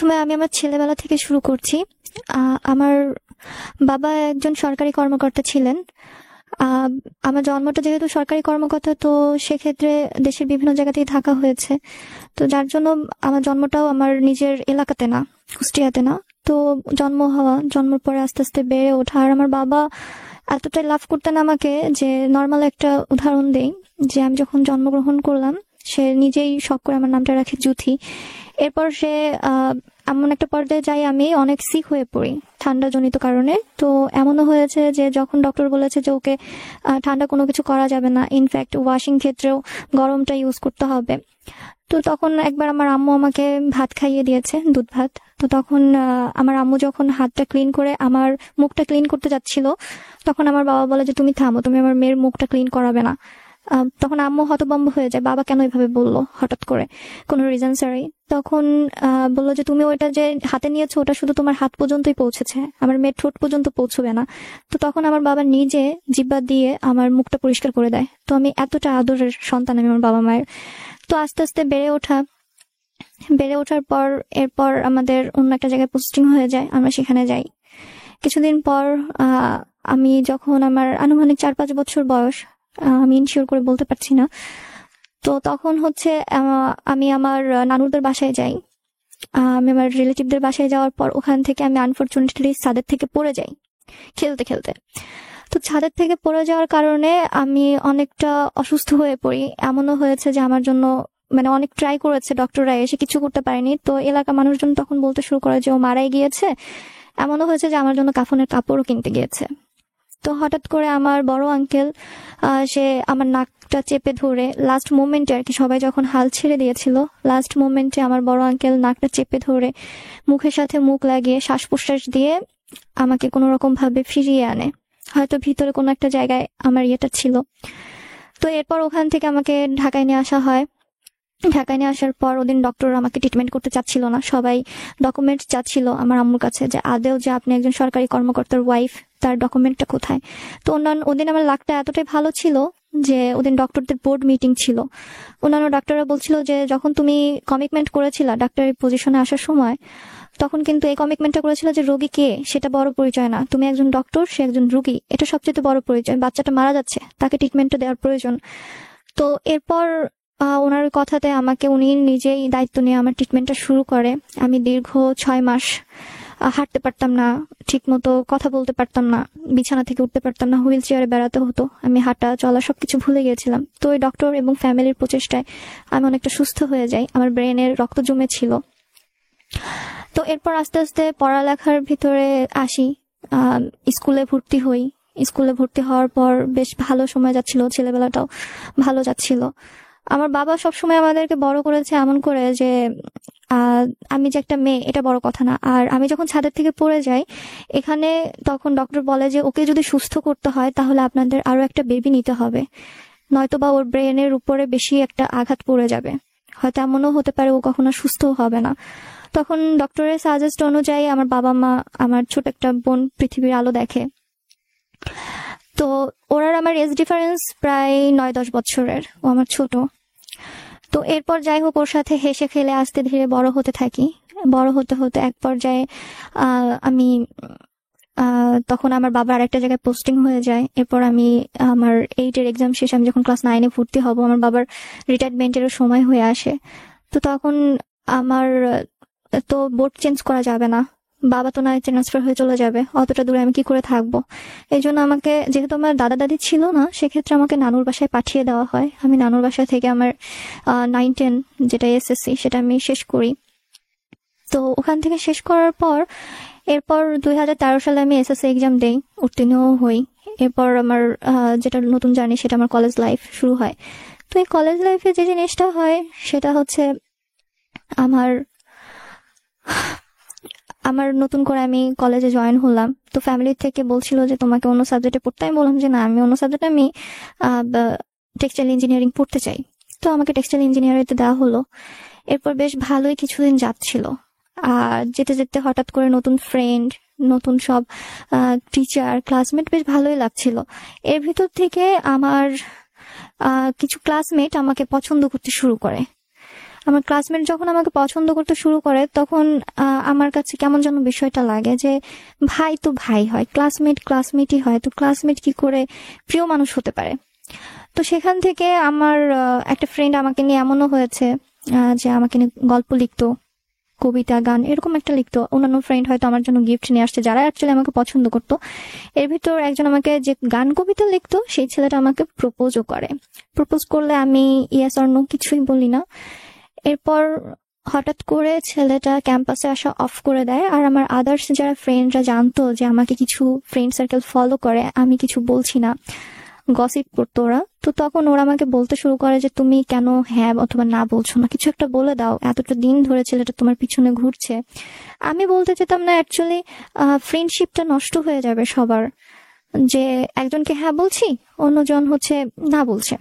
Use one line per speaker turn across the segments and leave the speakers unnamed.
প্রথমে আমি আমার ছেলেবেলা থেকে শুরু করছি। আমার বাবা একজন সরকারি কর্মকর্তা ছিলেন। আহ, আমার জন্মটা যেহেতু সরকারি কর্মকর্তা, তো সেক্ষেত্রে দেশের বিভিন্ন জায়গাতেই থাকা হয়েছে। তো যার জন্য আমার জন্মটাও আমার নিজের এলাকাতে না, কুষ্টিয়াতে না। তো জন্মের পরে আস্তে আস্তে বেড়ে ওঠা, আর আমার বাবা এতটাই লাভ করতেন আমাকে যে, নর্মাল একটা উদাহরণ দেই, যে আমি যখন জন্মগ্রহণ করলাম, সে নিজেই শখ করে আমার নামটা রাখে জুথি। এরপর সে এমন একটা পর্যায়ে যাই, আমি অনেক সিক হয়ে পড়ি ঠান্ডা জনিত কারণে। তো এমনও হয়েছে যে যখন ডক্টর বলেছে যে ওকে ঠান্ডা কোনো কিছু করা যাবে না, ইনফ্যাক্ট ওয়াশিং ক্ষেত্রেও গরমটা ইউজ করতে হবে, তো তখন একবার আমার আম্মু আমাকে ভাত খাইয়ে দিয়েছে, দুধ ভাত। তো তখন আমার আম্মু যখন হাতটা ক্লিন করে আমার মুখটা ক্লিন করতে যাচ্ছিল, তখন আমার বাবা বলে যে তুমি থামো, তুমি আমার মেয়ের মুখটা ক্লিন করাবে না। তখন আম্মু হতভম্ব হয়ে যায়, বাবা কেন এভাবে বললো হঠাৎ করে, কোনো রিজন ছাড়াই। তখন বললো যে তুমি ওইটা যে হাতে নিয়েছো, ওটা শুধু তোমার হাত পর্যন্তই পৌঁছেছে, আমার মেয়ের ঠোঁট পর্যন্ত পৌঁছবে না। তো তখন আমার বাবা নিজে জিহ্বা দিয়ে আমার মুখটা পরিষ্কার করে দেয়। তো আমি এতটা আদরের সন্তান আমি আমার বাবা মায়ের। তো আস্তে আস্তে বেড়ে ওঠার পর এরপর আমাদের অন্য একটা জায়গায় পোস্টিং হয়ে যায়, আমরা সেখানে যাই। কিছুদিন পর আমি যখন আমার আনুমানিক 4-5 বছর বয়স, আমি ইনশিওর করে বলতে পারছি না, তো তখন হচ্ছে আমি আমার নানুদের বাসায় যাই। আমি আমার রিলেটিভদের বাসায় যাওয়ার পর ওখান থেকে আমি আনফরচুনেটলি ছাদের থেকে পড়ে যাই খেলতে খেলতে। তো ছাদের থেকে পড়ে যাওয়ার কারণে আমি অনেকটা অসুস্থ হয়ে পড়ি। এমনও হয়েছে যে আমার জন্য মানে অনেক ট্রাই করেছে ডক্টররা, এসে কিছু করতে পারেনি। তো এলাকার মানুষজন তখন বলতে শুরু করে যে ও মারাই গিয়েছে। এমনও হয়েছে যে আমার জন্য কাফনের কাপড়ও কিনতে গিয়েছে। তো হঠাৎ করে আমার বড় আঙ্কেল সে আমার নাকটা চেপে ধরে লাস্ট মোমেন্টে, আর কি সবাই যখন হাল ছেড়ে দিয়েছিল, লাস্ট মোমেন্টে আমার বড় আঙ্কেল নাকটা চেপে ধরে মুখের সাথে মুখ লাগিয়ে শ্বাস প্রশ্বাস দিয়ে আমাকে কোনো রকম ভাবে ফিরিয়ে আনে। হয়তো ভিতরে কোনো একটা জায়গায় আমার ইয়েটা ছিল। তো এরপর ওখান থেকে আমাকে ঢাকায় নিয়ে আসা হয়। ঢাকায় নিয়ে আসার পর ওদিন ডক্টর আমাকে ট্রিটমেন্ট করতে চাচ্ছিল না, সবাই ডকুমেন্ট চাচ্ছিল আমার আম্মুর কাছে, যে আদেও যে আপনি একজন সরকারি কর্মকর্তার ওয়াইফ, তার ডকুমেন্টটা কোথায়। তো ওদিন আমার লাকটা এতটাই ভালো ছিল যে ওদিন ডক্টরদের বোর্ড মিটিং ছিল। অন্যান্য ডাক্তাররা বলছিল যে যখন তুমি কমিটমেন্ট করেছিলা ডাক্তারের পজিশনে আসার সময়, তখন কিন্তু এই কমিটমেন্টটা করেছিল যে রোগী কে সেটা বড় পরিচয় না, তুমি একজন ডক্টর, সে একজন রোগী, এটা সবচেয়ে বড় পরিচয়। বাচ্চাটা মারা যাচ্ছে, তাকে ট্রিটমেন্টটা দেওয়ার প্রয়োজন। তো এরপর ওনার কথাতে আমাকে উনি নিজেই দায়িত্ব নিয়ে আমার ট্রিটমেন্টটা শুরু করে। আমি দীর্ঘ 6 মাস হাঁটতে পারতাম না, ঠিক মতো কথা বলতে পারতাম না, বিছানা থেকে উঠতে পারতাম না, হুইল চেয়ারে বেড়াতে হতো, আমি হাঁটা চলা সবকিছু ভুলে গিয়েছিলাম। তো ওই ডক্টর এবং ফ্যামিলির প্রচেষ্টায় আমি অনেকটা সুস্থ হয়ে যাই, আমার ব্রেনের রক্ত জমে ছিল। তো এরপর আস্তে আস্তে পড়ালেখার ভিতরে আসি, স্কুলে ভর্তি হই। স্কুলে ভর্তি হওয়ার পর বেশ ভালো সময় যাচ্ছিল, ছেলেবেলাটাও ভালো যাচ্ছিল। আমার বাবা সবসময় আমাদেরকে বড় করেছে এমন করে যে আমি যে একটা মেয়ে এটা বড় কথা না। আর আমি যখন ছাদের থেকে পড়ে যাই এখানে, তখন ডক্টর বলে যে ওকে যদি সুস্থ করতে হয় তাহলে আপনাদের আরো একটা বেবি নিতে হবে, নয়তোবা ওর ব্রেনের উপরে বেশি একটা আঘাত পড়ে যাবে, হয়তো এমনও হতে পারে ও কখনো সুস্থ হবে না। তখন ডক্টরের সাজেস্ট অনুযায়ী আমার বাবা মা আমার ছোট একটা বোন পৃথিবীর আলো দেখে। তো ওরা আমার এজ ডিফারেন্স প্রায় 9-10 বছরের, ও আমার ছোট। তো এরপর যাই হোক, ওর সাথে হেসে খেলে আস্তে ধীরে বড় হতে থাকি। বড় হতে হতে এক পর্যায়ে আমি তখন আমার বাবার আরেকটা জায়গায় পোস্টিং হয়ে যায়। এরপর আমি আমার 8-এর এক্সাম শেষে আমি যখন ক্লাস 9-এ ভর্তি হব, আমার বাবার রিটায়ারমেন্টেরও সময় হয়ে আসে। তো তখন আমার তো বোর্ড চেঞ্জ করা যাবে না, বাবা তো না ট্রান্সফার হয়ে চলে যাবে, অতটা দূরে আমি কি করে থাকবো। এই জন্য আমাকে, যেহেতু আমার দাদা দাদি ছিল না, সেক্ষেত্রে আমাকে নানুর বাসায় পাঠিয়ে দেওয়া হয়। আমি নানুর বাসা থেকে আমার 9-10 যেটা এসএসসি সেটা আমি শেষ করি। তো ওখান থেকে শেষ করার পর এরপর 2013 সালে আমি এসএসসি এক্সাম দেই, উত্তীর্ণ হই। এরপর আমার যেটা নতুন জানি সেটা আমার কলেজ লাইফ শুরু হয়। তো এই কলেজ লাইফে যে জিনিসটা হয় সেটা হচ্ছে আমার নতুন করে আমি কলেজে জয়েন হলাম। তো ফ্যামিলি থেকে বলছিল যে তোমাকে অন্য সাবজেক্টে পড়তে, আমি বললাম যে না, আমি অন্য সাবজেক্টে, আমি টেক্সটাইল ইঞ্জিনিয়ারিং পড়তে চাই। তো আমাকে টেক্সটাইল ইঞ্জিনিয়ারিংতে দেওয়া হলো। এরপর বেশ ভালোই কিছুদিন যাচ্ছিল। আর যেতে যেতে হঠাৎ করে নতুন ফ্রেন্ড, নতুন সব টিচার, ক্লাসমেট, বেশ ভালোই লাগছিল। এর ভিতর থেকে আমার কিছু ক্লাসমেট আমাকে পছন্দ করতে শুরু করে। আমার ক্লাসমেট যখন আমাকে পছন্দ করতে শুরু করে তখন আমার কাছে কেমন যেন বিষয়টা লাগে যে ভাই তো ভাই হয়, ক্লাসমেট ক্লাসমেটই হয়, তো ক্লাসমেট কি করে প্রিয় মানুষ হতে পারে। তো সেখান থেকে আমার একটা ফ্রেন্ড আমাকে নিয়ে এমনও হয়েছে যে আমাকে নিয়ে গল্প লিখতো, কবিতা গান এরকম একটা লিখতো। অন্যান্য ফ্রেন্ড হয়তো আমার জন্য গিফট নিয়ে আসছে যারা অ্যাকচুয়ালি আমাকে পছন্দ করতো। এর ভিতর একজন আমাকে যে গান কবিতা লিখতো সেই ছেলেটা আমাকে প্রপোজও করে। প্রপোজ করলে আমি ইয়েস অর নো কিছুই বলি না। এরপর হঠাৎ করে ছেলেটা ক্যাম্পাসে আসা অফ করে দেয়, আর আমার আদার্স যারা ফ্রেন্ডরা জানতো যে আমাকে কিছু ফ্রেন্ড সার্কেল ফলো করে, আমি কিছু বলছি না, গসিপ করতো ওরা। তো তখন ওরা আমাকে বলতে শুরু করে যে তুমি কেন হ্যাঁ অথবা না বলছো না, কিছু একটা বলে দাও, এতটা দিন ধরে ছেলেটা তোমার পিছনে ঘুরছে। আমি বলতে চেতাম না অ্যাকচুয়ালি ফ্রেন্ডশিপটা নষ্ট হয়ে যাবে সবার, যে একজনকে হ্যাঁ বলছি, অন্যজন হচ্ছে না বলছে,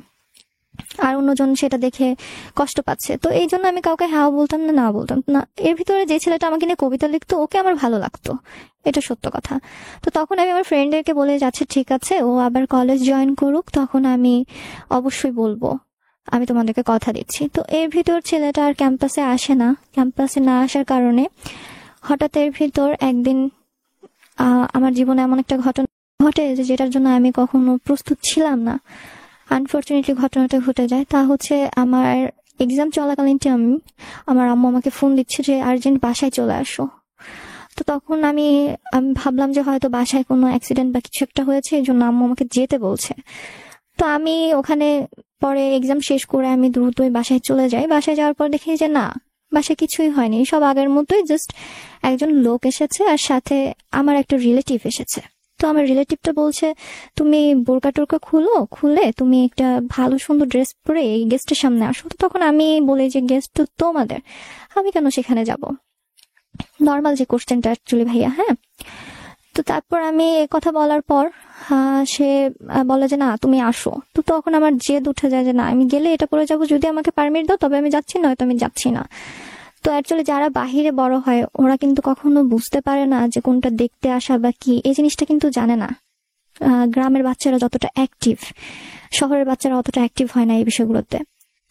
আর অন্যজন সেটা দেখে কষ্ট পাচ্ছে। তো এই জন্য আমি কাউকে হ্যাঁ বলতাম না, না বলতাম না। এর ভিতরে যে ছেলেটা আমাকে নিয়ে কবিতা লিখতো ওকে আমার ভালো লাগতো, এটা সত্য কথা। তো তখন আমি আমার ফ্রেন্ডদেরকে বলে যাচ্ছে ঠিক আছে ও আবার কলেজ জয়েন করুক, তখন আমি অবশ্যই বলবো, আমি তোমাদেরকে কথা দিচ্ছি। তো এর ভিতর ছেলেটা আর ক্যাম্পাসে আসে না। ক্যাম্পাসে না আসার কারণে হঠাৎ এর ভিতর একদিন আমার জীবনে এমন একটা ঘটনা ঘটে যেটার জন্য আমি কখনো প্রস্তুত ছিলাম না। আনফর্চুনেটলি ঘটনাটা ঘটে যায়। তা হচ্ছে আমার এক্সাম চলাকালীন টাইম আমার আম্মু আমাকে ফোন দিচ্ছে যে আর্জেন্ট বাসায় চলে আসো। তো তখন আমি আমি ভাবলাম যে হয়তো বাসায় কোনো অ্যাক্সিডেন্ট বা কিছু একটা হয়েছে, এই জন্য আম্মু আমাকে যেতে বলছে। তো আমি ওখানে পরে এক্সাম শেষ করে আমি দ্রুতই বাসায় চলে যাই। বাসায় যাওয়ার পর দেখি যে না, বাসায় কিছুই হয়নি, সব আগের মতোই, জাস্ট একজন লোক এসেছে আর সাথে আমার একটা রিলেটিভ এসেছে। তো আমার রিলেটিভটা বলছে তুমি বোরকা টোরকা খুলে তুমি একটা ভালো সুন্দর ড্রেস পরে এই গেস্টের সামনে আসো। তো তখন আমি বলি যে গেস্ট তো তোমাদের, আমি কেন সেখানে যাব, নর্মাল যে কোশ্চেনটা অ্যাকচুয়ালি ভাইয়া। হ্যাঁ, তো তারপর আমি কথা বলার পর সে বলে যে না তুমি আসো। তো তখন আমার জেদ উঠে যায় যে না, আমি গেলে এটা পরে যাবো, যদি আমাকে পারমিট দাও তবে আমি যাচ্ছি, নয়তো আমি যাচ্ছি না। তো অ্যাকচুয়ালি যারা বাহিরে বড় হয় ওরা কিন্তু কখনো বুঝতে পারে না যে কোনটা দেখতে আসা বা কি, এই জিনিসটা কিন্তু জানে না। গ্রামের বাচ্চারা যতটা অ্যাক্টিভ, শহরের বাচ্চারা অতটা অ্যাক্টিভ হয় না এই বিষয়গুলোতে।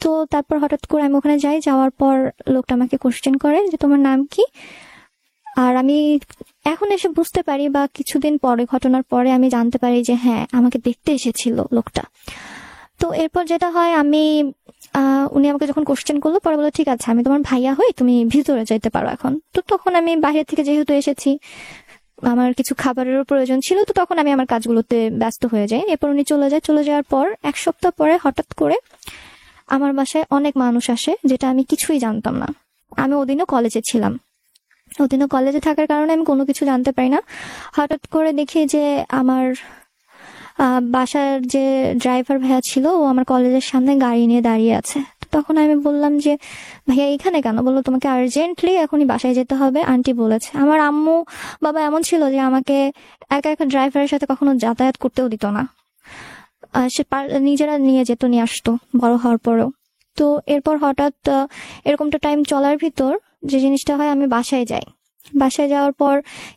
তো তারপর হঠাৎ করে আমি ওখানে যাই, যাওয়ার পর লোকটা আমাকে কোশ্চেন করে যে তোমার নাম কি। আর আমি এখন এসে বুঝতে পারি বা কিছুদিন পরে ঘটনার পরে আমি জানতে পারি যে হ্যাঁ আমাকে দেখতে এসেছিল লোকটা। তো এরপর যেটা হয় আমি উনি আমাকে যখন কোশ্চেন করলো পরে বললো ঠিক আছে আমি তোমার ভাইয়া হই, তুমি ভিতরে যাইতে পারো এখন। তো তখন আমি বাইরে থেকে যেহেতু এসেছি আমার কিছু খাবারেরও প্রয়োজন ছিল, তো তখন আমি আমার কাজগুলোতে ব্যস্ত হয়ে যাই। এরপর উনি চলে যায়। চলে যাওয়ার পর এক সপ্তাহ পরে হঠাৎ করে আমার বাসায় অনেক মানুষ আসে, যেটা আমি কিছুই জানতাম না। আমি ওদিনও কলেজে ছিলাম, ওদিনও কলেজে থাকার কারণে আমি কোনো কিছু জানতে পারি না। হঠাৎ করে দেখি যে আমার বাসার যে ড্রাইভার ভাইয়া ছিল ও আমার কলেজের সামনে গাড়ি নিয়ে দাঁড়িয়ে আছে। তো তখন আমি বললাম যে ভাইয়া এখানে কেন? বললো তোমাকে আর্জেন্টলি এখনই বাসায় যেতে হবে, আন্টি বলেছে। আমার আম্মু বাবা এমন ছিল যে আমাকে একা একা ড্রাইভারের সাথে কখনো যাতায়াত করতেও দিত না, সে নিজেরা নিয়ে যেত, নিয়ে আসতো বড় হওয়ার পরেও। তো এরপর হঠাৎ এরকমটা টাইম চলার ভিতর যে জিনিসটা হয়, আমি বাসায় যাই। বাসায় যাওয়ার পর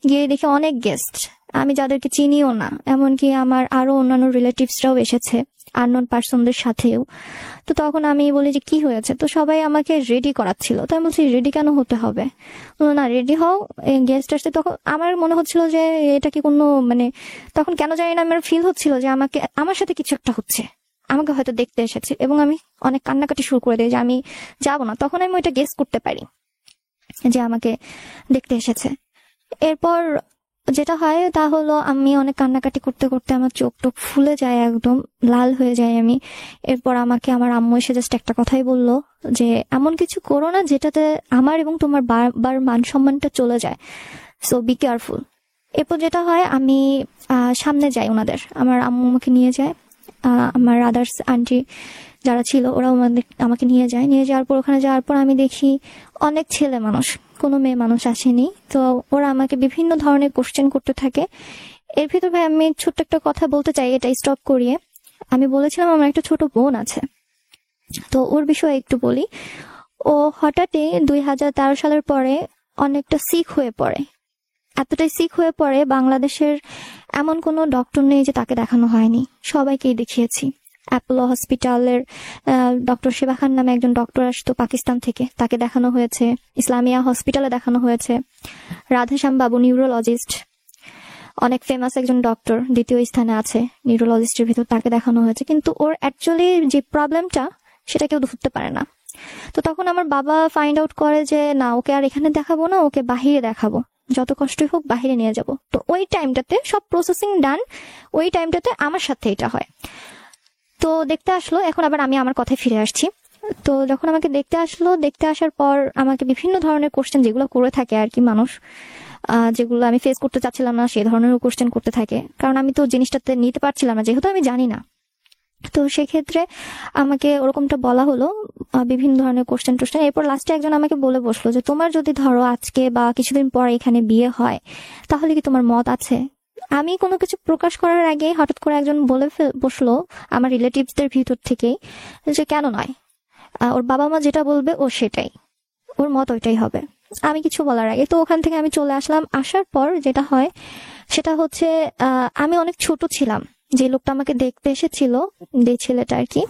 গিয়ে দেখি অনেক গেস্ট, আমি যাদেরকে চিনিও না, এমনকি আমার আরো অন্যান্য রিলেটিভসরাও এসেছে আননোন পার্সনদের সাথেও। তো তখন আমি বলি যে কি হয়েছে? তো সবাই আমাকে রেডি করাচ্ছিল। তো আমি বলছি রেডি কেন হতে হবে? বললো না রেডি হও, গেস্ট আসছে। তখন আমার মনে হচ্ছিল যে এটা কি কোনো মানে, তখন কেন জানি না আমার ফিল হচ্ছিল যে আমাকে আমার সাথে কিছু একটা হচ্ছে, আমাকে হয়তো দেখতে এসেছে, এবং আমি অনেক কান্নাকাটি শুরু করে দিই যে আমি যাব না। তখন আমি ওইটা গেস করতে পারি যে আমাকে দেখতে এসেছে। এরপর যেটা হয় তা হলো আমি অনেক কান্নাকাটি করতে করতে আমার চোখ টোক ফুলে যায়, একদম লাল হয়ে যায় আমি। এরপর আমাকে আমার আম্মু এসে জাস্ট একটা কথাই বললো যে এমন কিছু করো না যেটাতে আমার এবং তোমার বারবার মান সম্মানটা চলে যায়, সো বি কেয়ারফুল। এরপর যেটা হয় আমি সামনে যাই ওনাদের, আমার আম্মু আমাকে নিয়ে যায়, আমার আদার্স আন্টি যারা ছিল ওরাও আমাকে নিয়ে যায়। নিয়ে যাওয়ার পর ওখানে যাওয়ার পর আমি দেখি অনেক ছেলে মানুষ, কোনো মেয়ে মানুষ আসেনি। তো ওরা আমাকে বিভিন্ন ধরনের কোশ্চেন করতে থাকে। এর ভিতর ভাই আমি ছোট্ট একটা কথা বলতে চাই, এটা স্টপ করিয়ে। আমি বলেছিলাম আমার একটা ছোট বোন আছে, তো ওর বিষয়ে একটু বলি। ও হঠাৎই 2013 সালের পরে অনেকটা সিক হয়ে পড়ে। এতটাই সিক হয়ে পড়ে বাংলাদেশের এমন কোনো ডক্টর নেই যে তাকে দেখানো হয়নি, সবাইকেই দেখিয়েছি। অ্যাপোলো হসপিটালের ডক্টর সেবা খান নামে একজন ডক্টর আসতো পাকিস্তান থেকে, তাকে দেখানো হয়েছে। ইসলামিয়া হসপিটালে দেখানো হয়েছে। রাধেশ্যাম বাবু নিউরোলজিস্ট, অনেক ফেমাস একজন ডক্টর, দ্বিতীয় স্থানে আছে নিউরোলজিস্টের ভিতর, তাকে দেখানো হয়েছে। কিন্তু ওর অ্যাকচুয়ালি যে প্রবলেমটা সেটা কেউ ধরতে পারে না। তো তখন আমার বাবা ফাইন্ড আউট করে যে না, ওকে আর এখানে দেখাবো না, ওকে বাহিরে দেখাবো, যত কষ্টই হোক বাহিরে নিয়ে যাব। তো ওই টাইমটাতে সব প্রসেসিং ডান, ওই টাইমটাতে আমার সাথে এটা হয়। তো দেখতে আসলো, এখন আবার আমি আমার কথায় ফিরে আসছি। তো যখন আমাকে দেখতে আসলো, দেখতে আসার পর আমাকে বিভিন্ন ধরনের কোশ্চেন যেগুলো করে থাকে আর কি মানুষ, যেগুলো আমি ফেস করতে চাচ্ছিলাম না সেই ধরনের কোশ্চেন করতে থাকে, কারণ আমি তো জিনিসটাতে নিতে পারছিলাম না, যেহেতু আমি জানি না। তো সেক্ষেত্রে আমাকে ওরকমটা বলা হলো, বিভিন্ন ধরনের কোশ্চেন টোশ্চেন। এরপর লাস্টে একজন আমাকে বলে বসলো যে তোমার যদি ধরো আজকে বা কিছুদিন পর এখানে বিয়ে হয়, তাহলে কি তোমার মত আছে? আমি কোনো কিছু প্রকাশ করার আগে হঠাৎ করে একজন বলে বসলো আমার রিলেটিভসদের ভিতর থেকেই যে কেন নয়, ওর বাবা মা যেটা বলবে ও সেটাই, ওর মত ওইটাই হবে। আমি কিছু বলার আগে তো ওখান থেকে আমি চলে আসলাম। আসার পর যেটা হয় সেটা হচ্ছে আমি অনেক ছোট ছিলাম, যে লোকটা আমাকে দেখতে এসেছিল, যে ছেলেটা আর কি,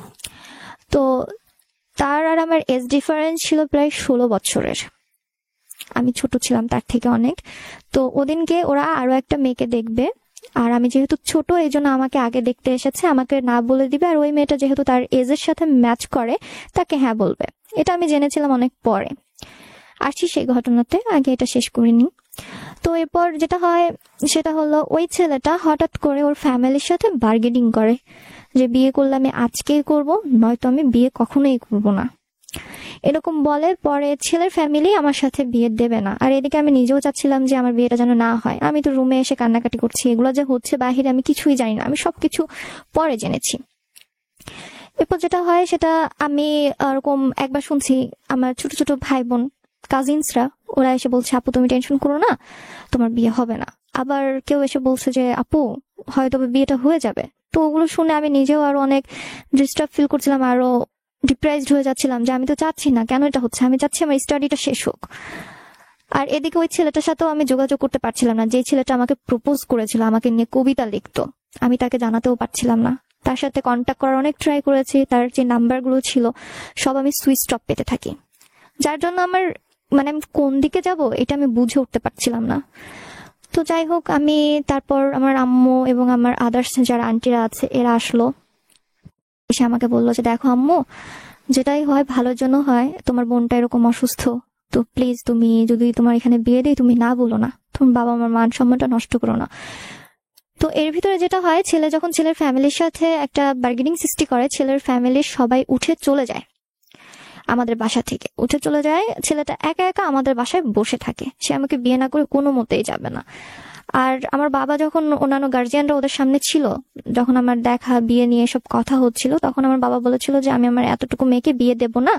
তো তার আর আমার এজ ডিফারেন্স ছিল প্রায় 16 বছরের। আমি ছোট ছিলাম তার থেকে অনেক। তো ওদিনকে ওরা আরো একটা মেয়েকে দেখবে, আর আমি যেহেতু ছোট এই জন্য আমাকে আগে দেখতে এসেছে, আমাকে না বলে দিবে, আর ওই মেয়েটা যেহেতু তার এজের সাথে ম্যাচ করে তাকে হ্যাঁ বলবে। এটা আমি জেনেছিলাম অনেক পরে। আসছি সেই ঘটনাতে, আগে এটা শেষ করিনি। তো এরপর যেটা হয় সেটা হলো ওই ছেলেটা হঠাৎ করে ওর ফ্যামিলির সাথে বার্গেনিং করে যে বিয়ে করলে আমি আজকেই করব, নয়তো আমি বিয়ে কখনোই করব না, এরকম বলে। পরে ছেলের ফ্যামিলি আমার সাথে বিয়ে দেবে না, আর এদিকে আমি নিজেও চাচ্ছিলাম যে আমার বিয়েটা যেন না হয়। আমি তো রুমে এসে কান্নাকাটি করছি, এগুলো যে হচ্ছে বাহিরে আমি কিছুই জানি না, আমি সবকিছু পরে জেনেছি। এরপর যেটা হয় সেটা আমি এরকম একবার শুনছি আমার ছোট ছোট ভাই বোন কাজিনসরা, ওরা এসে বলছে আপু তুমি টেনশন করো না, তোমার বিয়ে হবে না। আবার কেউ এসে বলছে যে আপু হয়তো বিয়েটা হয়ে যাবে। তো ওগুলো শুনে আমি নিজেও আরো অনেক ডিস্টার্ব ফিল করছিলাম, আরো ডিপ্রেসড হয়ে যাচ্ছিলাম যে আমি তো চাচ্ছি না, কেন এটা হচ্ছে, আমি চাচ্ছি আমার স্টাডিটা শেষ হোক। আর এদিকে ওই ছেলেটার সাথেও আমি যোগাযোগ করতে পারছিলাম না, যে ছেলেটা আমাকে প্রপোজ করেছিল, আমাকে নিয়ে কবিতা লিখতো, আমি তাকে জানাতেও পারছিলাম না। তার সাথে কন্ট্যাক্ট করার অনেক ট্রাই করেছি, তার যে নাম্বারগুলো ছিল সব আমি সুইচ অফ পেতে থাকি, যার জন্য আমার মানে আমি কোন দিকে যাব এটা আমি বুঝে উঠতে পারছিলাম না। তো যাই হোক, আমি তারপর আমার আম্মু এবং আমার আদার্স যারা আন্টিরা আছে এরা আসলো, এসে আমাকে বললো যে দেখো আম্মু, যেটাই হয় ভালোর জন্য হয়, তোমার বোনটা এরকম অসুস্থ, তো প্লিজ তুমি যদি তোমার এখানে বিয়ে দিই তুমি না বলো না, তোমার বাবা আমার মান সম্মানটা নষ্ট করো না। তো এর ভিতরে যেটা হয়, ছেলে যখন ছেলের ফ্যামিলির সাথে একটা বার্গেনিং সৃষ্টি করে, ছেলের ফ্যামিলির সবাই উঠে চলে যায়, আমাদের বাসা থেকে উঠে চলে যায়। ছেলেটা একা একা আমাদের বাসায় বসে থাকে, সে আমাকে বিয়ে না করে কোনো মতেই যাবে না। আর আমার বাবা যখন অন্যান্য গার্জিয়ানরা ওদের সামনে ছিল, যখন আমার দেখা বিয়ে নিয়ে সব কথা হচ্ছিল, তখন আমার বাবা বলেছিল যে আমি আমার এতটুকু মেয়েকে বিয়ে দেব না,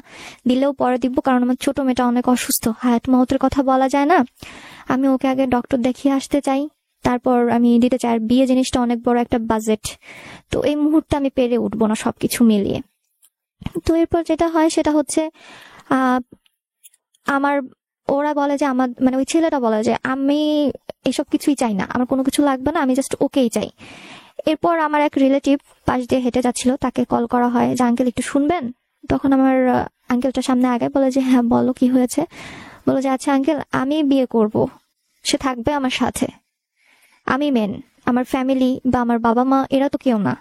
দিলেও পরে দিব, কারণ আমার ছোট মেয়েটা অনেক অসুস্থ, হায়াত মহতের কথা বলা যায় না, আমি ওকে আগে ডক্টর দেখিয়ে আসতে চাই, তারপর আমি দিতে চাই। আর বিয়ে জিনিসটা অনেক বড় একটা বাজেট, তো এই মুহূর্তে আমি পেরে উঠবো না সবকিছু মিলিয়ে। তো এরপর যেটা হয় সেটা হচ্ছে আমার ওরা বলে যে আমার মানে ওই ছেলেটা বলে যে আমি এসব কিছুই চাই না, আমার কোনো কিছু লাগবে না, আমি জাস্ট ওকেই চাই। এরপর আমার এক রিলেটিভ পাশ দিয়ে হেঁটে যাচ্ছিল, তাকে কল করা হয় যে আঙ্কেল একটু শুনবেন। তখন আমার আঙ্কেলটা সামনে আগে বলে যে হ্যাঁ বলো কি হয়েছে। বলে যে আচ্ছা আঙ্কেল, আমি বিয়ে করব, সে থাকবে আমার সাথে, আমি মেন, আমার ফ্যামিলি বা আমার বাবা মা এরা তো কেউ না,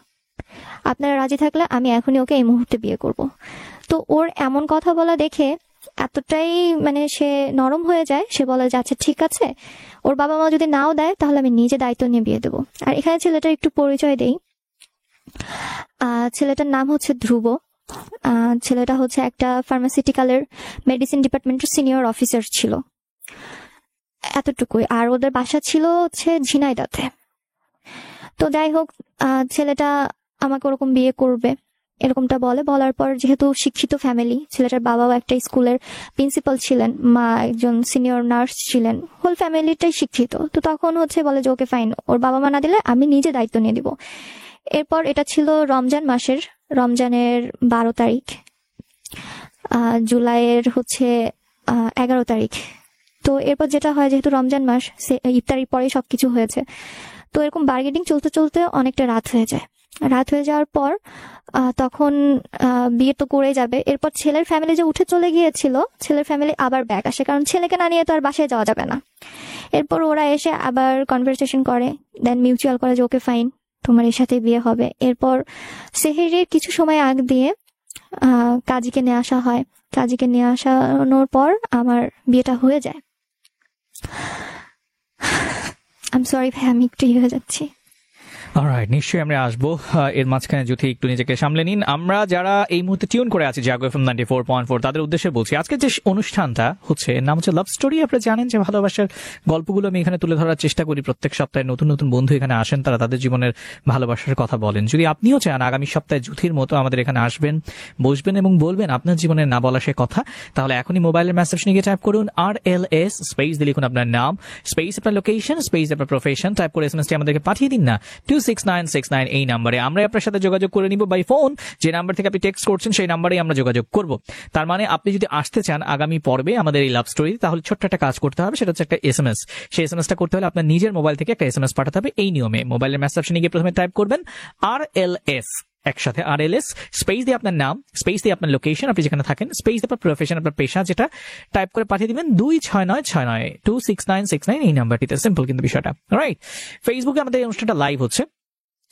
আপনারা রাজি থাকলে আমি এখনই ওকে এই মুহূর্তে বিয়ে করব। তো ওর এমন কথা বলা দেখে এতটাই মানে সে নরম হয়ে যায়, সে বলে যে আচ্ছা ঠিক আছে, ওর বাবা মা যদি নাও দেয় তাহলে আমি নিজে দায়িত্ব নিয়ে বিয়ে দেবো। আর এখানে ছেলেটার একটু পরিচয় দেই, ছেলেটার নাম হচ্ছে ধ্রুব। ছেলেটা হচ্ছে একটা ফার্মাসিউটিক্যালের মেডিসিন ডিপার্টমেন্টের সিনিয়র অফিসার ছিল, এতটুকুই। আর ওদের বাসা ছিল হচ্ছে ঝিনাইদহে। তো যাই হোক, ছেলেটা আমাকে ওরকম বিয়ে করবে এরকমটা বলে। বলার পর যেহেতু শিক্ষিত ফ্যামিলি, ছেলেটার বাবাও একটা স্কুলের প্রিন্সিপাল ছিলেন, মা একজন সিনিয়র নার্স ছিলেন, হোল ফ্যামিলিটাই শিক্ষিত। তো তখন হচ্ছে বলে যে ওকে ফাইন, ওর বাবা মা না দিলে আমি নিজে দায়িত্ব নিয়ে দিব। এরপর এটা ছিল রমজান মাসের, রমজানের 12 তারিখ, জুলাইয়ের হচ্ছে 11 তারিখ। তো এরপর যেটা হয়, যেহেতু রমজান মাস, ইফতারির পরে সবকিছু হয়েছে, তো এরকম বার্গেনিং চলতে চলতে অনেকটা রাত হয়ে যায়। রাত হয়ে যাওয়ার পর তখন বিয়ে তো করে যাবে, এরপর ছেলের ফ্যামিলি যে উঠে চলে গিয়েছিল, ছেলের ফ্যামিলি আবার ব্যাক আসে, কারণ ছেলেকে না নিয়ে তো আর বাসায় যাওয়া যাবে না। এরপর ওরা এসে আবার কনভারসেশন করে, দেন মিউচুয়াল করে যে ওকে ফাইন, তোমার এর সাথে বিয়ে হবে। এরপর সেহেরির কিছু সময় আগ দিয়ে কাজীকে নিয়ে আসা হয়। কাজীকে নিয়ে আসানোর পর আমার বিয়েটা হয়ে যায়। আই এম সরি ভাই, আমি একটু হয়ে যাচ্ছি।
অলরাইট, নিশ্চয়ই আমরা আসবো। এর মাঝখানে যদি একটু নিজেকে সামলে নিন। আমরা যারা এই মুহূর্তে টিউন করে আছি জাগো এফএম 94.4, তাদের উদ্দেশ্যে বলছি আজকে যে অনুষ্ঠানটা হচ্ছে নাম হচ্ছে লাভ স্টোরি। আপনারা জানেন যে ভালোবাসার গল্পগুলো আমি এখানে তুলে ধরার চেষ্টা করি। প্রত্যেক সপ্তাহে নতুন নতুন বন্ধু এখানে আসেন, তারা তাদের জীবনের ভালোবাসার কথা বলেন। যদি আপনিও চান আগামী সপ্তাহে জুথির মতো আমাদের এখানে আসবেন, বসবেন এবং বলবেন আপনার জীবনের না বলা সে কথা, তাহলে এখনই মোবাইলের মেসেজ নিয়ে টাইপ করুন RLS স্পেস দিয়ে লিখুন আপনার নাম, স্পেস আপনার লোকেশন, স্পেস আপনার প্রফেশন, টাইপ করে এসএমএসটি আমাদেরকে পাঠিয়ে দিন না 26969 এই নাম্বারে। আমরা আপনার সাথে যোগাযোগ করে নিব বাই ফোন। যে নাম্বার থেকে আপনি টেক্সট করছেন সেই নাম্বারেই আমরা যোগাযোগ করব। তার মানে আপনি যদি আসতে চান আগামী পর্বে আমাদের এই লাভ স্টোরি, তাহলে ছোট্ট একটা কাজ করতে হবে, সেটা হচ্ছে একটা এসএমএস। সেই এসএমএসটা করতে হলে আপনার নিজের মোবাইল থেকে একটা এসএমএস পাঠাতে হবে এই নিয়মে। মোবাইলের মেসেজ অপশনে গিয়ে প্রথমে টাইপ করবেন RLS, একসাথে RLS স্পেস দিয়ে আপনার নাম, স্পেস দিয়ে আপনার লোকেশন, আপনি যেখানে থাকেন, স্পেস দিয়ে আপনার প্রফেশন, আপনার পেশা, যেটা টাইপ করে পাঠিয়ে দিবেন 26969 এই নাম্বারটিতে। সিম্পল কিন্তু বিষয়টা, রাইট? ফেসবুকে আমাদের এই অনুষ্ঠানটা লাইভ হচ্ছে,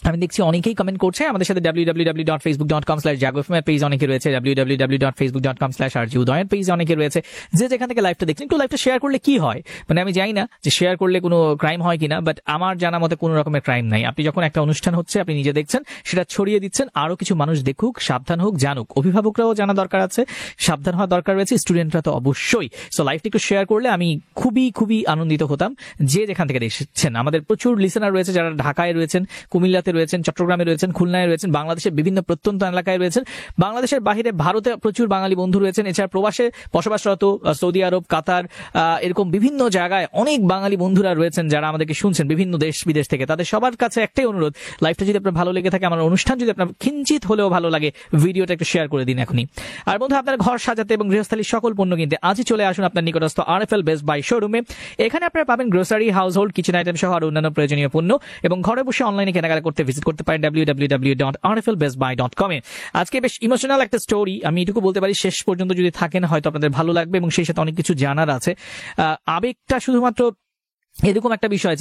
আমি দেখছি অনেকেই কমেন্ট করছে। আমাদের সাথে www.facebook.com/jagofm পেজ অনেকে রয়েছে, www.facebook.com/rjudoyan পেজ অনেকে রয়েছে। যে যেখান থেকে লাইভটা দেখছেন একটু লাইভটা শেয়ার করলে কি হয়, মানে আমি জানি না যে শেয়ার করলে কোনো ক্রাইম হয় কিনা, বাট আমার জানা মতে কোনো রকমের ক্রাইম নাই। আপনি যখন একটা অনুষ্ঠান হচ্ছে আপনি নিজে দেখছেন, সেটা ছড়িয়ে দিচ্ছেন, আরো কিছু মানুষ দেখুক, সাবধান হোক, জানুক। অভিভাবকরাও জানা দরকার আছে, সাবধান হওয়া দরকার রয়েছে, স্টুডেন্টরা তো অবশ্যই। সো লাইভটা একটু শেয়ার করলে আমি খুবই খুবই আনন্দিত হতাম। যে যেখান থেকে দেখছেন, আমাদের প্রচুর লিসেনার রয়েছে যারা ঢাকায় রয়েছেন, কুমিল্লাতে রয়েছেন, চট্টগ্রামে রয়েছেন, খুলনায় রয়েছেন, বাংলাদেশের বিভিন্ন প্রত্যন্ত এলাকায় রয়েছেন, বাংলাদেশের বাহিরে ভারতে প্রচুর বাঙালি বন্ধু রয়েছেন, এছাড়া প্রবাসে বসবাসরত সৌদি আরব, কাতার, এরকম বিভিন্ন জায়গায় অনেক বাঙালি বন্ধুরা রয়েছেন যারা আমাদেরকে শুনছেন বিভিন্ন দেশ বিদেশ থেকে। তাদের সবার কাছে একটাই অনুরোধ, লাইভটা যদি আপনার ভালো লেগে থাকে, আমার অনুষ্ঠান যদি আপনার কিঞ্চিত হলেও ভালো লাগে, ভিডিওটা একটু শেয়ার করে দিন এখনই। আর বন্ধু, আপনার ঘর সাজাতে এবং গৃহস্থালীর সকল পণ্য কিনতে আজই চলে আসুন আপনার নিকটস্থ RFL বেস্ট বাই শোরুমে। এখানে আপনারা পাবেন grocery, house hold, kitchen item সহ আর অন্যান্য প্রয়োজনীয় পণ্য, এবং ঘরে বসে অনলাইনে কেনাকাটা করতে ভিজিট করতে পারেন www.rflbestbuy.com এ। আজকে বেশ ইমোশনাল একটা স্টোরি, আমি এটুকু বলতে পারি, শেষ পর্যন্ত যদি থাকেন হয়তো আপনাদের ভালো লাগবে, এবং সেই সাথে অনেক কিছু জানার আছে। আবেগটা শুধুমাত্র এরকম একটা বিষয়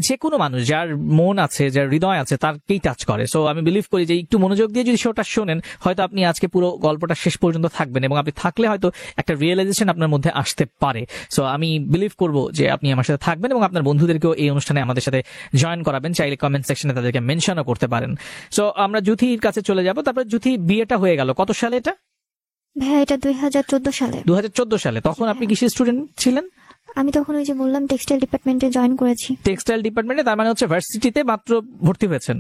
যে কোনো মানুষ যার মন আছে, যার হৃদয় আছে, তারকেই টাচ করে। সো আমি বিলিভ করি যে একটু মনোযোগ দিয়ে যদি শোটা শোনেন, হয়তো আপনি আজকে পুরো গল্পটা শেষ পর্যন্ত থাকবেন, এবং আপনি থাকলে হয়তো একটা রিয়েলাইজেশন আপনার মধ্যে আসতে পারে। সো আমি বিলিভ করবো যে আপনি আমার সাথে থাকবেন এবং আপনার বন্ধুদেরকেও এই অনুষ্ঠানে আমাদের সাথে জয়েন করাবেন। চাইলে কমেন্ট সেকশনে তাদেরকে মেনশনও করতে পারেন। সো আমরা জুথির কাছে চলে যাব। তারপরে জুথি বিয়েটা হয়ে গেল কত সালে? এটা
ভাইয়া এটা 2014 সালে।
2014 সালে। তখন আপনি কিসের স্টুডেন্ট ছিলেন?
আমি তখন ওই যে বললাম টেক্সটাইল ডিপার্টমেন্টে জয়েন করেছি।
টেক্সটাইল ডিপার্টমেন্টে, তার মানে হচ্ছে ভার্সিটিতে মাত্র ভর্তি হয়েছেন?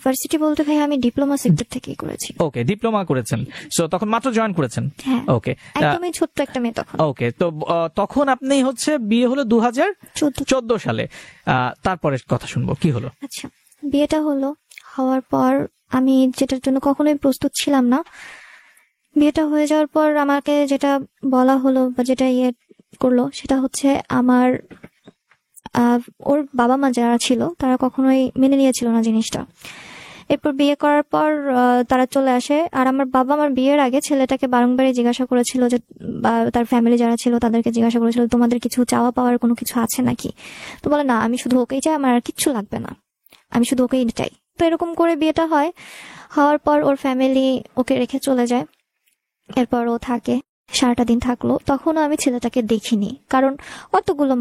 ভার্সিটি বলতে ভাই আমি ডিপ্লোমা সেক্টর থেকেই করেছি।
ওকে, ডিপ্লোমা করেছেন। সো তখন মাত্র জয়েন করেছেন?
হ্যাঁ।
ওকে,
একদমই ছোট্ট একটা মেয়ে তখন।
ওকে, তো তখন আপনি হচ্ছে বিয়ে হলো 2014 সালে। তারপরে কথা শুনবো, কি হলো?
আচ্ছা, বিয়েটা হওয়ার পর আমি যেটার জন্য কখনোই প্রস্তুত ছিলাম না, বিয়েটা হয়ে যাওয়ার পর আমাকে যেটা বলা হলো বা যেটা করলো সেটা হচ্ছে আমার ওর বাবা মা যারা ছিল তারা কখনোই মেনে নিয়েছিল না জিনিসটা। এরপর বিয়ে করার পর তারা চলে আসে, আর আমার বাবা আমার বিয়ের আগে ছেলেটাকে বারংবারই জিজ্ঞাসা করেছিল যে, বা তার ফ্যামিলি যারা ছিল তাদেরকে জিজ্ঞাসা করেছিল তোমাদের কিছু চাওয়া পাওয়ার কোনো কিছু আছে নাকি? তো বলে না, আমি শুধু ওকেই চাই, আমার আর কিচ্ছু লাগবে না, আমি শুধু ওকেই চাই। তো এরকম করে বিয়েটা হওয়ার পর ওর ফ্যামিলি ওকে রেখে চলে যায়। এরপর ও থাকে, সারাটা দিন থাকলো। তখনও আমি ছেলেটাকে দেখিনি, কারণ অতগুলো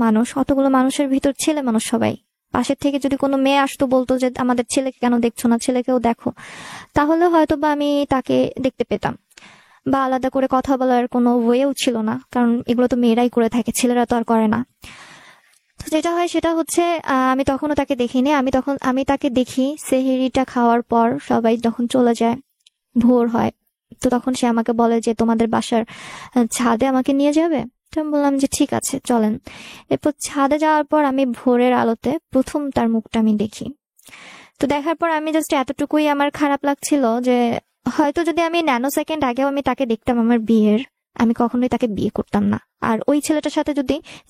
মানুষের ভিতর ছেলে মানুষ সবাই। পাশের থেকে যদি কোনো মেয়ে আসতো বলতো যে আমাদের ছেলেকে কেন দেখছো না, ছেলেকেও দেখো, তাহলে হয়তো বা আমি তাকে দেখতে পেতাম, বা আলাদা করে কথা বলার কোনো ওয়েও ছিল না, কারণ এগুলো তো মেয়েরাই করে থাকে, ছেলেরা তো আর করে না। তো যেটা হয় সেটা হচ্ছে আমি তখনও তাকে দেখিনি। আমি তাকে দেখি সেহরিটা খাওয়ার পর, সবাই যখন চলে যায়, ভোর হয়, তো তখন সে আমাকে বলে যে তোমাদের বাসার ছাদে আমাকে নিয়ে যাবে। তো আমি বললাম যে ঠিক আছে চলেন। এরপর ছাদে যাওয়ার পর আমি ভোরের আলোতে প্রথম তার মুখটা আমি দেখি। তো দেখার পর আমি জাস্ট এতটুকুই আমার খারাপ লাগছিল যে হয়তো যদি আমি ন্যানো সেকেন্ড আগেও আমি তাকে দেখতাম আমার বিয়ের, আমি কখনোই তাকে বিয়ে করতাম না। আর ওই ছেলেটার সাথে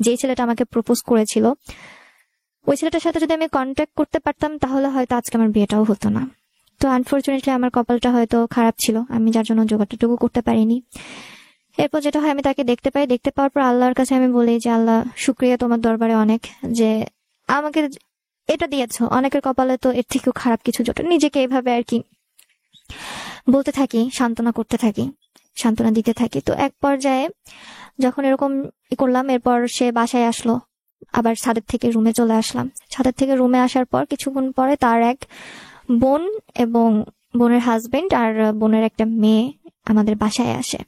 যে ছেলেটা আমাকে প্রপোজ করেছিল, ওই ছেলেটার সাথে যদি আমি কন্ট্যাক্ট করতে পারতাম, তাহলে হয়তো আজকে আমার বিয়েটাও হতো না। তো আনফরচুনেটলি আমার কপালটা হয়তো খারাপ ছিল, আমি যার জন্য যোগাযোগটুকু করতে পারিনি। এরপর যেটা হয়, আমি তাকে দেখতে পাই, দেখতে পাওয়ার পর আল্লাহর কাছে আমি বলি যে আল্লাহ, শুক্রিয়া তোমার দরবারে অনেক যে আমাকে এটা দিয়েছো। অনেকের কপালে তো এর থেকেও খারাপ কিছু জোটে। নিজেকে এইভাবে আর কি বলতে থাকি, সান্ত্বনা করতে থাকি, সান্ত্বনা দিতে থাকি। তো এক পর্যায়ে যখন এরকম করলাম, এরপর সে বাসায় আসলো, আবার ছাদের থেকে রুমে চলে আসলাম। ছাদের থেকে রুমে আসার পর কিছুক্ষণ পরে তার এক বোন এবং বোনের হাজবেন্ড আর বোনের একটা মেয়ে আমাদের বাসায় আসে।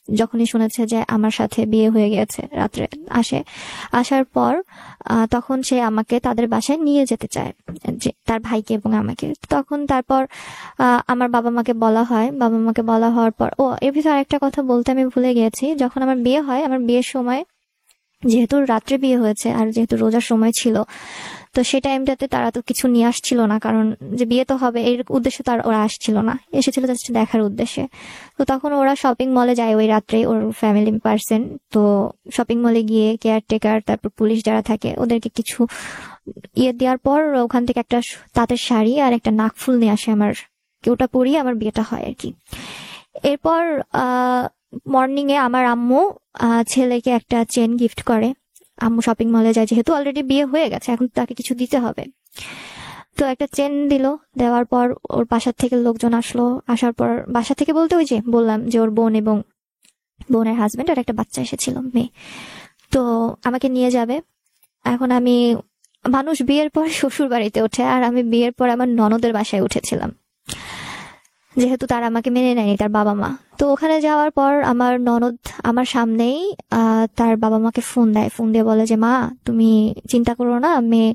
যখনই শুনেছে যে আমার সাথে বিয়ে হয়ে গেছে, রাত্রে আসার পর তখন সে আমাকে তাদের বাসায় নিয়ে যেতে চায়, যে তার ভাইকে এবং আমাকে। তখন তারপর আমার বাবা মাকে বলা হয়, বাবা মাকে বলা হওয়ার পর এর ভিতরে আরেকটা কথা বলতে আমি ভুলে গিয়েছি। যখন আমার বিয়ে হয়, আমার বিয়ের সময় যেহেতু রাত্রে বিয়ে হয়েছে আর যেহেতু রোজার সময় ছিল, তো সেই টাইমটাতে তারা তো কিছু নিয়ে আসছিল না, কারণ যে বিয়ে তো হবে এর উদ্দেশ্যে তার ওরা আসছিল না, এসেছিল জাস্ট দেখার উদ্দেশ্যে। তো তখন ওরা শপিং মলে যায় ওই রাত্রে, ওর ফ্যামিলি পার্সন। তো শপিং মলে গিয়ে কেয়ারটেকার, তারপর পুলিশ যারা থাকে, ওদেরকে কিছু দেওয়ার পর ওখান থেকে একটা তাঁতের শাড়ি আর একটা নাকফুল নিয়ে আসে আমার, ওটা পরিয়ে আমার বিয়েটা হয় আর কি। এরপর মর্নিং এ আমার আম্মু ছেলেকে একটা চেন গিফট করে। আম্মু শপিং মলে যায়, যেহেতু অলরেডি বিয়ে হয়ে গেছে, এখন তাকে কিছু দিতে হবে। তো একটা চেন দিল, দেওয়ার পর ওর বাসার থেকে লোকজন আসলো। আসার পর বাসা থেকে বলতে ওই যে বললাম যে ওর বোন এবং বোনের হাজবেন্ড আর একটা বাচ্চা এসেছিল, মেয়ে। তো আমাকে নিয়ে যাবে। এখন মানুষ বিয়ের পর শ্বশুর বাড়িতে ওঠে, আর আমি বিয়ের পর আমার ননদের বাসায় উঠেছিলাম, যেহেতু তারা আমাকে মেনে নেয়নি, তার বাবা মা। তো ওখানে যাওয়ার পর আমার ননদ আমার সামনেই তার বাবা মাকে ফোন দেয়, ফোন দিয়ে বলে যে মা, তুমি চিন্তা করো না, মেয়ে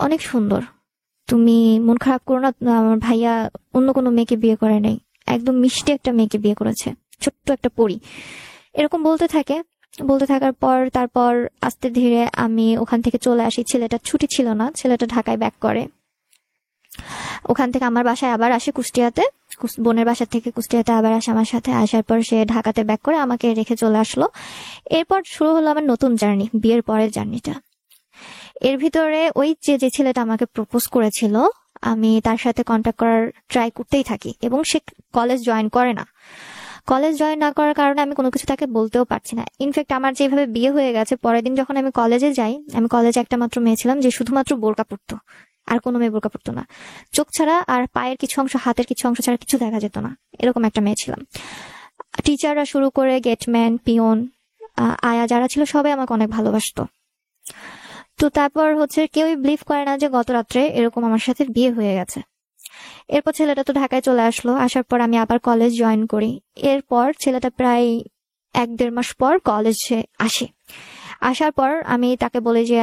অনেক সুন্দর, তুমি মন খারাপ করো না, আমার ভাইয়া অন্য কোনো মেয়েকে বিয়ে করে নাই, একদম মিষ্টি একটা মেয়েকে বিয়ে করেছে, ছোট্ট একটা পরী। এরকম বলতে থাকে। বলতে থাকার পর তারপর আস্তে ধীরে আমি ওখান থেকে চলে আসি। ছেলেটা ছুটি ছিল না, ছেলেটা ঢাকায় ব্যাক করে। ওখান থেকে আমার বাসায় আবার আসে কুষ্টিয়াতে, বোনের বাসা থেকে কুষ্টিয়াতে আবার আসে আমার সাথে। আসার পর সে ঢাকাতে ব্যাক করে আমাকে রেখে চলে আসলো। এরপর শুরু হলো আমার নতুন জার্নি, বিয়ের পরের জার্নিটা। এর ভিতরে ওই যে ছেলেটা আমাকে প্রপোজ করেছিল, আমি তার সাথে কন্ট্যাক্ট করার ট্রাই করতেই থাকি, এবং সে কলেজ জয়েন করে না। কলেজ জয়েন না করার কারণে আমি কোনো কিছু তাকে বলতেও পারছি না। ইনফ্যাক্ট আমার যেভাবে বিয়ে হয়ে গেছে, পরের দিন যখন আমি কলেজে যাই, আমি কলেজে একটা মাত্র মেয়ে ছিলাম যে শুধুমাত্র বোরকা পরতো, আর কোনো মেয়ে বোরকা পরতো না। চোখ ছাড়া আর পায়ের কিছু অংশ, হাতের কিছু অংশ ছাড়া কিছু দেখা যেত না, এরকম একটা মেয়ে ছিলাম। টিচাররা শুরু করে গেটম্যান, পিয়ন, আয়া যারা ছিল সবাই আমাকে অনেক ভালোবাসতো। তো তারপর কেউই বিলিভ করে না যে গত রাত্রে এরকম আমার সাথে বিয়ে হয়ে গেছে। এরপর ছেলেটা তো ঢাকায় চলে আসলো। আসার পর আমি আবার কলেজ জয়েন করি। এরপর ছেলেটা প্রায় 1-1.5 মাস পর কলেজে আসে। আসার পর আমি তাকে বলি যে,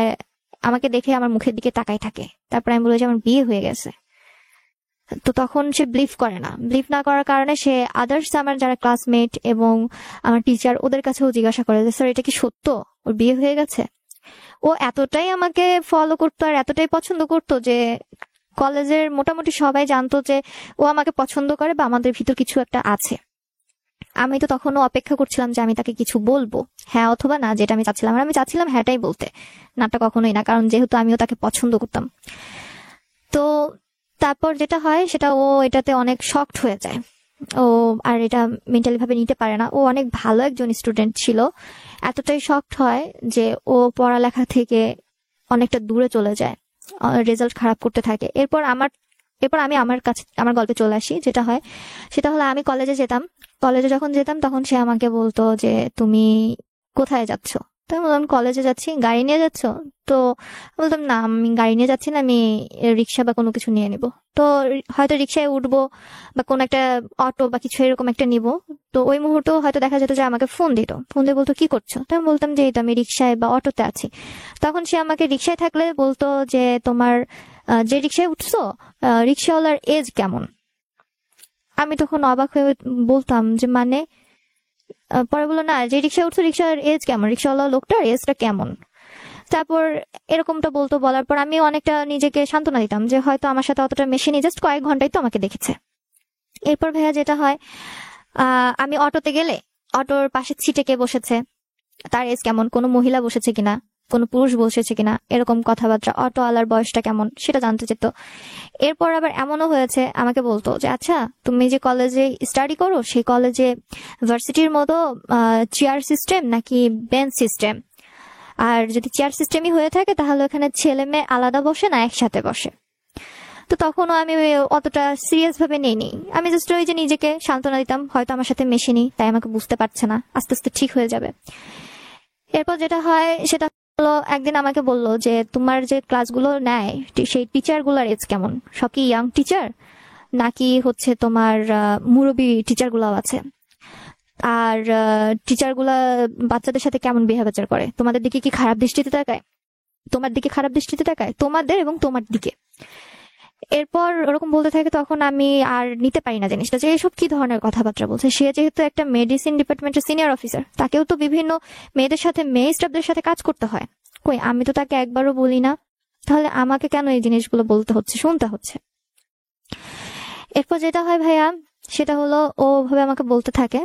আমাকে দেখে আমার মুখের দিকে তাকাই থাকে। তারপর আমি বলি যে আমার বিয়ে হয়ে গেছে। তো তখন সে বিলিভ করে না। বিলিভ না করার কারণে সে আদার্স আমার যারা ক্লাসমেট এবং আমার টিচার, ওদের কাছেও জিজ্ঞাসা করে যে স্যার এটা কি সত্য, ওর বিয়ে হয়ে গেছে? ও এতটাই আমাকে ফলো করতো আর এতটাই পছন্দ করতো যে কলেজের মোটামুটি সবাই জানতো যে ও আমাকে পছন্দ করে বা আমাদের ভিতর কিছু একটা আছে। আমি তো তখনও অপেক্ষা করছিলাম যে আমি তাকে কিছু বলবো, হ্যাঁ অথবা না, যেটা আমি চাচ্ছিলাম। আর আমি চাচ্ছিলাম হ্যাঁটাই বলতে, নাটা কখনোই না, কারণ যেহেতু আমিও তাকে পছন্দ করতাম। তো তারপর যেটা হয় সেটা, ও এটাতে অনেক শকড হয়ে যায়। ও আর এটা মেন্টালি ভাবে নিতে পারে না। ও অনেক ভালো একজন স্টুডেন্ট ছিল, এতটাই শকড হয় যে ও পড়ালেখা থেকে অনেকটা দূরে চলে যায়, রেজাল্ট খারাপ করতে থাকে। এরপর আমি আমার কাছে আমার গল্পে চলে আসি। যেটা হয় সেটা হলো, আমি কলেজে যখন যেতাম তখন সে আমাকে বলতো যে তুমি কোথায় যাচ্ছ? তো আমি বললাম কলেজে যাচ্ছি। গাড়ি নিয়ে যাচ্ছ? তো বলতাম না, আমি গাড়ি নিয়ে যাচ্ছি না, আমি রিক্সা বা কোনো কিছু নিয়ে নিব। তো হয়তো রিক্সায় উঠবো বা কোনো একটা অটো বা কিছু এরকম একটা নিব। তো ওই মুহূর্তেও হয়তো দেখা যেত যে আমাকে ফোন দিয়ে বলতো কি করছো? তো আমি বলতাম যে এই তো আমি রিক্সায় বা অটোতে আছি। তখন সে আমাকে রিক্সায় থাকলে বলতো যে তোমার যে রিক্সায় উঠছো রিক্সাওয়ালার এজ কেমন? আমি তখন অবাক হয়ে বলতাম যে মানে? পরে বললো না, যে রিক্সায় উঠছো রিক্সার এজ কেমন, রিক্সাওয়ালা লোকটার এজটা কেমন? তারপর এরকমটা বলার পর আমি অনেকটা নিজেকে সান্ত্বনা দিতাম যে হয়তো আমার সাথে অতটা মেশেনি, জাস্ট কয়েক ঘন্টাই তো আমাকে দেখেছে। এরপর ভাইয়া যেটা হয়, আমি অটোতে গেলে অটোর পাশে সিটে কে বসেছে, তার এজ কেমন, কোনো মহিলা বসেছে কিনা, কোনো পুরুষ বসেছে কিনা, এরকম কথাবার্তা, অটোওয়ালার বয়সটা কেমন সেটা জানতে চেত। এরপর আবার এমনও হয়েছে আমাকে বলতো যে আচ্ছা তুমি যে কলেজে স্টাডি করো সেই কলেজে ভার্সিটির মতো চেয়ার সিস্টেম নাকি বেঞ্চ সিস্টেম, আর যদি চেয়ার সিস্টেমই হয়ে থাকে তাহলে ওখানে ছেলে মেয়ে আলাদা বসে না একসাথে বসে। তো তখনও আমি অতটা সিরিয়াস ভাবে নেইনি, আমি জাস্ট ওই যে নিজেকে সান্ত্বনা দিতাম হয়তো আমার সাথে মেশেনি তাই আমাকে বুঝতে পারছে না, আস্তে আস্তে ঠিক হয়ে যাবে। এরপর যেটা হয় সেটা হলো একদিন আমাকে বলল যে তোমার যে ক্লাসগুলো নেয় সেই টিচার গুলার এজ কেমন, সব কি ইয়াং টিচার নাকি হচ্ছে তোমার মুরব্বী টিচার গুলাও আছে, আর টিচার গুলা বাচ্চাদের সাথে কেমন বিহেভিয়ার করে, তোমাদের দিকে কি খারাপ দৃষ্টিতে তাকায়, তোমার দিকে খারাপ দৃষ্টিতে তাকায়, তোমাদের এবং তোমার দিকে। এরপর ওরকম বলতে থাকে, তখন আমি আর নিতে পারি না জিনিসটা যে এসব কি ধরনের কথাবার্তা বলছে। সে যেহেতু একটা মেডিসিন ডিপার্টমেন্টের সিনিয়র অফিসার, তাকেও তো বিভিন্ন মেয়েদের সাথে মেয়ে স্টাফদের সাথে কাজ করতে হয়, কই আমি তো তাকে একবারও বলি না, তাহলে আমাকে কেন এই জিনিসগুলো বলতে হচ্ছে, শুনতে হচ্ছে। এরপর যেটা হয় ভাইয়া সেটা হলো ও ভাবে আমাকে বলতে থাকে।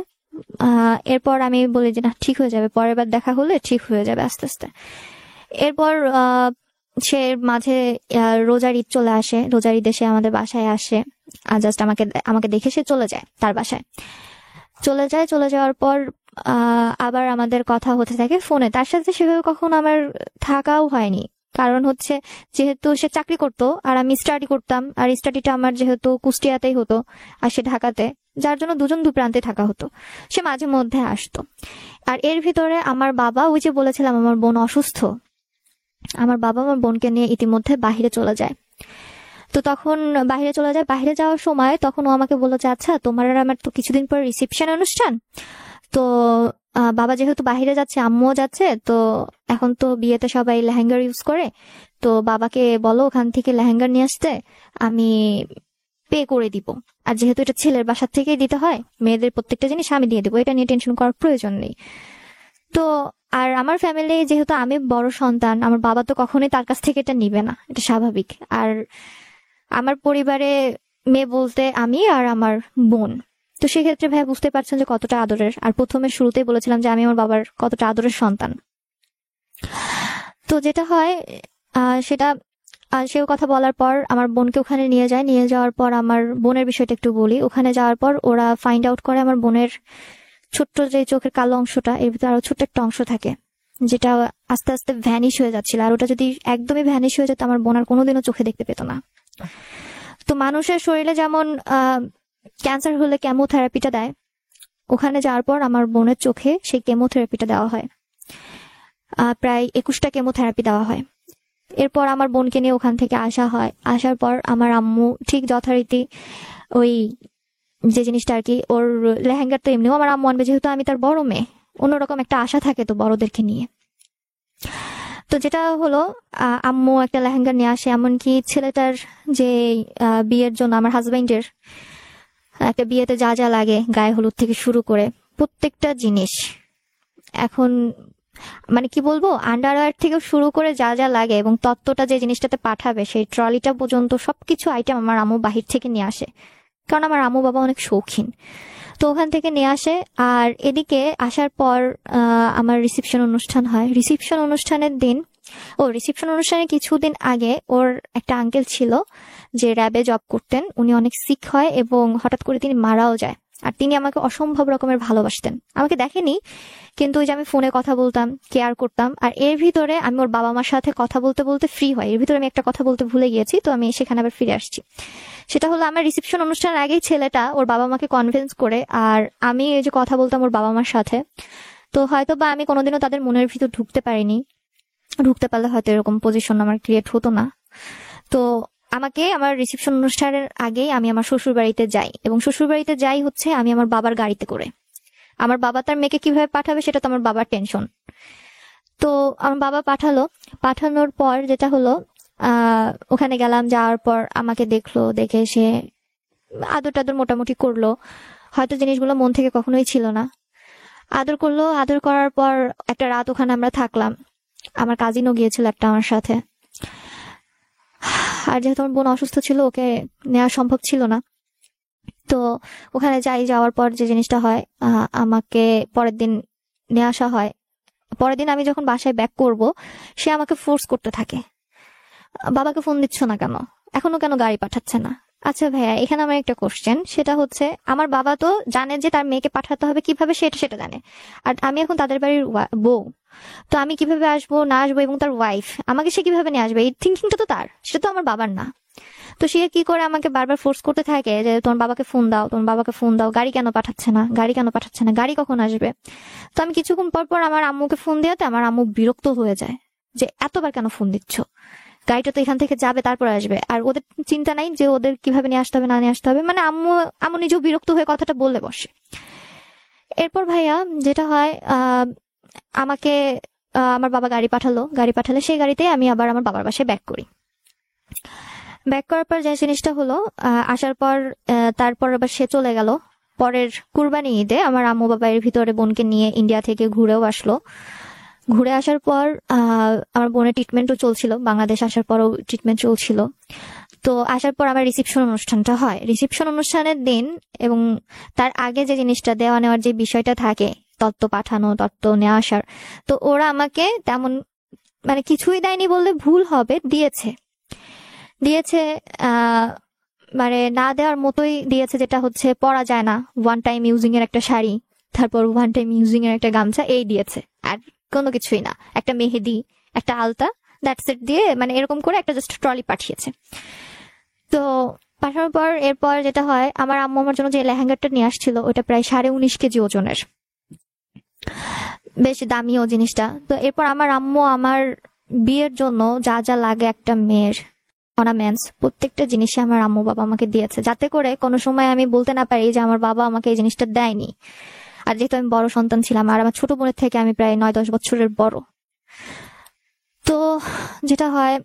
এরপর আমি বলি যে না ঠিক হয়ে যাবে, পরের বার দেখা হলে ঠিক হয়ে যাবে আস্তে আস্তে। এরপর সে মাঝে রোজার ঈদ চলে আসে, রোজার ঈদে সে আমাদের বাসায় আসে, আর জাস্ট আমাকে দেখে সে চলে যায়, তার বাসায় চলে যাওয়ার পর আবার আমাদের কথা হতে থাকে ফোনে। তার সাথে সেভাবে কখনো আমার থাকাও হয়নি, কারণ হচ্ছে যেহেতু সে চাকরি করতো আর আমি স্টাডি করতাম, আর স্টাডিটা আমার যেহেতু কুষ্টিয়াতেই হতো আর সে ঢাকাতে, যার জন্য দুজন দু প্রান্তে থাকা হতো। সে মাঝে মধ্যে আসতো। আর এর ভিতরে আমার বাবা, ওই যে বলেছিলাম আমার বোন অসুস্থ, আমার বাবা আমার বোনকে নিয়ে ইতিমধ্যে বাহিরে চলে যায়। তো তখন বাহিরে যাওয়ার সময় তখন ও আমাকে বললো যে আচ্ছা তোমার আর আমার তো কিছুদিন পর রিসেপশন অনুষ্ঠান, তো বাবা যেহেতু বাহিরে যাচ্ছে আম্মুও যাচ্ছে, তো এখন তো বিয়েতে সবাই লেহেঙ্গার ইউজ করে, তো বাবাকে বলো ওখান থেকে লেহেঙ্গার নিয়ে আসতে, আমি পে করে দিব, আর যেহেতু এটা ছেলের বাসার থেকেই দিতে হয়, মেয়েদের প্রত্যেকটা জিনিস আমি দিয়ে দেবো, এটা নিয়ে টেনশন করার প্রয়োজন নেই। তো আর আমার ফ্যামিলি যেহেতু আমি বড় সন্তান, আমার বাবা তো কখনোই তার কাছ থেকে এটা নিবে না, এটা স্বাভাবিক। আর আমার পরিবারে মেয়ে বলতে আমি আর আমার বোন, তো সেক্ষেত্রে ভাই বুঝতে পারছেন যে কতটা আদরের। আর প্রথমে শুরুতেই বলেছিলাম যে আমি আমার বাবার কতটা আদরের সন্তান। তো যেটা হয় সেটা সেও কথা বলার পর আমার বোনকে ওখানে নিয়ে যাওয়ার পর আমার বোনের বিষয়টা একটু বলি। ওখানে যাওয়ার পর ওরা ফাইন্ড আউট করে আমার বোনের ছোট্ট যে চোখের কালো অংশটা, এর ভিতরে আরো ছোট্ট একটা অংশ থাকে যেটা আস্তে আস্তে ভ্যানিশ হয়ে যাচ্ছিল, আর ওটা যদি একদমই ভ্যানিশ হয়ে যেত আমার বোন আর কোনোদিনও চোখে দেখতে পেত না। তো মানুষের শরীরে যেমন ক্যান্সার হলে কেমোথেরাপিটা দেয়, ওখানে যাওয়ার পর আমার বোনের চোখে সেই কেমোথেরাপিটা দেওয়া হয়, প্রায় 21টা কেমোথেরাপি দেওয়া হয়। এরপর আমার বোনকে নিয়ে ওখান থেকে আসা হয়। আসার পর আমার আম্মু ঠিক যথারীতি ওই যে জিনিসটা আর কি, ওর লেহেঙ্গার তো এমনিও আমার আম্মু আনবে, যেহেতু আমি তার বড় মেয়ে, অন্যরকম একটা আশা থাকে তো বড়দেরকে নিয়ে। তো যেটা হলো আম্মু একটা লেহেঙ্গা নিয়ে আসে, এমনকি ছেলেটার যে বিয়ের জন্য আমার হাজবেন্ডের একটা বিয়েতে যা যা লাগে গায়ে হলুদ থেকে শুরু করে প্রত্যেকটা জিনিস, এখন মানে কি বলবো, আন্ডারওয়্যার থেকে শুরু করে যা যা লাগে এবং তত্ত্বটা যে জিনিসটাতে পাঠাবে সেই ট্রলিটা পর্যন্ত সবকিছু আইটেম আমার আম্মু বাহির থেকে নিয়ে আসে, কারণ আমার আম্মু বাবা অনেক শৌখিন। তো ওখান থেকে নিয়ে আসে। আর এদিকে আসার পর আমার রিসেপশন অনুষ্ঠান হয়। রিসেপশন অনুষ্ঠানের কিছুদিন আগে ওর একটা আঙ্কেল ছিল যে র্যাবে জব করতেন, উনি অনেক সিক হয় এবং হঠাৎ করে তিনি মারাও যায়। আর তিনি আমাকে অসম্ভব রকমের ভালোবাসতেন, আমাকে দেখেনি কিন্তু ওই যে আমি ফোনে কথা বলতাম, কেয়ার করতাম। আর এর ভিতরে আমি ওর বাবা মার সাথে কথা বলতে বলতে ফ্রি হয়, এর ভিতরে আমি একটা কথা বলতে ভুলে গিয়েছি, তো আমি সেখানে আবার ফিরে আসছি। সেটা হলো আমার রিসেপশন অনুষ্ঠানের আগেই ছেলেটা ওর বাবা মাকে কনভিন্স করে, আর আমি এই যে কথা বলতাম ওর বাবা মার সাথে, তো হয়তো বা আমি কোনোদিনও তাদের মনের ভিতর ঢুকতে পারিনি, ঢুকতে পারলে হয়তো এরকম পজিশন আমার ক্রিয়েট হতো না। তো আমাকে আমার রিসেপশন অনুষ্ঠানের আগেই আমি আমার শ্বশুর বাড়িতে যাই, এবং শ্বশুর বাড়িতে যাই হচ্ছে আমি আমার বাবার গাড়িতে করে। আমার বাবা তার মেয়েকে কিভাবে পাঠাবে সেটা তো আমার বাবার টেনশন। তো আমার বাবা পাঠানোর পর যেটা হলো ওখানে গেলাম, যাওয়ার পর আমাকে দেখলো, দেখে সে আদর টাদর মোটামুটি করলো, হয়তো জিনিসগুলো মন থেকে কখনোই ছিল না। আদর করলো, আদর করার পর একটা রাত ওখানে আমরা থাকলাম, আমার কাজিনও গিয়েছিল একটা আমার সাথে। আর যেহেতু আমার বোন অসুস্থ ছিল, ওকে নেওয়া সম্ভব ছিল না, তো ওখানে যাওয়ার পর যে জিনিসটা হয়, আমাকে পরের দিন নিয়ে আসা হয়, পরের দিন আমি যখন বাসায় ব্যাক করব, সে আমাকে ফোর্স করতে থাকে, বাবাকে ফোন দিচ্ছ না কেন, এখনো কেন গাড়ি পাঠাচ্ছে না। আচ্ছা ভাইয়া, এখানে আমার একটা কোশ্চেন, সেটা হচ্ছে আমার বাবা তো জানে যে তার মেয়েকে পাঠাতে হবে কিভাবে, সেটা জানে। আর আমি এখন তাদের বাড়ির বউ, তো আমি কিভাবে আসবো না আসবো, এবং তার ওয়াইফ আমাকে সে কিভাবে নিয়ে আসবে, এই থিঙ্কিংটা তো তার, সেটা তো আমার বাবার না। তো সে কি করে আমাকে বারবার ফোর্স করতে থাকে যে তোমার বাবাকে ফোন দাও, তোমার বাবাকে ফোন দাও, গাড়ি কেন পাঠাচ্ছে না, গাড়ি কেন পাঠাচ্ছে না, গাড়ি কখন আসবে। তো আমি কিছুক্ষণ পর পর আমার আম্মুকে ফোন দেওয়াতে আমার আম্মু বিরক্ত হয়ে যায় যে এতবার কেন ফোন দিচ্ছ, গাড়িটা তো এখান থেকে যাবে তারপর আসবে, আর ওদের চিন্তা নাই যে ওদের কিভাবে নিয়ে আসতে হবে না নিয়ে আসতে হবে। মানে আম্মু আম্মু নিজেও বিরক্ত হয়ে কথাটা বললে বসে। এরপর ভাইয়া যেটা হয়, আমাকে আমার বাবা গাড়ি পাঠালো, গাড়ি পাঠালে সেই গাড়িতে আমি আবার আমার বাবার বাসায় ব্যাক করি। ব্যাক করার পর যে জিনিসটা হলো, আসার পর তারপর আবার সে চলে গেল। পরের কুরবানি ঈদে আমার আম্মু বাবা এর ভিতরে বোনকে নিয়ে ইন্ডিয়া থেকে ঘুরেও আসলো। ঘুরে আসার পর আমার বোনের ট্রিটমেন্টও চলছিল, বাংলাদেশ আসার পরও ট্রিটমেন্ট চলছিল। তো আসার পর আমার রিসিপশন অনুষ্ঠানটা হয়। রিসিপশন অনুষ্ঠানের দিন এবং তার আগে যে জিনিসটা দেওয়া নেওয়ার যে বিষয়টা থাকে, তত্ত্ব পাঠানো, তত্ত্ব নিয়ে আসার, তো ওরা আমাকে তেমন মানে কিছুই দেয়নি বললে ভুল হবে, দিয়েছে দিয়েছে মানে না দেওয়ার মতোই দিয়েছে, যেটা হচ্ছে পরা যায় না, ওয়ান টাইম ইউজিং এর একটা শাড়ি, তারপর ওয়ান টাইম ইউজিং এর একটা গামছা, এই দিয়েছে, আর কোনো কিছুই না। একটা মেহেদি, একটা আলতা, দ্যাটস ইট দিয়ে মানে এরকম করে একটা জাস্ট ট্রলি পাঠিয়েছে। তো পাঠানোর পর এরপর যেটা হয়, আমার আম্মু আমার জন্য যে লেহেঙ্গাটা নিয়ে আসছিল ওটা প্রায় 19.5 কেজি ওজনের, বেশ দামিও জিনিসটা। তো এরপর আমার আম্মু আমার বিয়ের জন্য যা যা লাগে একটা মেয়ের অর্নামেন্টস, প্রত্যেকটা জিনিসই আমার আম্মু বাবা আমাকে দিয়েছে, যাতে করে কোনো সময় আমি বলতে না পারি যে আমার বাবা আমাকে এই জিনিসটা দেয়নি। আর যেহেতু আমি বড় সন্তান ছিলাম, আর আমার ছোট বোনের থেকে আমি প্রায় 9-10 বছরের বড়, তো যেটা হয়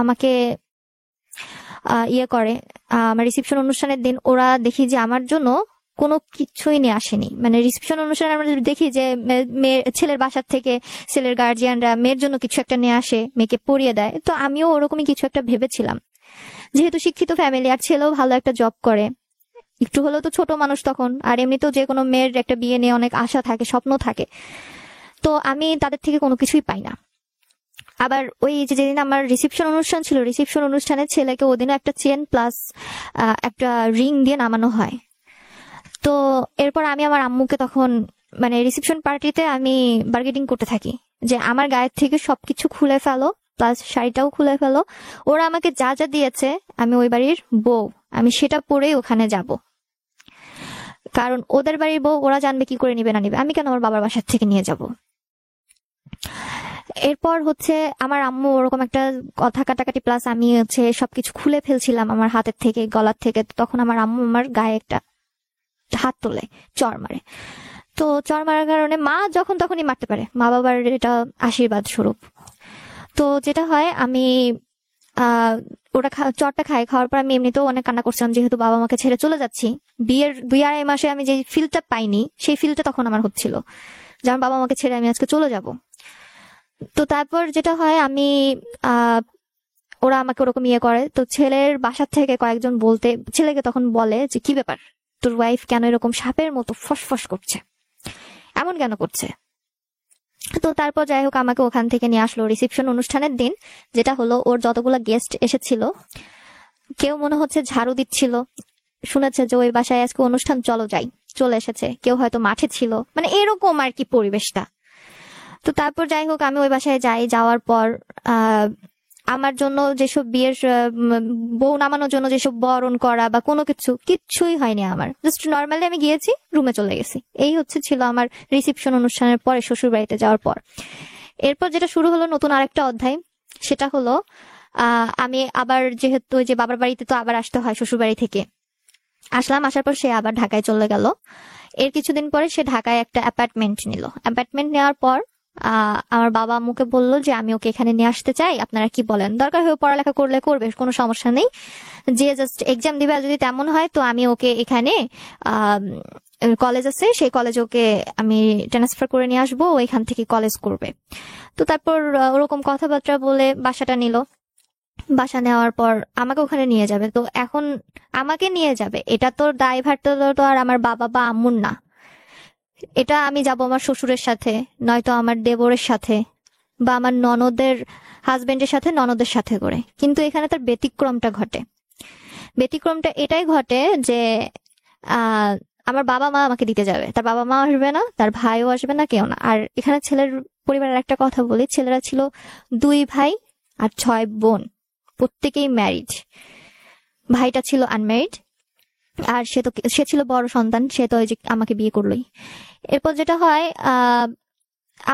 আমাকে ইয়ে করে, আমার রিসিপশন অনুষ্ঠানের দিন ওরা দেখি যে আমার জন্য কোনো কিছুই নিয়ে আসেনি। মানে রিসেপশন অনুষ্ঠানে আমরা দেখি যে ছেলের বাসার থেকে ছেলের গার্জিয়ানরা মেয়ের জন্য কিছু একটা নিয়ে আসে, মেয়েকে পরিয়ে দেয়। তো আমিও ওরকমই কিছু একটা ভেবেছিলাম, যেহেতু শিক্ষিত ফ্যামিলি আর ছেলেও ভালো একটা জব করে, একটু হলেও তো ছোট মানুষ তখন, আর এমনিতেও যে কোনো মেয়ের একটা বিয়ে নিয়ে অনেক আশা থাকে, স্বপ্ন থাকে। তো আমি তাদের থেকে কোনো কিছুই পাই না। আবার ওই যেদিন আমার রিসেপশন অনুষ্ঠান ছিল, রিসেপশন অনুষ্ঠানে ছেলেকে ওদিনও একটা চেন প্লাস একটা রিং দিয়ে নামানো হয়। তো এরপর আমি আমার আম্মুকে তখন মানে রিসেপশন পার্টিতে আমি বার্গেটিং করতে থাকি যে আমার গায়ের থেকে সবকিছু খুলে ফেলো, প্লাস শাড়িটাও খুলে ফেলো, ওরা আমাকে যা যা দিয়েছে আমি ওই বাড়ির বউ, আমি সেটা পরেই ওখানে যাব। কারণ ওদের বাড়ির বউ, ওরা জানবে কি করে নিবে না নিবে, আমি কেন আমার বাবার বাসার থেকে নিয়ে যাব। এরপর হচ্ছে আমার আম্মু ওরকম একটা কথা কাটাকাটি, প্লাস আমি হচ্ছে সবকিছু খুলে ফেলছিলাম আমার হাতের থেকে, গলার থেকে। তখন আমার আম্মু আমার গায়ে একটা হাত তোলে, চড় মারে। তো চড় মারার কারণে মা যখন তখনই মারতে পারে, মা বাবার এটা আশীর্বাদ স্বরূপ। তো যেটা হয় আমি ওরা চটটা খাওয়ার পর আমি এমনিতেও অনেক কান্না করছিলাম, যেহেতু বাবা মাকে ছেড়ে চলে যাচ্ছি। বিয়ের 2-2.5 মাসে আমি যে ফিলটা পাইনি, সেই ফিলটা তখন আমার হচ্ছিল যে আমার বাবা মাকে ছেড়ে আমি আজকে চলে যাব। তো তারপর যেটা হয় আমি ওরা আমাকে ওরকম ইয়ে করে। তো ছেলের বাসার থেকে কয়েকজন বলতে, ছেলেকে তখন বলে যে কি ব্যাপার, তোর ওয়াইফ কেন এরকম সাপের মতো ফসফস করছে, এমন কেন করছে। তো তারপর যাই হোক আমাকে ওখান থেকে নিয়ে আসলো রিসেপশন অনুষ্ঠানের দিন, যেটা হলো ওর যতগুলো গেস্ট এসেছিল কেউ মনে হচ্ছে ঝাড়ু দিচ্ছিল, শুনেছে যে ওই বাসায় আজকে অনুষ্ঠান, চলো যাই, চলে এসেছে। কেউ হয়তো মাঠে ছিল, মানে এরকম আর কি পরিবেশটা। তো তারপর যাই হোক আমি ওই বাসায় যাই, যাওয়ার পর আমার জন্য যেসব বিয়ের বউ নামানোর জন্য যেসব বরণ করা বা কোনো কিচ্ছুই হয়নি আমার, জাস্ট নর্মালি আমি গিয়েছি, রুমে চলে গেছি। এই ছিল আমার রিসেপশন অনুষ্ঠানের পরে শ্বশুর বাড়িতে যাওয়ার পর। এরপর যেটা শুরু হলো নতুন আরেকটা অধ্যায়, সেটা হলো আমি আবার যেহেতু ওই যে বাবার বাড়িতে তো আবার আসতে হয়, শ্বশুর বাড়ি থেকে আসলাম, আসার পর সে আবার ঢাকায় চলে গেল। এর কিছুদিন পরে সে ঢাকায় একটা অ্যাপার্টমেন্ট নিল। অ্যাপার্টমেন্ট নেওয়ার পর আমার বাবা আম্মুকে বললো যে আমি ওকে এখানে নিয়ে আসতে চাই, আপনারা কি বলেন, দরকার হয়ে পড়ালেখা করলে করবে, কোনো সমস্যা নেই, যে জাস্ট এক্সাম দিবে, আর যদি তেমন হয় তো আমি ওকে এখানে কলেজ আছে, সেই কলেজ ওকে আমি ট্রান্সফার করে নিয়ে আসবো, ও এখান থেকে কলেজ করবে। তো তারপর ওরকম কথাবার্তা বলে বাসাটা নিল। বাসা নেওয়ার পর আমাকে ওখানে নিয়ে যাবে। তো এখন আমাকে নিয়ে যাবে, এটা তো দায়ভার তো আর আমার বাবা বা আম্মুর না, এটা আমি যাব আমার শ্বশুরের সাথে, নয়তো আমার দেবরের সাথে, বা আমার ননদের হাজবেন্ডের সাথে, ননদের সাথে করে। কিন্তু এখানে তার ব্যতিক্রমটা ঘটে। ব্যতিক্রমটা এটাই ঘটে যে আহ আমার বাবা মা আমাকে দিতে যাবে, তার বাবা মা আসবে না, তার ভাইও আসবে না, কেউ না। আর এখানে ছেলের পরিবারের একটা কথা বলি, ছেলেরা ছিল 2 ভাই আর 6 বোন, প্রত্যেকেই ম্যারিড। ভাইটা ছিল আনম্যারিড, আর সে ছিল বড় সন্তান, সে তো ওই যে আমাকে বিয়ে করলোই। এরপর যেটা হয়,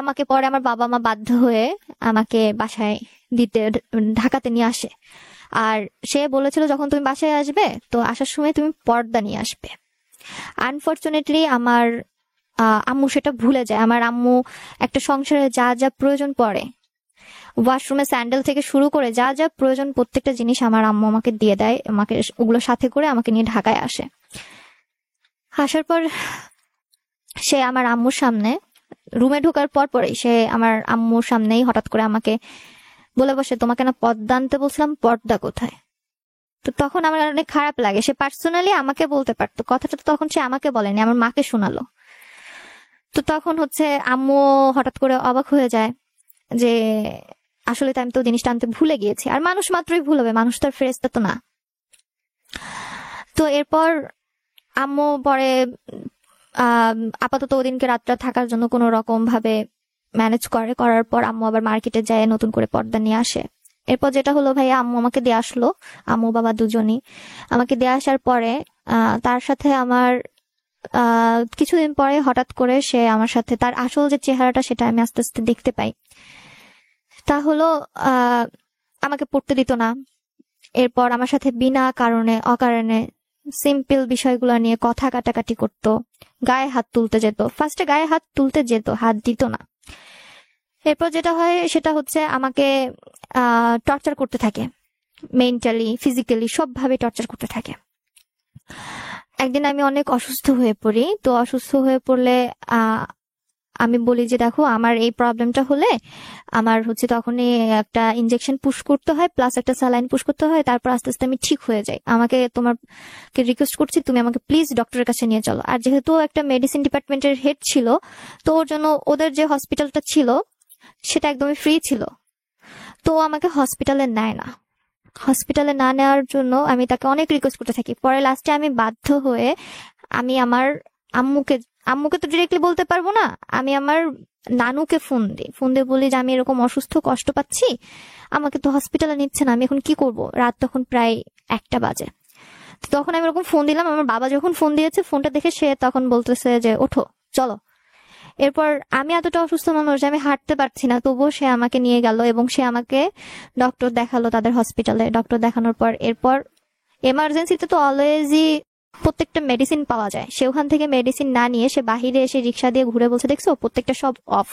আমাকে পরে আমার বাবা মা বাধ্য হয়ে আমাকে বাসায় দিতে, ঢাকাতে নিয়ে আসে। আর সে বলেছিল যখন তুমি বাসায় আসবে তো আসার সময় তুমি পর্দা নিয়ে আসবে। আনফরচুনেটলি আমার আম্মু সেটা ভুলে যায়। আমার আম্মু একটা সংসারে যা যা প্রয়োজন পড়ে, ওয়াশরুমে স্যান্ডেল থেকে শুরু করে যা যা প্রয়োজন প্রত্যেকটা জিনিস আমার আম্মু আমাকে দিয়ে দেয়, আমাকে ওগুলো সাথে করে আমাকে নিয়ে ঢাকায় আসে। আসার পর সে আমার আম্মুর সামনে, রুমে ঢোকার পর পরেই সে আমার আম্মুর সামনেই হঠাৎ করে আমাকে বলে বসে, তোমাকে না পর্দা আনতে বলছিলাম, পর্দা কোথায়? তো তখন আমার অনেক খারাপ লাগে। সে পার্সোনালি আমাকে বলতে পারতো কথাটা, তো তখন সে আমাকে বলেনি, আমার মাকে শোনালো। তো তখন হচ্ছে আম্মু হঠাৎ করে অবাক হয়ে যায় যে আসলে তো আমি তো জিনিসটা আনতে ভুলে গিয়েছি। আর মানুষ মাত্রই ভুল হবে, মানুষ তো আর ফেরেশতা তো না। তো এরপর আম্মু পরে আপাতত ওদিনকে রাতটা থাকার জন্য কোনো রকম ভাবে ম্যানেজ করার পর আম্মু আবার মার্কেটে যায়, নতুন করে পর্দা নিয়ে আসে। এরপর যেটা হলো, ভাইয়া আম্মু আমাকে দিয়ে আসলো, আম্মু বাবা দুজনই আমাকে দিয়ে আসার পরে তার সাথে আমার কিছুদিন পরে হঠাৎ করে সে আমার সাথে, তার আসল যে চেহারাটা সেটা আমি আস্তে আস্তে দেখতে পাই। তা হলো আমাকে পড়তে দিত না। এরপর আমার সাথে বিনা কারণে অকারণে সিম্পল বিষয়গুলো নিয়ে কথা কাটাকাটি করতো, গায়ে হাত তুলতে যেত। ফার্স্টে গায়ে হাত তুলতে যেত, হাত দিত না। এরপর যেটা হয় সেটা হচ্ছে আমাকে টর্চার করতে থাকে, মেন্টালি ফিজিক্যালি সবভাবে টর্চার করতে থাকে। একদিন আমি অনেক অসুস্থ হয়ে পড়ি। তো অসুস্থ হয়ে পড়লে আমি বলি যে দেখো আমার এই প্রবলেমটা হলে আমার হচ্ছে তখনই একটা ইনজেকশন পুশ করতে হয়, প্লাস একটা স্যালাইন পুশ করতে হয়, তারপর আস্তে আস্তে আমি ঠিক হয়ে যাই। আমাকে তোমাকে রিকোয়েস্ট করছি তুমি আমাকে প্লিজ ডক্টরের কাছে নিয়ে চলো। আর যেহেতু একটা মেডিসিন ডিপার্টমেন্টের হেড ছিল, তো ওর জন্য ওদের যে হসপিটালটা ছিল সেটা একদমই ফ্রি ছিল। তো আমাকে হসপিটালে নেয় না। হসপিটালে না নেওয়ার জন্য আমি তাকে অনেক রিকোয়েস্ট করতে থাকি। পরে লাস্টে আমি বাধ্য হয়ে আমি আমার আম্মুকে তো ডিরেক্টলি বলতে পারবো না, আমি আমার নানুকে ফোন দিয়ে বলি যে আমি এরকম অসুস্থ, কষ্ট পাচ্ছি, আমাকে তো হসপিটালে নিচ্ছে না, আমি এখন কি করব? রাত তখন প্রায় 1টা বাজে। তখন আমি এরকম ফোন দিলাম। আমার বাবা যখন ফোন দিয়েছে, ফোনটা দেখে সে তখন বলতেছে যে ওঠো চলো। এরপর আমি এতটা অসুস্থ মানুষ যে আমি হাঁটতে পারছি না, তবুও সে আমাকে নিয়ে গেল এবং সে আমাকে ডক্টর দেখালো তাদের হসপিটালে। ডক্টর দেখানোর পর এরপর এমার্জেন্সিতে তো অলওয়েজই প্রত্যেকটা মেডিসিন পাওয়া যায়। সে ওখান থেকে মেডিসিন না নিয়ে সে বাহিরে এসে রিক্সা দিয়ে ঘুরে বলছে দেখছো প্রত্যেকটা সব অফ,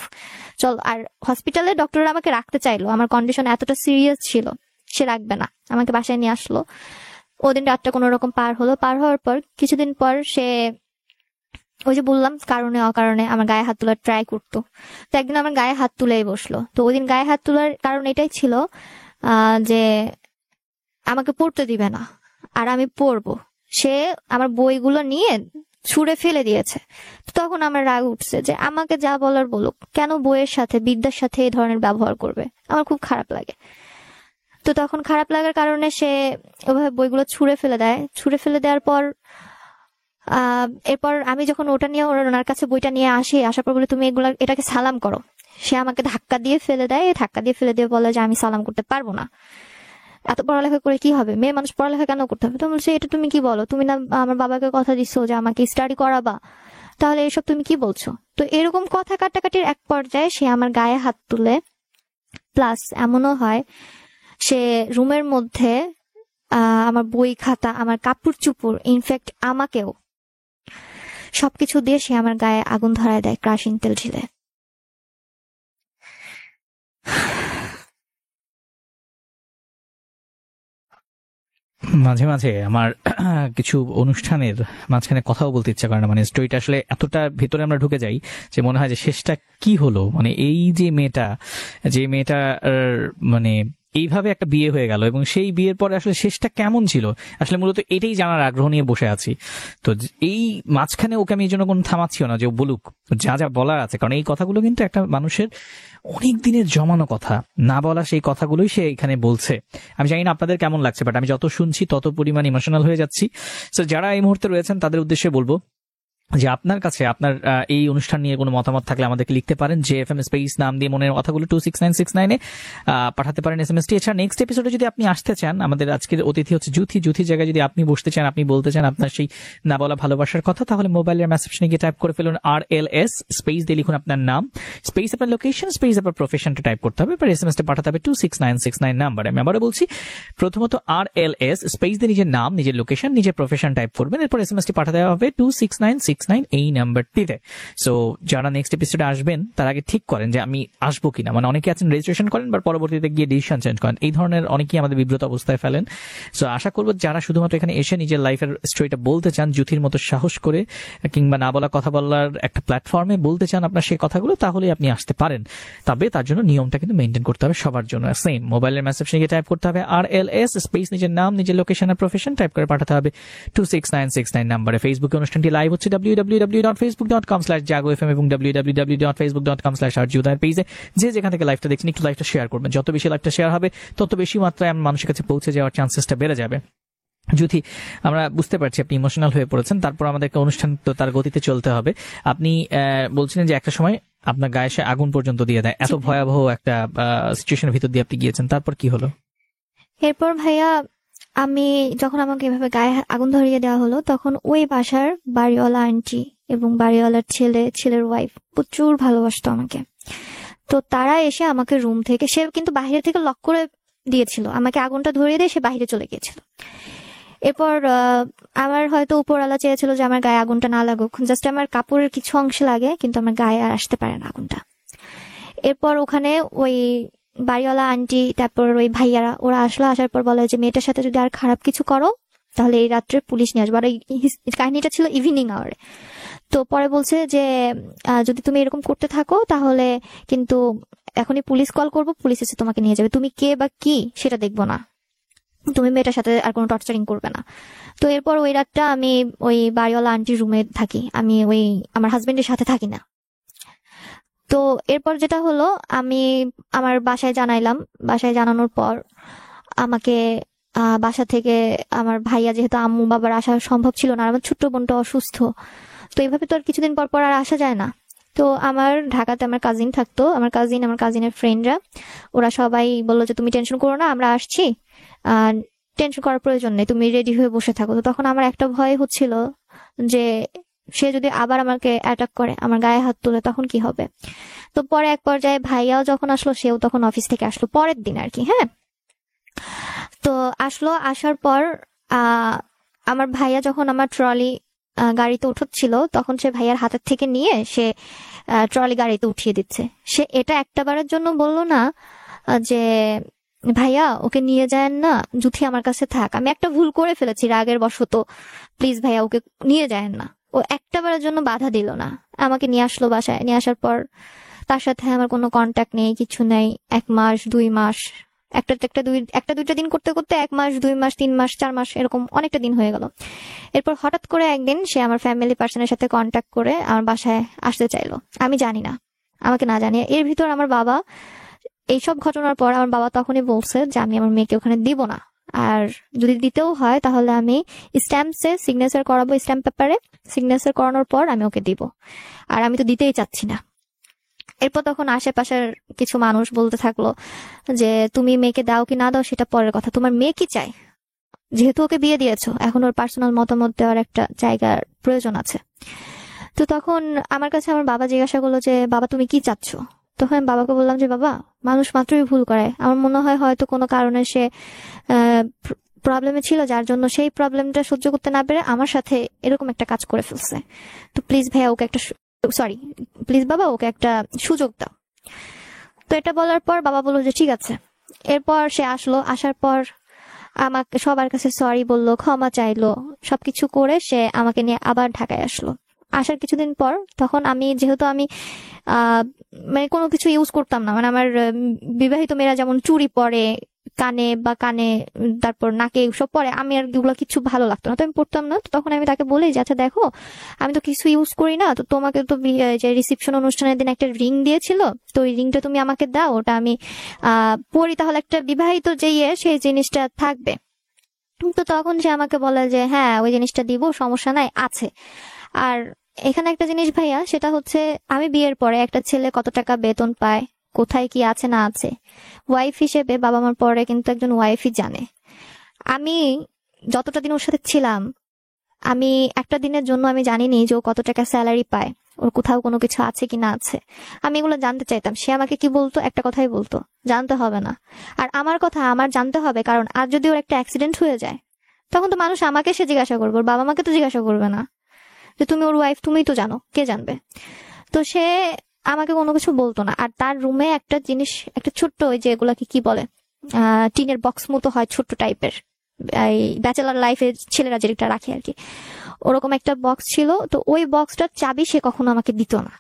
চল। আর হসপিটালে ডক্টররা আমাকে রাখতে চাইলো, আমার কন্ডিশন এতটা সিরিয়াস ছিল, সে রাখবে না, আমাকে বাসায় নিয়ে আসলো। ওদিন রাতটা কোনো রকম পার হলো। পার হওয়ার পর কিছুদিন পর সে ওই যে বললাম কারণে অকারণে আমার গায়ে হাত তোলার ট্রাই করতো। তো একদিন আমার গায়ে হাত তুলেই বসলো। তো ওই দিন গায়ে হাত তোলার কারণ এটাই ছিল যে আমাকে পড়তে দিবে না আর আমি পড়বো। সে আমার বইগুলো নিয়ে ছুঁড়ে ফেলে দিয়েছে। তখন আমার রাগ উঠছে যে আমাকে যা বলার বলুক, কেন বইয়ের সাথে, বিদ্যার সাথে এই ধরনের ব্যবহার করবে? আমার খুব খারাপ লাগে। তো তখন খারাপ লাগার কারণে সে ওভাবে বইগুলো ছুঁড়ে ফেলে দেয়। ছুঁড়ে ফেলে দেওয়ার পর এরপর আমি যখন ওটা নিয়ে ওনার কাছে বইটা নিয়ে আসার পর বলে তুমি এটাকে সালাম করো। সে আমাকে ধাক্কা দিয়ে ফেলে দেয়। ধাক্কা দিয়ে ফেলে দিয়ে বলে যে আমি সালাম করতে পারবো না, এত পড়ালেখা করে কি হবে, মেয়ে মানুষ পড়ালেখা কেন করতে হবে? তো বলছে এটা তুমি কি বলো, তুমি না আমার বাবাকে কথা দিচ্ছ যে আমাকে স্টাডি করাবা, তাহলে এসব তুমি কি বলছো? তো এরকম কথা কাটাকাটির এক পর্যায়ে সে আমার গায়ে হাত তুলে, প্লাস এমনও হয় সে রুমের মধ্যে আমার বই খাতা, আমার কাপড় চুপড়, ইনফ্যাক্ট আমাকেও সবকিছু দিয়ে সে আমার গায়ে আগুন ধরায় দেয় ক্রাশিং তেল ঢেলে।
মাঝে মাঝে আমার কিছু অনুষ্ঠানের মাঝখানে কথাও বলতে ইচ্ছা করে না, মানে স্টোরিটা আসলে এতটা ভেতরে আমরা ঢুকে যাই যে মনে হয় যে শেষটা কি হলো। মানে এই যে মেয়েটা মানে এইভাবে একটা বিয়ে হয়ে গেল এবং সেই বিয়ের পরে আসলে শেষটা কেমন ছিল, আসলে মূলত এটাই জানার আগ্রহ নিয়ে বসে আছি। তো এই মাঝখানে ওকে আমি এই জন্য কোনো থামাচ্ছিও না যে ও বলুক যা যা বলার আছে, কারণ এই কথাগুলো কিন্তু একটা মানুষের অনেক দিনের জমানো কথা, না বলা সেই কথাগুলোই সে এখানে বলছে। আমি জানি না আপনাদের কেমন লাগছে, বাট আমি যত শুনছি তত পরিমাণ ইমোশনাল হয়ে যাচ্ছি। তো যারা এই মুহূর্তে রয়েছেন তাদের উদ্দেশ্যে বলবো যে আপনার কাছে আপনার এই অনুষ্ঠান নিয়ে কোনো মতামত থাকলে আমাদেরকে লিখতে পারেন, যে এফএম স্পেস নাম দিয়ে মনের কথাগুলো 26969 পাঠাতে পারেন এসএমএসটি। এছাড়া নেক্সট এপিসোডে যদি আপনি আসতে চান, আমাদের আজকের অতিথি হচ্ছে জুথির জায়গায় যদি আপনি বসতে চান, আপনি বলতে চান আপনার সেই না বলা ভালোবাসার কথা, তাহলে মোবাইলের মেসেজে গিয়ে টাইপ করে ফেলুন RLS স্পেস দিয়ে লিখুন আপনার নাম, স্পেস আপনার লোকেশন, স্পেস আপনার প্রফেশনটা টাইপ করতে হবে, এবার এসএমএসটা পাঠাতে হবে 26969 নাম্বারে। আমি আবারও বলছি, প্রথমত RLS স্পেস দিয়ে নিজের নাম, নিজের লোকেশন, নিজের প্রফেশন টাইপ করবেন, এরপর এসএমএসটি পাঠাতে হবে 26969 এই নাম্বারটিতে। সো যারা নেক্সট এপিসোডে আসবেন তার আগে ঠিক করেন যে আমি আসবো কিনা, মানে অনেকে আছেন রেজিস্ট্রেশন করেন বা পরবর্তীতে গিয়ে ডিসিশন চেঞ্জ করেন, এই ধরনের অনেকেই আমাদের বিব্রত অবস্থায় ফেলেন। সো আশা করবো যারা শুধুমাত্র এখানে এসে নিজের লাইফের স্টোরিটা বলতে চান, জুথির মতো সাহস করে কিংবা না বলা কথা বলার একটা প্ল্যাটফর্মে বলতে চান আপনার সেই কথাগুলো, তাহলে আপনি আসতে পারেন। তবে তার জন্য নিয়মটা কিন্তু মেনটেন করতে হবে সবার জন্য সেম। মোবাইলের মেসেজ গিয়ে টাইপ করতে হবে RLS স্পেস নিজের নাম, নিজের লোকেশন আর প্রফেশন টাইপ করে পাঠাতে হবে 26969 নাম্বারে। ফেসবুকে অনুষ্ঠানটি লাইভ হচ্ছে www.facebook.com/jagofm এবং www.facebook.com/arjudair পেজে। যে যেখান থেকে লাইভটা দেখছেন একটু লাইভটা শেয়ার করবেন, যত বেশি লাইভটা শেয়ার হবে তত বেশি মাত্রায় মানুষের কাছে পৌঁছে যাওয়ার চান্সেসটা বেড়ে যাবে। যদি আমরা বুঝতে পারছি আপনি ইমোশনাল হয়ে পড়েছেন, তারপর আমাদেরকে অনুষ্ঠান তো তার গতিতে চলতে হবে। আপনি বলছিলেন যে একটা সময় আপনার গায়ে সে আগুন পর্যন্ত দিয়ে দেয়, এত ভয়াবহ একটা সিচুয়েশনের ভিতর দিয়ে আপনি গিয়েছেন, তারপর কি হলো?
এরপর ভাইয়া আমি যখন আমাকে এভাবে গায়ে আগুন ধরিয়ে দেওয়া হলো, তখন ওই বাসার বাড়িওয়ালা আন্টি এবং বাড়িওয়ালার ছেলের ওয়াইফ প্রচুর ভালোবাসতো আমাকে। তো তারা এসে আমাকে রুম থেকে, সে কিন্তু বাইরে থেকে লক করে দিয়েছিল, আমাকে আগুনটা ধরিয়ে দিয়ে সে বাইরে চলে গিয়েছিল। এরপর আমার হয়তো উপরওয়ালা চেয়েছিল যে আমার গায়ে আগুনটা না লাগুক, জাস্ট আমার কাপড়ের কিছু অংশে লাগে, কিন্তু আমার গায়ে আর আসতে পারে না আগুনটা। এরপর ওখানে ওই বাড়িওয়ালা আন্টি, তারপর ওই ভাইয়ারা, ওরা আসলো, আসার পর বলে যে মেয়েটার সাথে যদি আর খারাপ কিছু করো তাহলে এই রাত্রে পুলিশ নিয়ে আসবো। আর এই কাহিনীটা ছিল ইভিনিং আওয়ারে। তো পরে বলছে যে যদি তুমি এরকম করতে থাকো তাহলে কিন্তু এখনই পুলিশ কল করবো, পুলিশ এসে তোমাকে নিয়ে যাবে, তুমি কে বা কি সেটা দেখবো না, তুমি মেয়েটার সাথে আর কোনো টর্চারিং করবে না। তো এরপর ওই রাতটা আমি ওই বাড়িওয়ালা আন্টির রুমে থাকি, আমি ওই আমার হাজবেন্ডের সাথে থাকি না। তো এরপর যেটা হলো, আমি আমার বাসায় জানাইলাম, বাসায় জানানোর পর আমাকে বাসা থেকে আমার ভাইয়া, যেহেতু আম্মু বাবার আসা সম্ভব ছিল না, আর আমার ছোট্ট বোনটা অসুস্থ, তো এইভাবে তো আর কিছুদিন পর পর আর আসা যায় না। তো আমার ঢাকাতে আমার কাজিন থাকতো, আমার কাজিনের ফ্রেন্ডরা, ওরা সবাই বললো যে তুমি টেনশন করো না, আমরা আসছি, টেনশন করার প্রয়োজন নেই, তুমি রেডি হয়ে বসে থাকো। তো তখন আমার একটা ভয় হচ্ছিল যে সে যদি আবার আমাকে অ্যাটাক করে, আমার গায়ে হাত তুলে, তখন কি হবে। তো পরে এক পর্যায়ে ভাইয়াও যখন আসলো, সেও তখন অফিস থেকে আসলো পরের দিন আর কি। হ্যাঁ, তো আসলো, আসার পর আমার ভাইয়া যখন আমার ট্রলি গাড়িতে উঠছিল, তখন সে ভাইয়ার হাতের থেকে নিয়ে সে ট্রলি গাড়িতে উঠিয়ে দিচ্ছে। সে এটা একটাবারের জন্য বললো না যে ভাইয়া ওকে নিয়ে যায় না, জুথি আমার কাছে থাক, আমি একটা ভুল করে ফেলেছি রাগের বশত, প্লিজ ভাইয়া ওকে নিয়ে যায় না। ও একটাবারের জন্য বাধা দিল না, আমাকে নিয়ে আসলো বাসায়। নিয়ে আসার পর তার সাথে আমার কোনো কন্ট্যাক্ট নেই, কিছু নেই। 1 মাস 2 মাস, একটা দুইটা দিন করতে করতে 1 মাস 2 মাস 3 মাস 4 মাস এরকম অনেকটা দিন হয়ে গেল। এরপর হঠাৎ করে একদিন সে আমার ফ্যামিলি পার্সনের সাথে কন্ট্যাক্ট করে আমার বাসায় আসতে চাইলো, আমি জানি না, আমাকে না জানিয়ে। এর ভিতর আমার বাবা, এইসব ঘটনার পর আমার বাবা তখনই বলছে যে আমি আমার মেয়েকে ওখানে দিব না, আর যদি দিতেও হয় তাহলে আমি স্ট্যাম্পসে সিগনেচার করাবো, স্ট্যাম্প পেপারে সিগনেচার করানোর পর আমি ওকে দিব, আর আমি তো দিতেই চাচ্ছি না। এরপর তখন আশেপাশের কিছু মানুষ বলতে থাকলো যে তুমি মেয়েকে দাও কি না দাও সেটা পরের কথা, তোমার মেয়ে কি চায়, যেহেতু ওকে বিয়ে দিয়েছো, এখন ওর পার্সোনাল মতামত দেওয়ার একটা জায়গার প্রয়োজন আছে। তো তখন আমার কাছে আমার বাবা জিজ্ঞাসা করলো যে বাবা তুমি কি চাচ্ছ। তখন আমি বাবাকে বললাম যে বাবা, মানুষ মাত্রই ভুল করে, আমার মনে হয় হয়তো কোনো কারণে সে প্রবলেমে ছিল, যার জন্য সেই প্রবলেমটা সহ্য করতে না পেরে আমার সাথে এরকম একটা কাজ করে ফেলছে। তো প্লিজ ভাইয়া ওকে একটা প্লিজ বাবা ওকে একটা সুযোগ দাও। তো এটা বলার পর বাবা বললো যে ঠিক আছে। এরপর সে আসলো, আসার পর আমাকে সবার কাছে সরি বললো, ক্ষমা চাইলো, সবকিছু করে সে আমাকে নিয়ে আবার ঢাকায় আসলো। আসার কিছুদিন পর তখন আমি, যেহেতু আমি মানে কোনো কিছু ইউজ করতাম না, মানে আমার বিবাহিত মেয়েরা যেমন চুড়ি পরে, কানে বা কানে তারপর নাকে সব পরে, আমি আর এগুলো কিছু ভালো লাগতো না, তো আমি পড়তাম না। তো তখন আমি তাকে বলি যে আচ্ছা দেখো, আমি তো কিছু ইউজ করি না, তো তোমাকে তো যে রিসেপশন অনুষ্ঠানের দিন একটা রিং দিয়েছিল, তো ওই রিংটা তুমি আমাকে দাও, ওটা আমি পরি, তাহলে একটা বিবাহিত যে সেই জিনিসটা থাকবে। তো তখন সে আমাকে বলে যে হ্যাঁ ওই জিনিসটা দিব, সমস্যা নাই, আছে। আর এখানে একটা জিনিস ভাইয়া, সেটা হচ্ছে আমি বিয়ের পরে একটা ছেলে কত টাকা বেতন পায়, কোথায় কি আছে না আছে, ওয়াইফ হিসেবে বাবা মার পরে কিন্তু একজন ওয়াইফই জানে। আমি যতটা দিন ওর সাথে ছিলাম, আমি একটা দিনের জন্য আমি জানিনি যে ও কত টাকা স্যালারি পায়, ওর কোথাও কোনো কিছু আছে কি না আছে। আমি এগুলো জানতে চাইতাম। সে আমাকে কি বলতো, একটা কথাই বলতো, জানতে হবে না। আর আমার কথা আমার জানতে হবে, কারণ আজ যদি ওর একটা অ্যাক্সিডেন্ট হয়ে যায়, তখন তো মানুষ আমাকে সে জিজ্ঞাসা করবে, ওর বাবা মাকে তো জিজ্ঞাসা করবে না যে তুমি ওর ওয়াইফ, তুমিই তো জানো, কে জানবে। তো সে আমাকে কোনো কিছু বলতো না। আর তার রুমে একটা জিনিস, একটা ছোট্ট, ওই যে এগুলাকে কি বলে, টিনের বক্স মতো হয়, ছোট্ট টাইপের, এই ব্যাচেলার লাইফে ছেলেরা যেটা রাখে আর কি, ওরকম একটা বক্স ছিল। তো ওই বক্সটার চাবি সে কখনো আমাকে দিত না,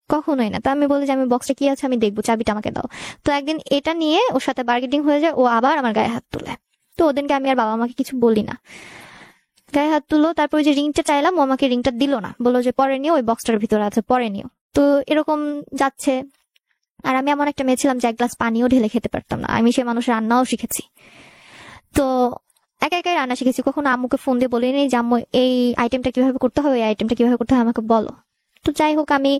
কখনোই না। তো আমি বলি যে আমি বক্সটা কি আছে আমি দেখবো, চাবিটা আমাকে দাও। তো একদিন এটা নিয়ে ওর সাথে বার্গেনিং হয়ে যায়, ও আবার আমার গায়ে হাত তোলে। তো ওদিনকে আমি আর বাবা আমাকে কিছু বলি না, গায়ে হাত তুলো। তারপর ওই যে রিংটা চাইলাম, ও আমাকে রিংটা দিল না, বললো যে পরে নিও, ওই বক্সটার ভিতরে আছে, পরে নিও। তো এরকম যাচ্ছে। আর আমি এমন একটা মেয়ে ছিলাম যে এক গ্লাস পানিও ঢেলে খেতে পারতাম না। আমি সে মানুষের রান্নাও শিখেছি। তো একা একাই রান্না শিখেছি, কখনো আম্মুকে ফোন দিয়ে বলিনি যে আম্মু এই আইটেমটা কিভাবে করতে হবে, এই আইটেমটা কিভাবে করতে হয় আমাকে বলো। তো যাই হোক, আমি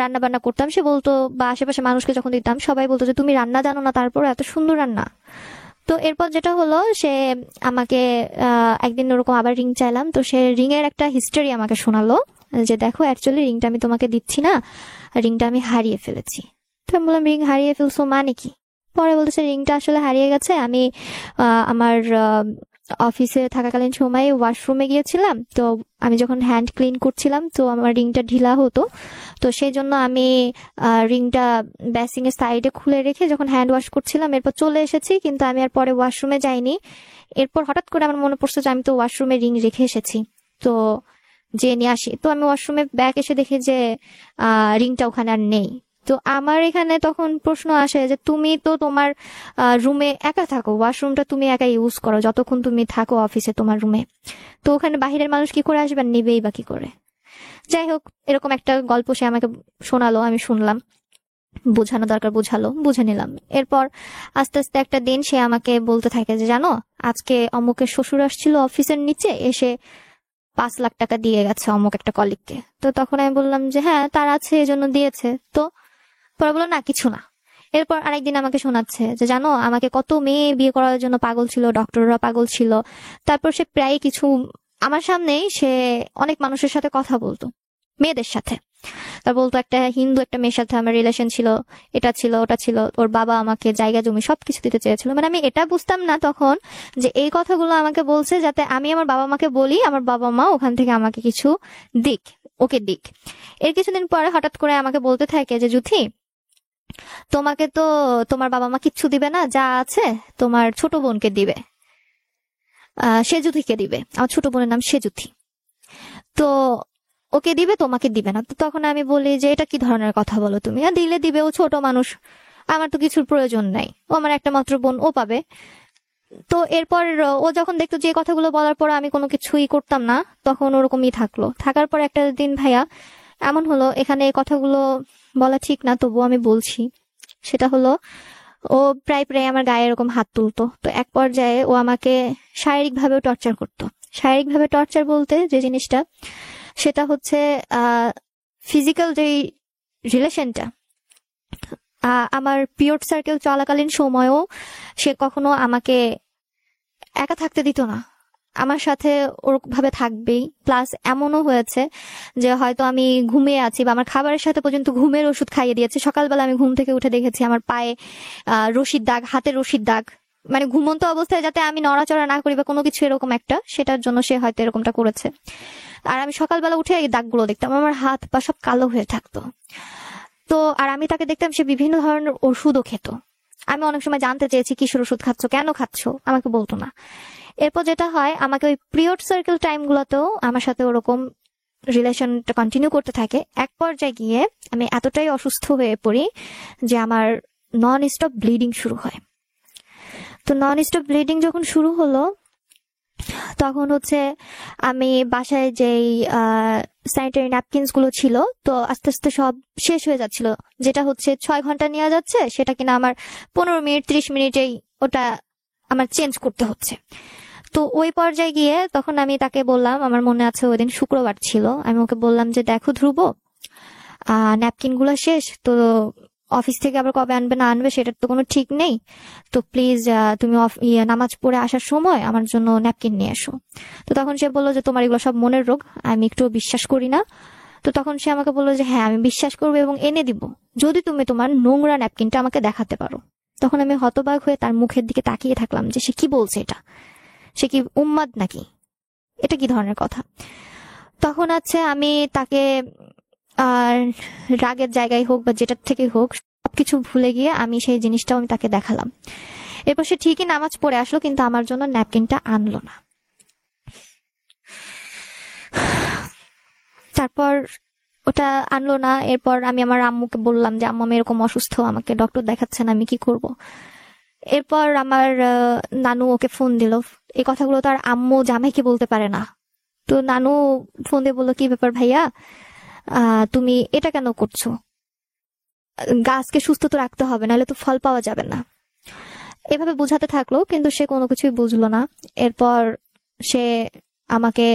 রান্না বান্না করতাম, সে বলতো, বা আশেপাশে মানুষকে যখন দিতাম সবাই বলতো যে তুমি রান্না জানো না, তারপর এত সুন্দর রান্না। তো এরপর যেটা হলো, সে আমাকে একদিন ওরকম আবার রিং চাইলাম, তো সে রিং এর একটা হিস্টোরি আমাকে শোনালো যে দেখো অ্যাকচুয়ালি রিংটা আমি তোমাকে দিচ্ছি না, রিংটা আমি হারিয়ে ফেলেছি। তো আমি বললাম রিং হারিয়ে ফেলছো মানে কি? পরে বলতেছে রিংটা আসলে হারিয়ে গেছে, আমি আমার অফিসে থাকাকালীন সময়ে ওয়াশরুমে গিয়েছিলাম, তো আমি যখন হ্যান্ড ক্লিন করছিলাম তো আমার রিংটা ঢিলা হতো, তো সেই জন্য আমি রিংটা বেসিং এর সাইডে খুলে রেখে যখন হ্যান্ড ওয়াশ করছিলাম, এরপর চলে এসেছি, কিন্তু আমি আর পরে ওয়াশরুমে যাইনি। এরপর হঠাৎ করে আমার মনে পড়ছে যে আমি তো ওয়াশরুমে রিং রেখে এসেছি, তো যে নিয়ে আসি। তো আমি ওয়াশরুমে ব্যাগ এসে দেখি যে রিংটা ওখানে আর নেই। তো আমার এখানে তখন প্রশ্ন আসে যে তুমি তো তোমার রুমে একা থাকো, ওয়াশরুমটা তুমি একা ইউজ করো যতক্ষণ তুমি থাকো অফিসে তোমার রুমে, তো ওখানে বাহিরের মানুষ কি করে আসবে, নেবেই বা কি করে? যাই হোক, এরকম একটা গল্প সে আমাকে শোনালো, আমি শুনলাম, বোঝানো দরকার বোঝালো, বুঝে নিলাম। এরপর আস্তে আস্তে একটা দিন সে আমাকে বলতে থাকে যে জানো আজকে অমুকের শ্বশুর আসছিল অফিসের নিচে, এসে 5 লাখ টাকা দিয়ে গেছে অমুক একটা কলিগকে। তো তখন আমি বললাম যে হ্যাঁ তার আছে, এজন্য দিয়েছে। তো পরে বললো না কিছু না। এরপর আরেকদিন আমাকে শোনাচ্ছে যে জানো আমাকে কত মেয়ে বিয়ে করার জন্য পাগল ছিল, ডক্টররা পাগল ছিল। তারপর সে প্রায় কিছু আমার সামনেই সে অনেক মানুষের সাথে কথা বলতো, মেয়েদের সাথে। তার বলতো একটা হিন্দু একটা মেয়ের সাথে আমার রিলেশন ছিল, এটা ছিল ওটা ছিল, ওর বাবা আমাকে জায়গা জমি সবকিছু দিতে চেয়েছিল। মানে আমি এটা বুঝতাম না তখন যে এই কথাগুলো আমাকে বলছে যাতে আমি আমার বাবা মাকে বলি, আমার বাবা মা ওখান থেকে আমাকে কিছু দিক, ওকে দিক। এর কিছুদিন পরে হঠাৎ করে আমাকে বলতে থাকে যে জুথি, তোমাকে তো তোমার বাবা মা কিচ্ছু দিবে না, যা আছে তোমার ছোট বোনকে দিবে, সেজুথিকে দিবে। আমার ছোট বোনের নাম সেজুথি। তো ওকে দিবে, তোমাকে দিবে না। তো তখন আমি বলি যে এটা কি ধরনের কথা বলো তুমি, দিলে দিবে, ও ছোট মানুষ, আমার তো কিছুর প্রয়োজন নাই, ও আমার একটা মাত্র বোন, ও পাবে। তো এরপর ও যখন দেখতো যে কথাগুলো বলার পর আমি কোনো কিছুই করতাম না, তখন ওরকমই থাকলো। থাকার পর একটা দিন ভাইয়া এমন হলো, এখানে এই কথাগুলো বলা ঠিক না তবুও আমি বলছি, সেটা হলো ও প্রায় প্রায় আমার গায়ে এরকম হাত তুলতো। তো এক পর্যায়ে ও আমাকে শারীরিক ভাবেও টর্চার করতো। শারীরিক ভাবে টর্চার বলতে যে জিনিসটা, সেটা হচ্ছে ফিজিক্যাল যে রিলেশনটা, আমার পিরিয়ড সার্কেল চলাকালীন সময়েও সে কখনো আমাকে একা থাকতে দিত না, আমার সাথে ওর ভাবে থাকবেই। প্লাস এমনও হয়েছে যে হয়তো আমি ঘুমিয়ে আছি বা আমার খাবারের সাথে পর্যন্ত ঘুমের ওষুধ খাইয়ে দিয়েছে। সকালবেলা আমি ঘুম থেকে উঠে দেখেছি আমার পায়ে রশির দাগ, হাতে রশির দাগ, মানে ঘুমন্ত অবস্থায় যাতে আমি নড়াচড়া না করি বা কোনো কিছু এরকম একটা, সেটার জন্য সে হয়তো এরকমটা করেছে। আর আমি সকালবেলা উঠে এই দাগগুলো দেখতাম, আমার হাত পা সব কালো হয়ে থাকতো। তো আর আমি তাকে দেখতাম সে বিভিন্ন ধরনের ওষুধও খেত। আমি অনেক সময় জানতে চেয়েছি কিসের ওষুধ খাচ্ছ, কেন খাচ্ছ, আমাকে বলতো না। এরপর যেটা হয়, আমাকে ওই পিরিয়ড সার্কেল টাইম গুলোতেও আমার সাথে ওরকম রিলেশনটা কন্টিনিউ করতে থাকে। এক পর্যায়ে গিয়ে আমি এতটাই অসুস্থ হয়ে পড়ি যে আমার নন স্টপ ব্লিডিং শুরু হয়। তো নন স্টপ ব্লিডিং যখন শুরু হলো, তখন হচ্ছে আমি বাসায় যেই স্যানিটারি ন্যাপকিনস গুলো ছিল, তো আস্তে আস্তে সব শেষ হয়ে যাচ্ছিল। যেটা হচ্ছে 6 ঘন্টা নেওয়া যাচ্ছে, সেটা কিনা আমার 15 মিনিট 30 মিনিটেই ওটা আমার চেঞ্জ করতে হচ্ছে। তো ওই পর্যায়ে গিয়ে তখন আমি তাকে বললাম, আমার মনে আছে ওই দিন শুক্রবার ছিল, আমি ওকে বললাম যে দেখো ধ্রুব, ন্যাপকিন গুলো শেষ তো, অফিস থেকে আবার কবে আনবে না আনবে সেটার তো কোনো ঠিক নেই, তো প্লিজ তুমি নামাজ পড়ে আসার সময় আমার জন্য ন্যাপকিন নিয়ে এসো। তো তখন সে বললো যে তোমার এগুলো সব মনের রোগ, আমি একটু বিশ্বাস করি না। তো তখন সে আমাকে বললো যে হ্যাঁ আমি বিশ্বাস করবো এবং এনে দিব যদি তুমি তোমার নোংরা ন্যাপকিনটা আমাকে দেখাতে পারো। তখন আমি হতবাক হয়ে তার মুখের দিকে তাকিয়ে থাকলাম যে সে কি বলছে, এটা সে কি উম্মাদ নাকি, এটা কি ধরনের কথা। তখন আছে আমি তাকে আর রাগের জায়গায় হোক বা যেটার থেকে হোক সবকিছু ভুলে গিয়ে আমি সেই জিনিসটাও আমি তাকে দেখালাম। এরপর সে ঠিকই নামাজ পড়ে আসলো, কিন্তু আমার জন্য ন্যাপকিনটা আনলো না। তারপর ওটা আনলো না। এরপর আমি আমার আম্মুকে বললাম যে আম্মু আমি এরকম অসুস্থ, আমাকে ডক্টর দেখাচ্ছেন, আমি কি করব। এরপর আমার নানু ওকে ফোন দিল। এই কথাগুলো তো আর আম্মু জামাইকে বলতে পারে না। তো নানু ফোন দিয়ে বললো, কি ব্যাপার ভাইয়া, তুমি এটা কেন করছো, গাছকে সুস্থ তো রাখতে হবে, নাহলে তো ফল পাওয়া যাবে না। এভাবে বোঝাতে থাকলো, কিন্তু সে কোনো কিছুই বুঝলো না। এরপর সে আমাকে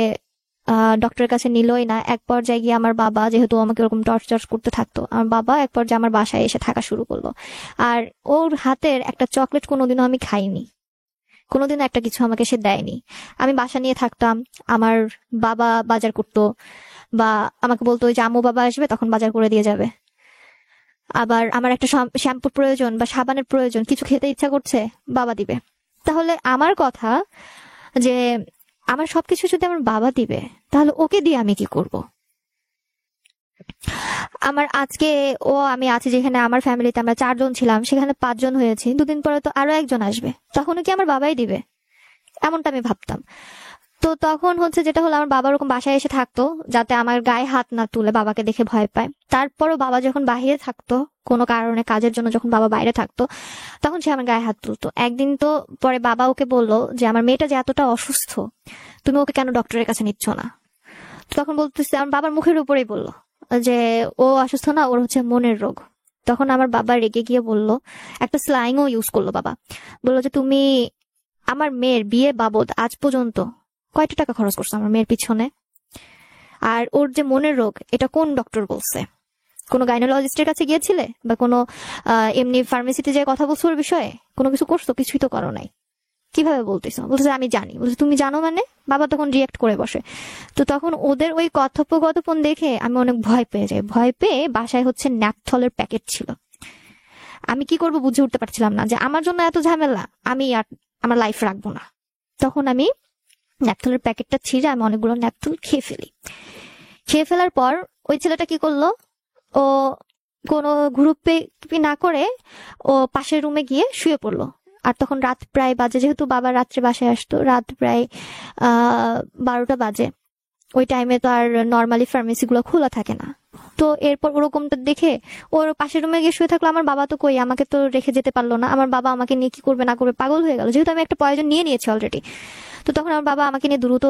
ডক্টরের কাছে নিলই না। এক পর্যায়ে গিয়ে আমার বাবা, যেহেতু আমাকে ওরকম টর্চার করতে থাকতো, আমার বাবা এক পর্যায়ে আমার বাসায় এসে থাকা শুরু করলো। আর ওর হাতের একটা চকলেট কোনোদিনও আমি খাইনি, কোনোদিনও একটা কিছু আমাকে সে দেয়নি। আমি বাসা নিয়ে থাকতাম, আমার বাবা বাজার করতো, বা আমাকে বলতো যে আম্মু বাবা আসবে তখন বাজার করে দিয়ে যাবে। আবার আমার একটা শ্যাম্পুর প্রয়োজন বা সাবানের প্রয়োজন, কিছু খেতে ইচ্ছা করছে, বাবা দিবে। তাহলে আমার কথা যে আমার সবকিছু যদি আমার বাবা দিবে, তাহলে ওকে দিয়ে আমি কি করব। আমার আজকে আমি আছি যেখানে, আমার ফ্যামিলিতে আমরা 4 জন ছিলাম, সেখানে 5 জন হয়েছি, 2 দিন পরে তো আরো একজন আসবে, তখনও কি আমার বাবাই দিবে, এমনটা আমি ভাবতাম। তো তখন হচ্ছে যেটা হলো, আমার বাবা ওরকম বাসায় এসে থাকতো যাতে আমার গায়ে হাত না তুলে, বাবাকে দেখে ভয় পায়। তারপরও বাবা যখন বাইরে থাকতো কোনো কারণে কাজের জন্য, যখন বাবা বাইরে থাকতো তখন সে আমার গায়ে হাত তুলতো। একদিন তো পরে বাবা ওকে বললো যে আমার মেয়েটা যে এতটা অসুস্থ, তুমি ওকে কেন ডক্টরের কাছে নিচ্ছ না। তখন বলতেছে, আমার বাবার মুখের উপরেই বললো যে ও অসুস্থ না, ওর হচ্ছে মনের রোগ। তখন আমার বাবা রেগে গিয়ে বলল, একটা স্ল্যাংও ইউজ করলো বাবা, বললো যে তুমি আমার মেয়ের বিয়ে বাবদ আজ পর্যন্ত কয়টা টাকা খরচ করছো আমার মেয়ের পিছনে, আর ওর যে মনের রোগ এটা কোন ডক্টর বলছে, কোনো গাইনোলজিস্টের কাছে গিয়েছিলে বা কোনো এমনি ফার্মেসিতে যে কথা বলছো ওর বিষয়ে, কোনো কিছু করছো, কিছুই তো করো নাই, কিভাবে বলতেছো। বলছে আমি জানি। বলছে তুমি জানো মানে। বাবা তখন রিয়েক্ট করে বসে। তো তখন ওদের ওই কথোপকথন দেখে আমি অনেক ভয় পেয়ে যাই। ভয় পেয়ে বাসায় হচ্ছে ন্যাপথলের প্যাকেট ছিল, আমি কি করব বুঝে উঠতে পারছিলাম না যে আমার জন্য এত ঝামেলা, আমি আর আমার লাইফ রাখবো না। তখন আমি ন্যাপথলের প্যাকেটটা ছিঁড়ে আমি অনেকগুলো ন্যাপথল খেয়ে ফেলি। খেয়ে ফেলার পর ওই ছেলেটা কি করলো, ও কোনো গ্রুপে না করে ও পাশের রুমে গিয়ে শুয়ে পড়লো। আর তখন রাত প্রায় বাজে, যেহেতু বাবা রাত্রে বাসায় আসতো, রাত প্রায় 12টা বাজে। ওই টাইমে তো আর নর্মালি ফার্মেসি গুলো খোলা থাকে না। তো এরপর ওরকমটা দেখে ওর পাশের রুমে গিয়ে শুয়ে থাকলো। আমার বাবা তো কই, আমাকে তো রেখে যেতে পারলো না। আমার বাবা আমাকে নিয়ে কি করবে না করবে পাগল হয়ে গেল, যেহেতু আমি একটা পয়জন নিয়ে নিয়েছি অলরেডি। তো তখন আমার বাবা আমাকে নিয়ে দ্রুত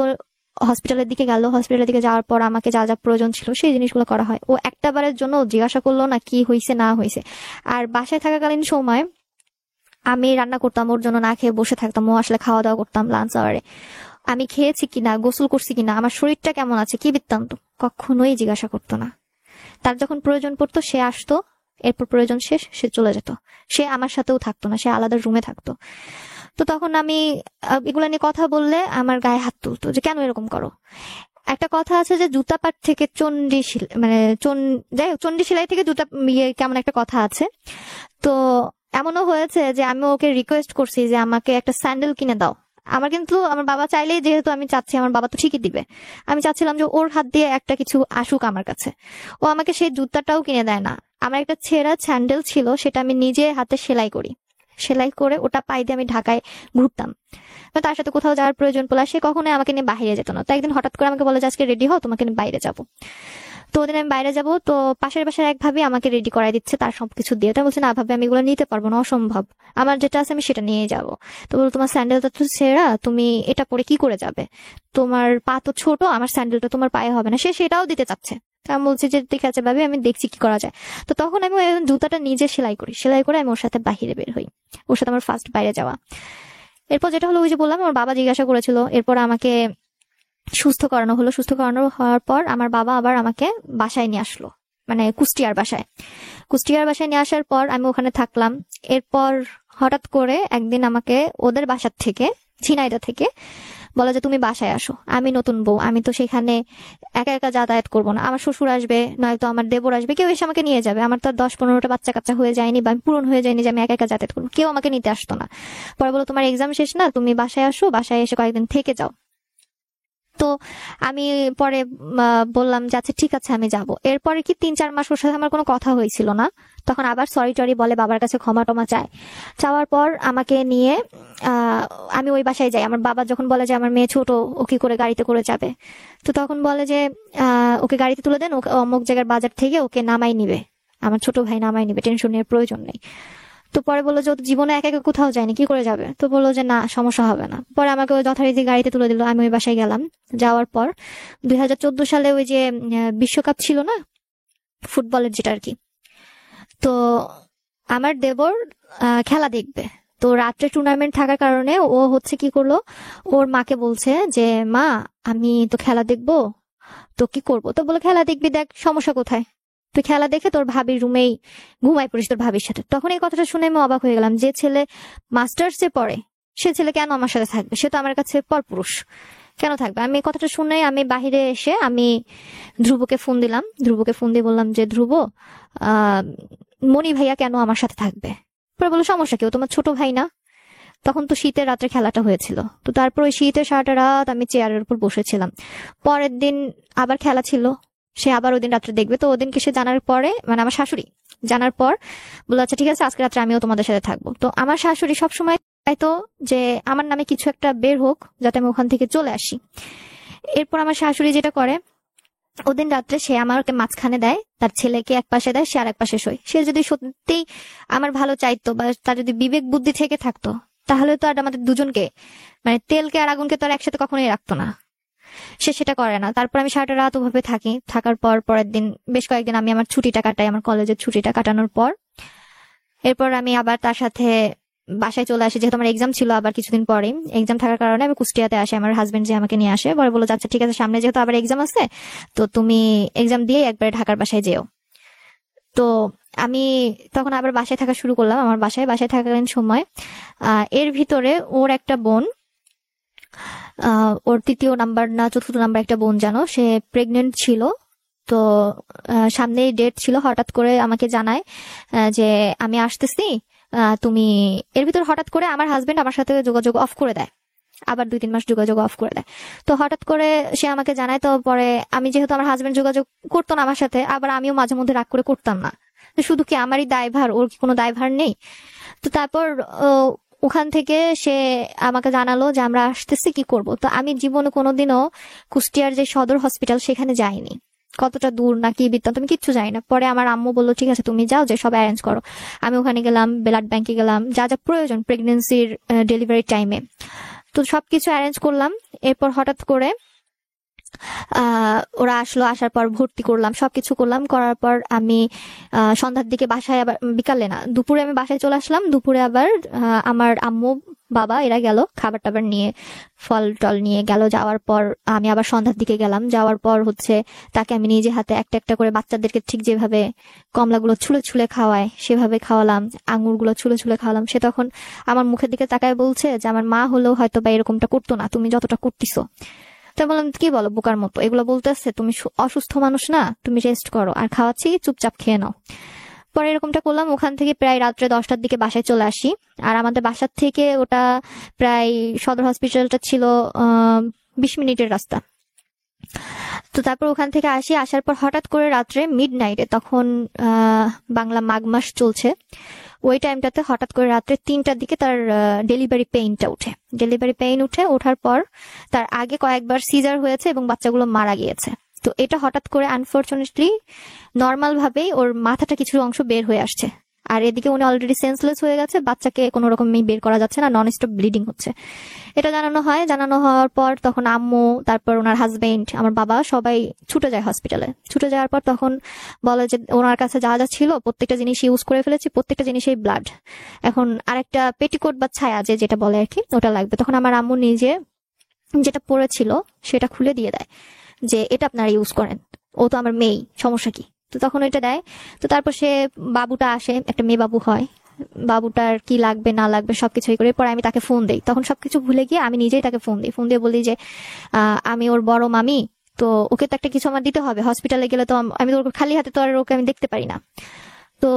হসপিটালের দিকে গেল। হসপিটালের দিকে যাওয়ার পর আমাকে যা যা প্রয়োজন ছিল সেই জিনিসগুলো করা হয়। ও একটা বারের জন্য জিজ্ঞাসা করলো না কি হয়েছে না হয়েছে। আর বাসায় থাকাকালীন সময় আমি রান্না করতাম, ওর জন্য না খেয়ে বসে থাকতাম। ও আসলে খাওয়া দাওয়া করতাম লাঞ্চ আওয়ারে, আমি খেয়েছি কিনা, গোসল করছি কিনা, আমার শরীরটা কেমন আছে, কি বৃত্তান্ত, কখনোই জিজ্ঞাসা করতো না। তার যখন প্রয়োজন পড়তো সে আসতো, এরপর প্রয়োজন শেষ সে চলে যেত। সে আমার সাথেও থাকতো না, সে আলাদা রুমে থাকতো। তো তখন আমি এগুলা নিয়ে কথা বললে আমার গায়ে হাত তুলতো যে কেন এরকম করো। একটা কথা আছে যে জুতা পাট থেকে চণ্ডী মানে যাই হোক, চণ্ডী সেলাই থেকে জুতা কেমন একটা কথা আছে। তো এমনও হয়েছে যে আমি ওকে রিকোয়েস্ট করছি যে আমাকে একটা স্যান্ডেল কিনে দাও। আমার কিন্তু আমার বাবা চাইলেই, যেহেতু আমি চাচ্ছি আমার বাবা তো ঠিকই দিবে, আমি চাচ্ছিলাম যে ওর হাত দিয়ে একটা কিছু আসুক আমার কাছে। ও আমাকে সেই জুতাটাও কিনে দেয় না। আমার একটা ছেঁড়া স্যান্ডেল ছিল, সেটা আমি নিজে হাতে সেলাই করি, সেলাই করে ওটা পাই দিয়ে আমি ঢাকায় ঘুরতাম। তার সাথে কোথাও যাওয়ার প্রয়োজন পড়লে সে কখনোই আমাকে নিয়ে বাইরে যেত না। তো একদিন হঠাৎ করে আমাকে বলে যে আজকে রেডি হও, তোমাকে নিয়ে বাইরে যাবো। তো ওদিন আমি বাইরে যাব, তো পাশের বাসার এক ভাবি আমাকে রেডি করাই দিচ্ছে তার সবকিছু দিয়ে। তাই বলছে না ভাবি আমি এগুলো নিতে পারবো না, অসম্ভব, আমার যেটা আছে আমি সেটা নিয়ে যাব। তো বললো তোমার স্যান্ডেলটা তো ছেঁড়া, তুমি এটা পরে কি করে যাবে, তোমার পা তো ছোট, আমার স্যান্ডেলটা তোমার পায়ে হবে না। সে সেটাও দিতে চাচ্ছে। তা আমি বলছি যে ঠিক আছে ভাবি, আমি দেখছি কি করা যায়। তো তখন আমি ওই জুতাটা নিজে সেলাই করি, সেলাই করে আমি ওর সাথে বাহিরে বের হই। ওর সাথে আমার ফার্স্ট বাইরে যাওয়া। এরপর যেটা হলো, ওই যে বললাম আমার বাবা জিজ্ঞাসা করেছিল, এরপর আমাকে সুস্থ করানো হলো। সুস্থ করানো হওয়ার পর আমার বাবা আবার আমাকে বাসায় নিয়ে আসলো, মানে কুষ্টিয়ার বাসায়। কুষ্টিয়ার বাসায় নিয়ে আসার পর আমি ওখানে থাকলাম। এরপর হঠাৎ করে একদিন আমাকে ওদের বাসার থেকে, ঝিনাইদহ থেকে বলে যে তুমি বাসায় আসো, আমি নতুন বউ, আমি তো সেখানে একা একা যাতায়াত করবো না, আমার শ্বশুর আসবে, নয়তো আমার দেবর আসবে, কেউ এসে আমাকে নিয়ে যাবে। আমার তো আর 10-15টা বাচ্চা কাচ্চা হয়ে যায়নি বা আমি পূরণ হয়ে যায়নি যে আমি একা একা যাতায়াত করবো, কেউ আমাকে নিতে আসতো না। পরে বলো তোমার এক্সাম শেষ না, তুমি বাসায় আসো, বাসায় এসে কয়েকদিন থেকে যাও। তো আমি পরে বললাম যে আচ্ছা ঠিক আছে আমি যাব। এরপরে কি 3-4 মাস ওর সাথে আমার কোনো কথা হয়েছিল না। তখন আবার সরি টরি বলে, বাবার কাছে ক্ষমা টমা চায়। চাওয়ার পর আমাকে নিয়ে আমি ওই বাসায় যাই। আমার বাবা যখন বলে যে আমার মেয়ে ছোট, ও কি করে গাড়িতে করে যাবে, তো তখন বলে যে ওকে গাড়িতে তুলে দেন, ওকে অমুক জায়গার বাজার থেকে ওকে নামাই নিবে, আমার ছোট ভাই নামাই নিবে, টেনশন নেওয়ার প্রয়োজন নেই। তো পরে বললো যে ও তো জীবনে একা একা কোথাও যায়নি, কি করে যাবে। তো বললো যে না সমস্যা হবে না। পরে আমাকে ওই যথারীতি গাড়িতে তুলে দিল, আমি ওই বাসায় গেলাম। যাওয়ার পর 2014 সালে ওই যে বিশ্বকাপ ছিল না, ফুটবলের যেটা আর কি, তো আমার দেবর খেলা দেখবে। তো রাত্রে টুর্নামেন্ট থাকার কারণে ও হচ্ছে কি করলো, ওর মাকে বলছে যে মা আমি তো খেলা দেখবো, তো কি করবো। তো বলে খেলা দেখবি, দেখ সমস্যা কোথায়, তুই খেলা দেখে তোর ভাবির রুমেই ঘুমাই পড়িস তোর ভাবির সাথে। তখন এই কথাটা শুনে আমি অবাক হয়ে গেলাম, যে ছেলে মাস্টার্সে পড়ে সে ছেলে কেন আমার সাথে থাকবে, সে তো আমার কাছে পরপুরুষ, কেন থাকবে। আমি এই কথাটা শুনে আমি বাহিরে এসে আমি ধ্রুবকে ফোন দিলাম। ধ্রুবকে ফোন দিয়ে বললাম যে ধ্রুব, আহ মনি ভাইয়া কেন আমার সাথে থাকবে। পরে বললো সমস্যা কি, ও তোমার ছোট ভাই না। তখন তো শীতের রাত্রে খেলাটা হয়েছিল। তো তারপর ওই শীতের সারাটা রাত আমি চেয়ারের উপর বসেছিলাম। পরের দিন আবার খেলা ছিল, সে আবার ওই দিন রাত্রে দেখবে। তো ওদিনকে সে জানার পরে, মানে আমার শাশুড়ি জানার পর বললো আচ্ছা ঠিক আছে আজকে রাত্রে আমিও তোমাদের সাথে থাকবো। তো আমার শাশুড়ি সবসময় চাইতো যে আমার নামে কিছু একটা বের হোক যাতে আমি ওখান থেকে চলে আসি। এরপর আমার শাশুড়ি যেটা করে, ওদিন রাত্রে সে আমাকে মাঝখানে দেয়, তার ছেলেকে এক পাশে দেয়, সে আর এক পাশে শোয়। সে যদি সত্যিই আমার ভালো চাইতো বা তার যদি বিবেক বুদ্ধি থেকে থাকতো, তাহলে তো আর আমাদের দুজনকে, মানে তেলকে আর আগুনকে তো আর একসাথে কখনোই রাখতো না। সে সেটা করে না। তারপর আমি সারাটা রাত ওভাবে থাকি। থাকার পর পরের দিন বেশ কয়েকদিন আমি আমার ছুটিটা কাটাই, আমার কলেজের ছুটিটা কাটানোর পর এরপর আমি আবার তার সাথে বাসায় চলে আসি। যেহেতু আমার এক্সাম ছিল আবার কিছুদিন পরে, এক্সাম থাকার কারণে আমি কুষ্টিয়াতে আসি। আমার হাজবেন্ড যে আমাকে নিয়ে আসে, পরে বললো আচ্ছা ঠিক আছে সামনে যেহেতু আবার এক্সাম আছে, তো তুমি এক্সাম দিয়ে একবারে ঢাকার বাসায় যেও। তো আমি তখন আবার বাসায় থাকা শুরু করলাম। আমার বাসায় থাকাকালীন সময় এর ভিতরে ওর একটা বোন, ওর 3য় নাম্বার না 4র্থ নাম্বার একটা বোন জানো, সে প্রেগনেন্ট ছিল। তো সামনেই ডেট ছিল, হঠাৎ করে আমাকে জানায় যে আমি আসতেছি, তুমি। এর ভিতর হঠাৎ করে আমার হাজবেন্ড আমার সাথে যোগাযোগ অফ করে দেয়, আবার 2-3 মাস যোগাযোগ অফ করে দেয়। তো হঠাৎ করে সে আমাকে জানায়। তো পরে আমি যেহেতু আমার হাজবেন্ড যোগাযোগ করতো না আমার সাথে, আবার আমিও মাঝে মধ্যে রাগ করে করতাম না, শুধু কি আমারই দায়ভার, ওর কি কোনো দায়ভার নেই। তো তারপর ওখান থেকে সে আমাকে জানালো যে আমরা আসতেছি, কি করব। তো আমি জীবনে কোনোদিনও কুষ্টিয়ার যে সদর হসপিটাল সেখানে যাইনি, কতটা দূর না কি বৃত্তান্ত আমি কিচ্ছু জানি না। পরে আমার আম্মু বললো ঠিক আছে তুমি যাও, যে সব অ্যারেঞ্জ করো। আমি ওখানে গেলাম, ব্লাড ব্যাংকে গেলাম, যা যা প্রয়োজন প্রেগনেন্সির ডেলিভারি টাইমে, তো সবকিছু অ্যারেঞ্জ করলাম। এরপর হঠাৎ করে ওরা আসলো, আসার পর ভর্তি করলাম, সবকিছু করলাম। করার পর আমি সন্ধ্যার দিকে বাসায়, আবার বিকালে না দুপুরে আমি বাসায় চলে আসলাম। দুপুরে আবার আমার আম্মু বাবা এরা গেল খাবার টাবার নিয়ে, ফল টল নিয়ে গেল। যাওয়ার পর আমি আবার সন্ধ্যার দিকে গেলাম। যাওয়ার পর হচ্ছে তাকে আমি নিজে হাতে একটা একটা করে বাচ্চাদেরকে ঠিক যেভাবে কমলাগুলো ছুলে ছুলে খাওয়ায় সেভাবে খাওয়ালাম, আঙুরগুলো ছুলে ছুলে খাওয়ালাম। সে তখন আমার মুখের দিকে তাকায় বলছে যে আমার মা হলেও হয়তো বা এরকমটা করতো না, তুমি যতটা করতেছো। তো বললাম কি বলো বোকার মতো, এগুলো বলতেছে, তুমি অসুস্থ মানুষ না, তুমি রেস্ট করো, আর খাওয়াচ্ছি চুপচাপ খেয়ে নাও। পরে এরকমটা করলাম। ওখান থেকে প্রায় রাত্রে 10টার দিকে বাসায় চলে আসি। আর আমাদের বাসার থেকে ওটা প্রায় সদর হসপিটালটা ছিল 20 মিনিটের রাস্তা। তো তারপর ওখান থেকে আসি। আসার পর হঠাৎ করে রাত্রে মিডনাইটে, তখন বাংলা মাঘ মাস চলছে, ওই টাইমটাতে হঠাৎ করে রাত্রে 3টার দিকে তার ডেলিভারি পেইনটা উঠে। ডেলিভারি পেইন ওঠার পর তার আগে কয়েকবার সিজার হয়েছে এবং বাচ্চাগুলো মারা গিয়েছে। তো এটা হঠাৎ করে আনফরচুনেটলি নর্মাল ভাবেই ওর মাথাটা কিছু অংশ বের হয়ে আসছে, আর এদিকে উনি অলরেডি সেন্সলেস হয়ে গেছে, বাচ্চাকে কোনো রকমই বের করা যাচ্ছে না, নন স্টপ ব্লিডিং হচ্ছে। এটা জানানো হয়, জানানো হওয়ার পর তখন আম্মু, তারপর ওনার হাজবেন্ড, আমার বাবা সবাই ছুটে যায় হসপিটালে। ছুটে যাওয়ার পর তখন বলে যে ওনার কাছে যা যা ছিল প্রত্যেকটা জিনিস ইউজ করে ফেলেছি, প্রত্যেকটা জিনিসেই ব্লাড, এখন আরেকটা পেটিকোট বা ছায়া যেটা বলে আর কি, ওটা লাগবে। তখন আমার আম্মু নিজে যেটা পড়েছিল সেটা খুলে দিয়ে দেয় যে এটা আপনারা ইউজ করেন, ও তো আমার মেয়ে, সমস্যা কি। তো তখন ওইটা দেয়। তো তারপর সে বাবুটা আসে, একটা মেয়ে বাবু হয়, বাবুটার কি লাগবে না লাগবে সবকিছু করে পরে আমি তাকে ফোন দিই। তখন সবকিছু ভুলে গিয়ে আমি নিজেই তাকে ফোন দিই, ফোন দিয়ে বলি যে আমি ওর বড় মামি, তো ওকে তো একটা কিছু আমার দিতে হবে, হসপিটালে গেলে তো আমি তো খালি হাতে তো আর ওকে আমি দেখতে পারি না, তো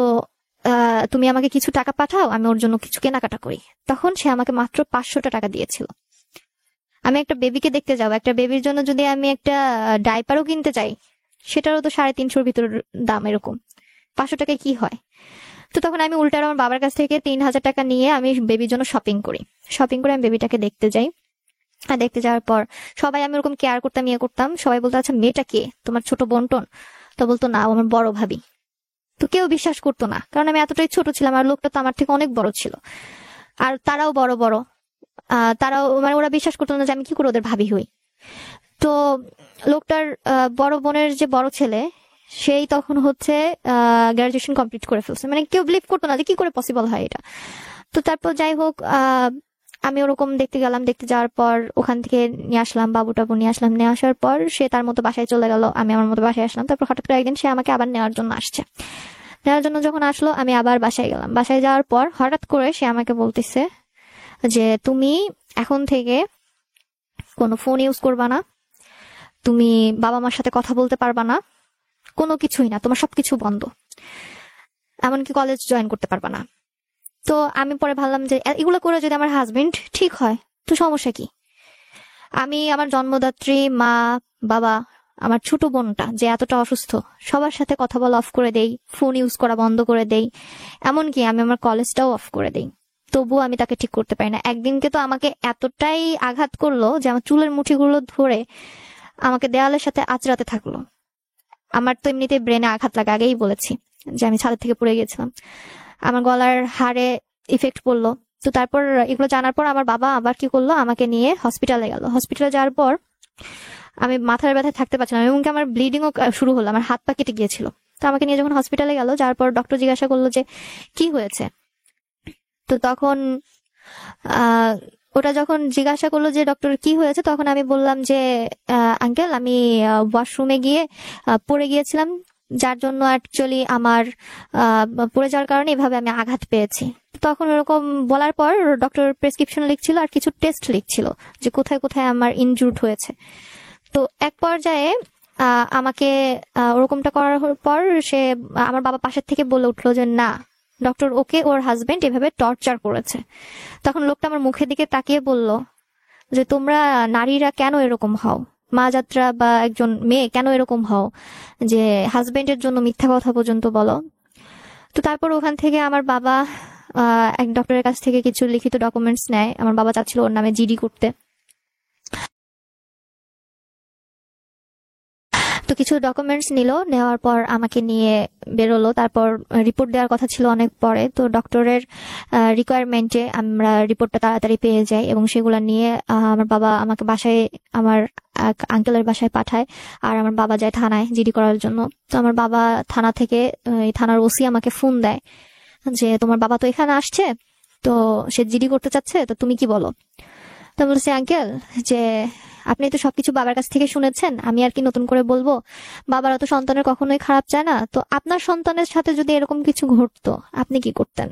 তুমি আমাকে কিছু টাকা পাঠাও, আমি ওর জন্য কিছু কেনাকাটা করি। তখন সে আমাকে মাত্র 500 টাকা দিয়েছিল। আমি একটা বেবিকে দেখতে যাবো, একটা বেবির জন্য যদি আমি একটা ডাইপারও কিনতে চাই সেটারও তো 350-র ভিতর দাম, এরকম 500 টাকায় কি হয়। তো তখন আমি উল্টা আমার বাবার কাছ থেকে 3000 টাকা নিয়ে আমি বেবির জন্য শপিং করি। শপিং করে আমি বেবিটাকে দেখতে যাই। আর দেখতে যাওয়ার পর সবাই, আমি ওরকম কেয়ার করতাম, ইয়ে করতাম, সবাই বলতো আচ্ছা মেয়েটা কে, তোমার ছোট বোনটোন? তো বলতো না, ও আমার বড় ভাবি। তো কেউ বিশ্বাস করতো না, কারণ আমি এতটাই ছোট ছিলাম, আর লোকটা তো আমার থেকে অনেক বড় ছিল, আর তারাও বড় বড়। তারাও মানে ওরা বিশ্বাস করতো না যে আমি কি করে ওদের ভাবি হই। তো লোকটার বড় বোনের যে বড় ছেলে, সেই তখন হচ্ছে গ্রাজুয়েশন কমপ্লিট করে ফেলছে, মানে কেউ বিলিভ করতো না যে কি করে পসিবল হয় এটা। তো তারপর যাই হোক, আমি ওরকম দেখতে গেলাম, দেখতে যাওয়ার পর ওখান থেকে নিয়ে আসলাম, বাবু টাবু নিয়ে আসলাম, নিয়ে আসার পর সে তার মতো বাসায় চলে গেল, আমি আমার মতো বাসায় আসলাম। তারপর হঠাৎ করে একদিন সে আমাকে আবার নেওয়ার জন্য আসছে। নেওয়ার জন্য যখন আসলো আমি আবার বাসায় গেলাম। বাসায় যাওয়ার পর হঠাৎ করে সে আমাকে বলতেছে যে তুমি এখন থেকে কোনো ফোন ইউজ করবা না, তুমি বাবা মার সাথে কথা বলতে পারবা না, কোনো কিছুই না, তোমার সবকিছু বন্ধ, এমনকি কলেজ জয়েন করতে পারবা না। তো আমি পরে ভাবলাম যে এগুলো করে যদি আমার হাজবেন্ড ঠিক হয় তো সমস্যা কি। আমি আমার জন্মদাত্রী মা, বাবা, আমার ছোট বোনটা যে এতটা অসুস্থ, সবার সাথে কথা বলা অফ করে দেই, ফোন ইউজ করা বন্ধ করে দেই, এমনকি আমি আমার কলেজটাও অফ করে দেই, তবুও আমি তাকে ঠিক করতে পারি না। একদিনকে তো আমাকে এতটাই আঘাত করলো যে আমার চুলের মুঠিগুলো ধরে আমাকে দেওয়ালের সাথে আঁচড়াতে থাকলো। আমার তো এমনিতে ব্রেনে আঘাত লাগে, আগেই বলেছি যে আমি ছাদের থেকে পড়ে গেছিলাম, আমার গলার হাড়ে ইফেক্ট পড়লো। তো তারপর এগুলো জানার পর আমার বাবা আবার কি করলো, আমাকে নিয়ে হসপিটালে গেল। হসপিটালে যাওয়ার পর আমি মাথার ব্যথায় থাকতে পারছিলাম, এমনকি আমার ব্লিডিংও শুরু হলো, আমার হাত পা কেটে গিয়েছিল। তো আমাকে নিয়ে যখন হসপিটালে গেল, যাওয়ার পর ডক্টর জিজ্ঞাসা করলো যে কি হয়েছে। তো তখন আহ ওটা যখন জিজ্ঞাসা করলো যে ডক্টর কি হয়েছে, তখন আমি বললাম যে আঙ্কেল আমি ওয়াশরুমে গিয়ে পড়ে গিয়েছিলাম, যার জন্য অ্যাকচুয়ালি আমার পড়ে যাওয়ার কারণে এভাবে আমি আঘাত পেয়েছি। তখন এরকম বলার পর ডক্টর প্রেসক্রিপশন লিখছিল আর কিছু টেস্ট লিখছিল যে কোথায় কোথায় আমার ইনজুর্ড হয়েছে। তো এক পর্যায়ে আমাকে ওরকমটা করার পর সে, আমার বাবা পাশের থেকে বলে উঠলো যে না, ডক্টর ওকে ওর হাজবেন্ড এভাবে টর্চার করেছে। তখন লোকটা আমার মুখের দিকে তাকিয়ে বলল যে তোমরা নারীরা কেন এরকম হও, মা যাত্রা বা একজন মেয়ে কেন এরকম হও যে হাজবেন্ডের জন্য মিথ্যা কথা পর্যন্ত বলো। তো তারপর ওখান থেকে আমার বাবা এক ডক্টরের কাছ থেকে কিছু লিখিত ডকুমেন্টস নেয়। আমার বাবা চাচ্ছিল ওর নামে জিডি করতে, তো কিছু ডকুমেন্টস নিল, নেওয়ার পর আমাকে নিয়ে বেরোলো। তারপর রিপোর্ট দেওয়ার কথা ছিল অনেক পরে, তো ডক্টরের রিকোয়ারমেন্টে আমরা রিপোর্টটা তাড়াতাড়ি পেয়ে যাই এবং সেগুলো নিয়ে আমার বাবা আমাকে বাসায়, আমার এক আঙ্কেলের বাসায় পাঠায়, আর আমার বাবা যায় থানায় জিডি করার জন্য। তো আমার বাবা থানা থেকে, এই থানার ওসি আমাকে ফোন দেয় যে তোমার বাবা তো এখানে আসছে, তো সে জিডি করতে চাচ্ছে, তো তুমি কি বলো। তো বলছি আঙ্কেল যে আপনি তো সবকিছু বাবার কাছ থেকে শুনেছেন, আমি আর কি নতুন করে বলবো, বাবারা তো সন্তানের কখনোই খারাপ চায় না, তো আপনার সন্তানের সাথে যদি এরকম কিছু ঘটতো আপনি কি করতেন।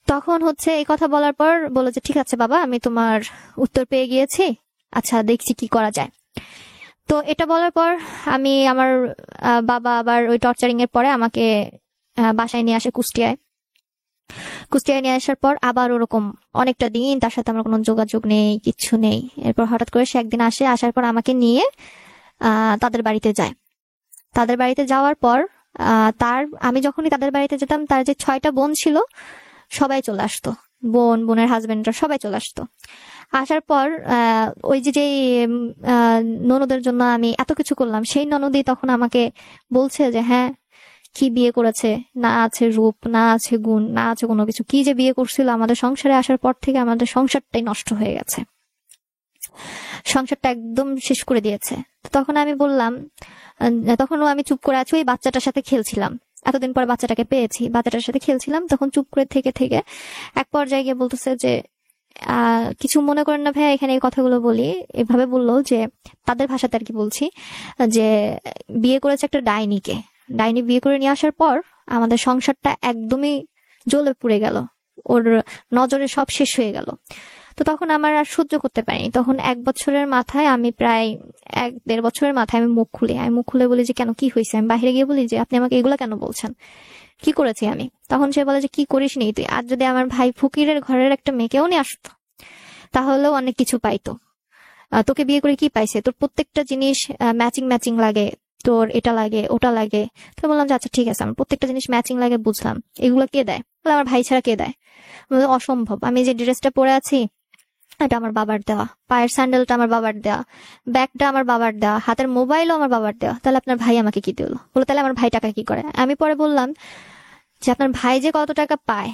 তখন হচ্ছে এই কথা বলার পর বললো যে ঠিক আছে বাবা, আমি তোমার উত্তর পেয়ে গিয়েছি, আচ্ছা দেখছি কি করা যায়। তো এটা বলার পর আমি আমার বাবা আবার ওই টর্চারিং এর পরে আমাকে বাসায় নিয়ে আসে কুষ্টিয়ায়। কুষ্টিয়ায় নিয়ে আসার পর আবার ওরকম অনেকটা দিন তার সাথে আমার কোনো যোগাযোগ নেই, কিচ্ছু নেই। এরপর হঠাৎ করে সে একদিন আসে, আসার পর আমাকে নিয়ে তাদের বাড়িতে যায়। তাদের বাড়িতে যাওয়ার পর আমি যখনই তাদের বাড়িতে যেতাম, তার যে 6টা বোন ছিল সবাই চলে আসতো, বোনের হাজবেন্ডরা সবাই চলে আসতো। আসার পর ওই যে ননদের জন্য আমি এত কিছু করলাম, সেই ননদই তখন আমাকে বলছে যে হ্যাঁ কি বিয়ে করেছে, না আছে রূপ, না আছে গুণ, না আছে কোনো কিছু, কি যে বিয়ে করছিল, আমাদের সংসারে আসার পর থেকে আমাদের সংসারটাই নষ্ট হয়ে গেছে, সংসারটা একদম শেষ করে দিয়েছে। তো তখন আমি বললাম, তখনও আমি চুপ করে আছি, ওই বাচ্চাটার সাথে খেলছিলাম, এতদিন পর বাচ্চাটাকে পেয়েছি, বাচ্চাটার সাথে খেলছিলাম, তখন চুপ করে থেকে থেকে এক পর্যায়ে গিয়ে বলতেছে যে কিছু মনে করেন না ভাইয়া, এখানে এই কথাগুলো বলি। এভাবে বললো যে তাদের ভাষাতে আর কি বলছি, যে বিয়ে করেছে একটা ডাইনিকে, ডাইনি বিয়ে করে নিয়ে আসার পর আমাদের সংসারটা একদমই জ্বলে পুড়ে গেল, ওর নজরে সব শেষ হয়ে গেল। তো তখন আমার আর সহ্য করতে পারিনি, তখন 1 বছরের মাথায় আমি প্রায় 1-1.5 বছরের মাথায় আমি মুখ খুলে বলি যে কেন, কি হয়েছে? আমি বাইরে গিয়ে বলি যে আপনি আমাকে এগুলা কেন বলছেন, কি করেছি আমি? তখন সে বলে যে কি করিস নি তুই, আর যদি আমার ভাই ফকিরের ঘরের একটা মেয়েকেও নিয়ে আসতো তাহলেও অনেক কিছু পাইতো, তোকে বিয়ে করে কি পাইছে, তোর প্রত্যেকটা জিনিস ম্যাচিং ম্যাচিং লাগে, তোর এটা লাগে ওটা লাগে। তো বললাম যে আচ্ছা ঠিক আছে, আমার প্রত্যেকটা জিনিস ম্যাচিং লাগে বুঝলাম, এগুলো কে দেয়? বলে আমার ভাই ছাড়া কে দেয়? অসম্ভব, আমি যে ড্রেসটা পরে আছি এটা আমার বাবার দেওয়া, পায়ের স্যান্ডেলটা আমার বাবার দেওয়া, ব্যাগটা আমার বাবার দেওয়া, হাতের মোবাইলও আমার বাবার দেওয়া, তাহলে আপনার ভাই আমাকে কি দিল? বলে তাহলে আমার ভাই টাকা কি করে? আমি পরে বললাম যে আপনার ভাই যে কত টাকা পায়,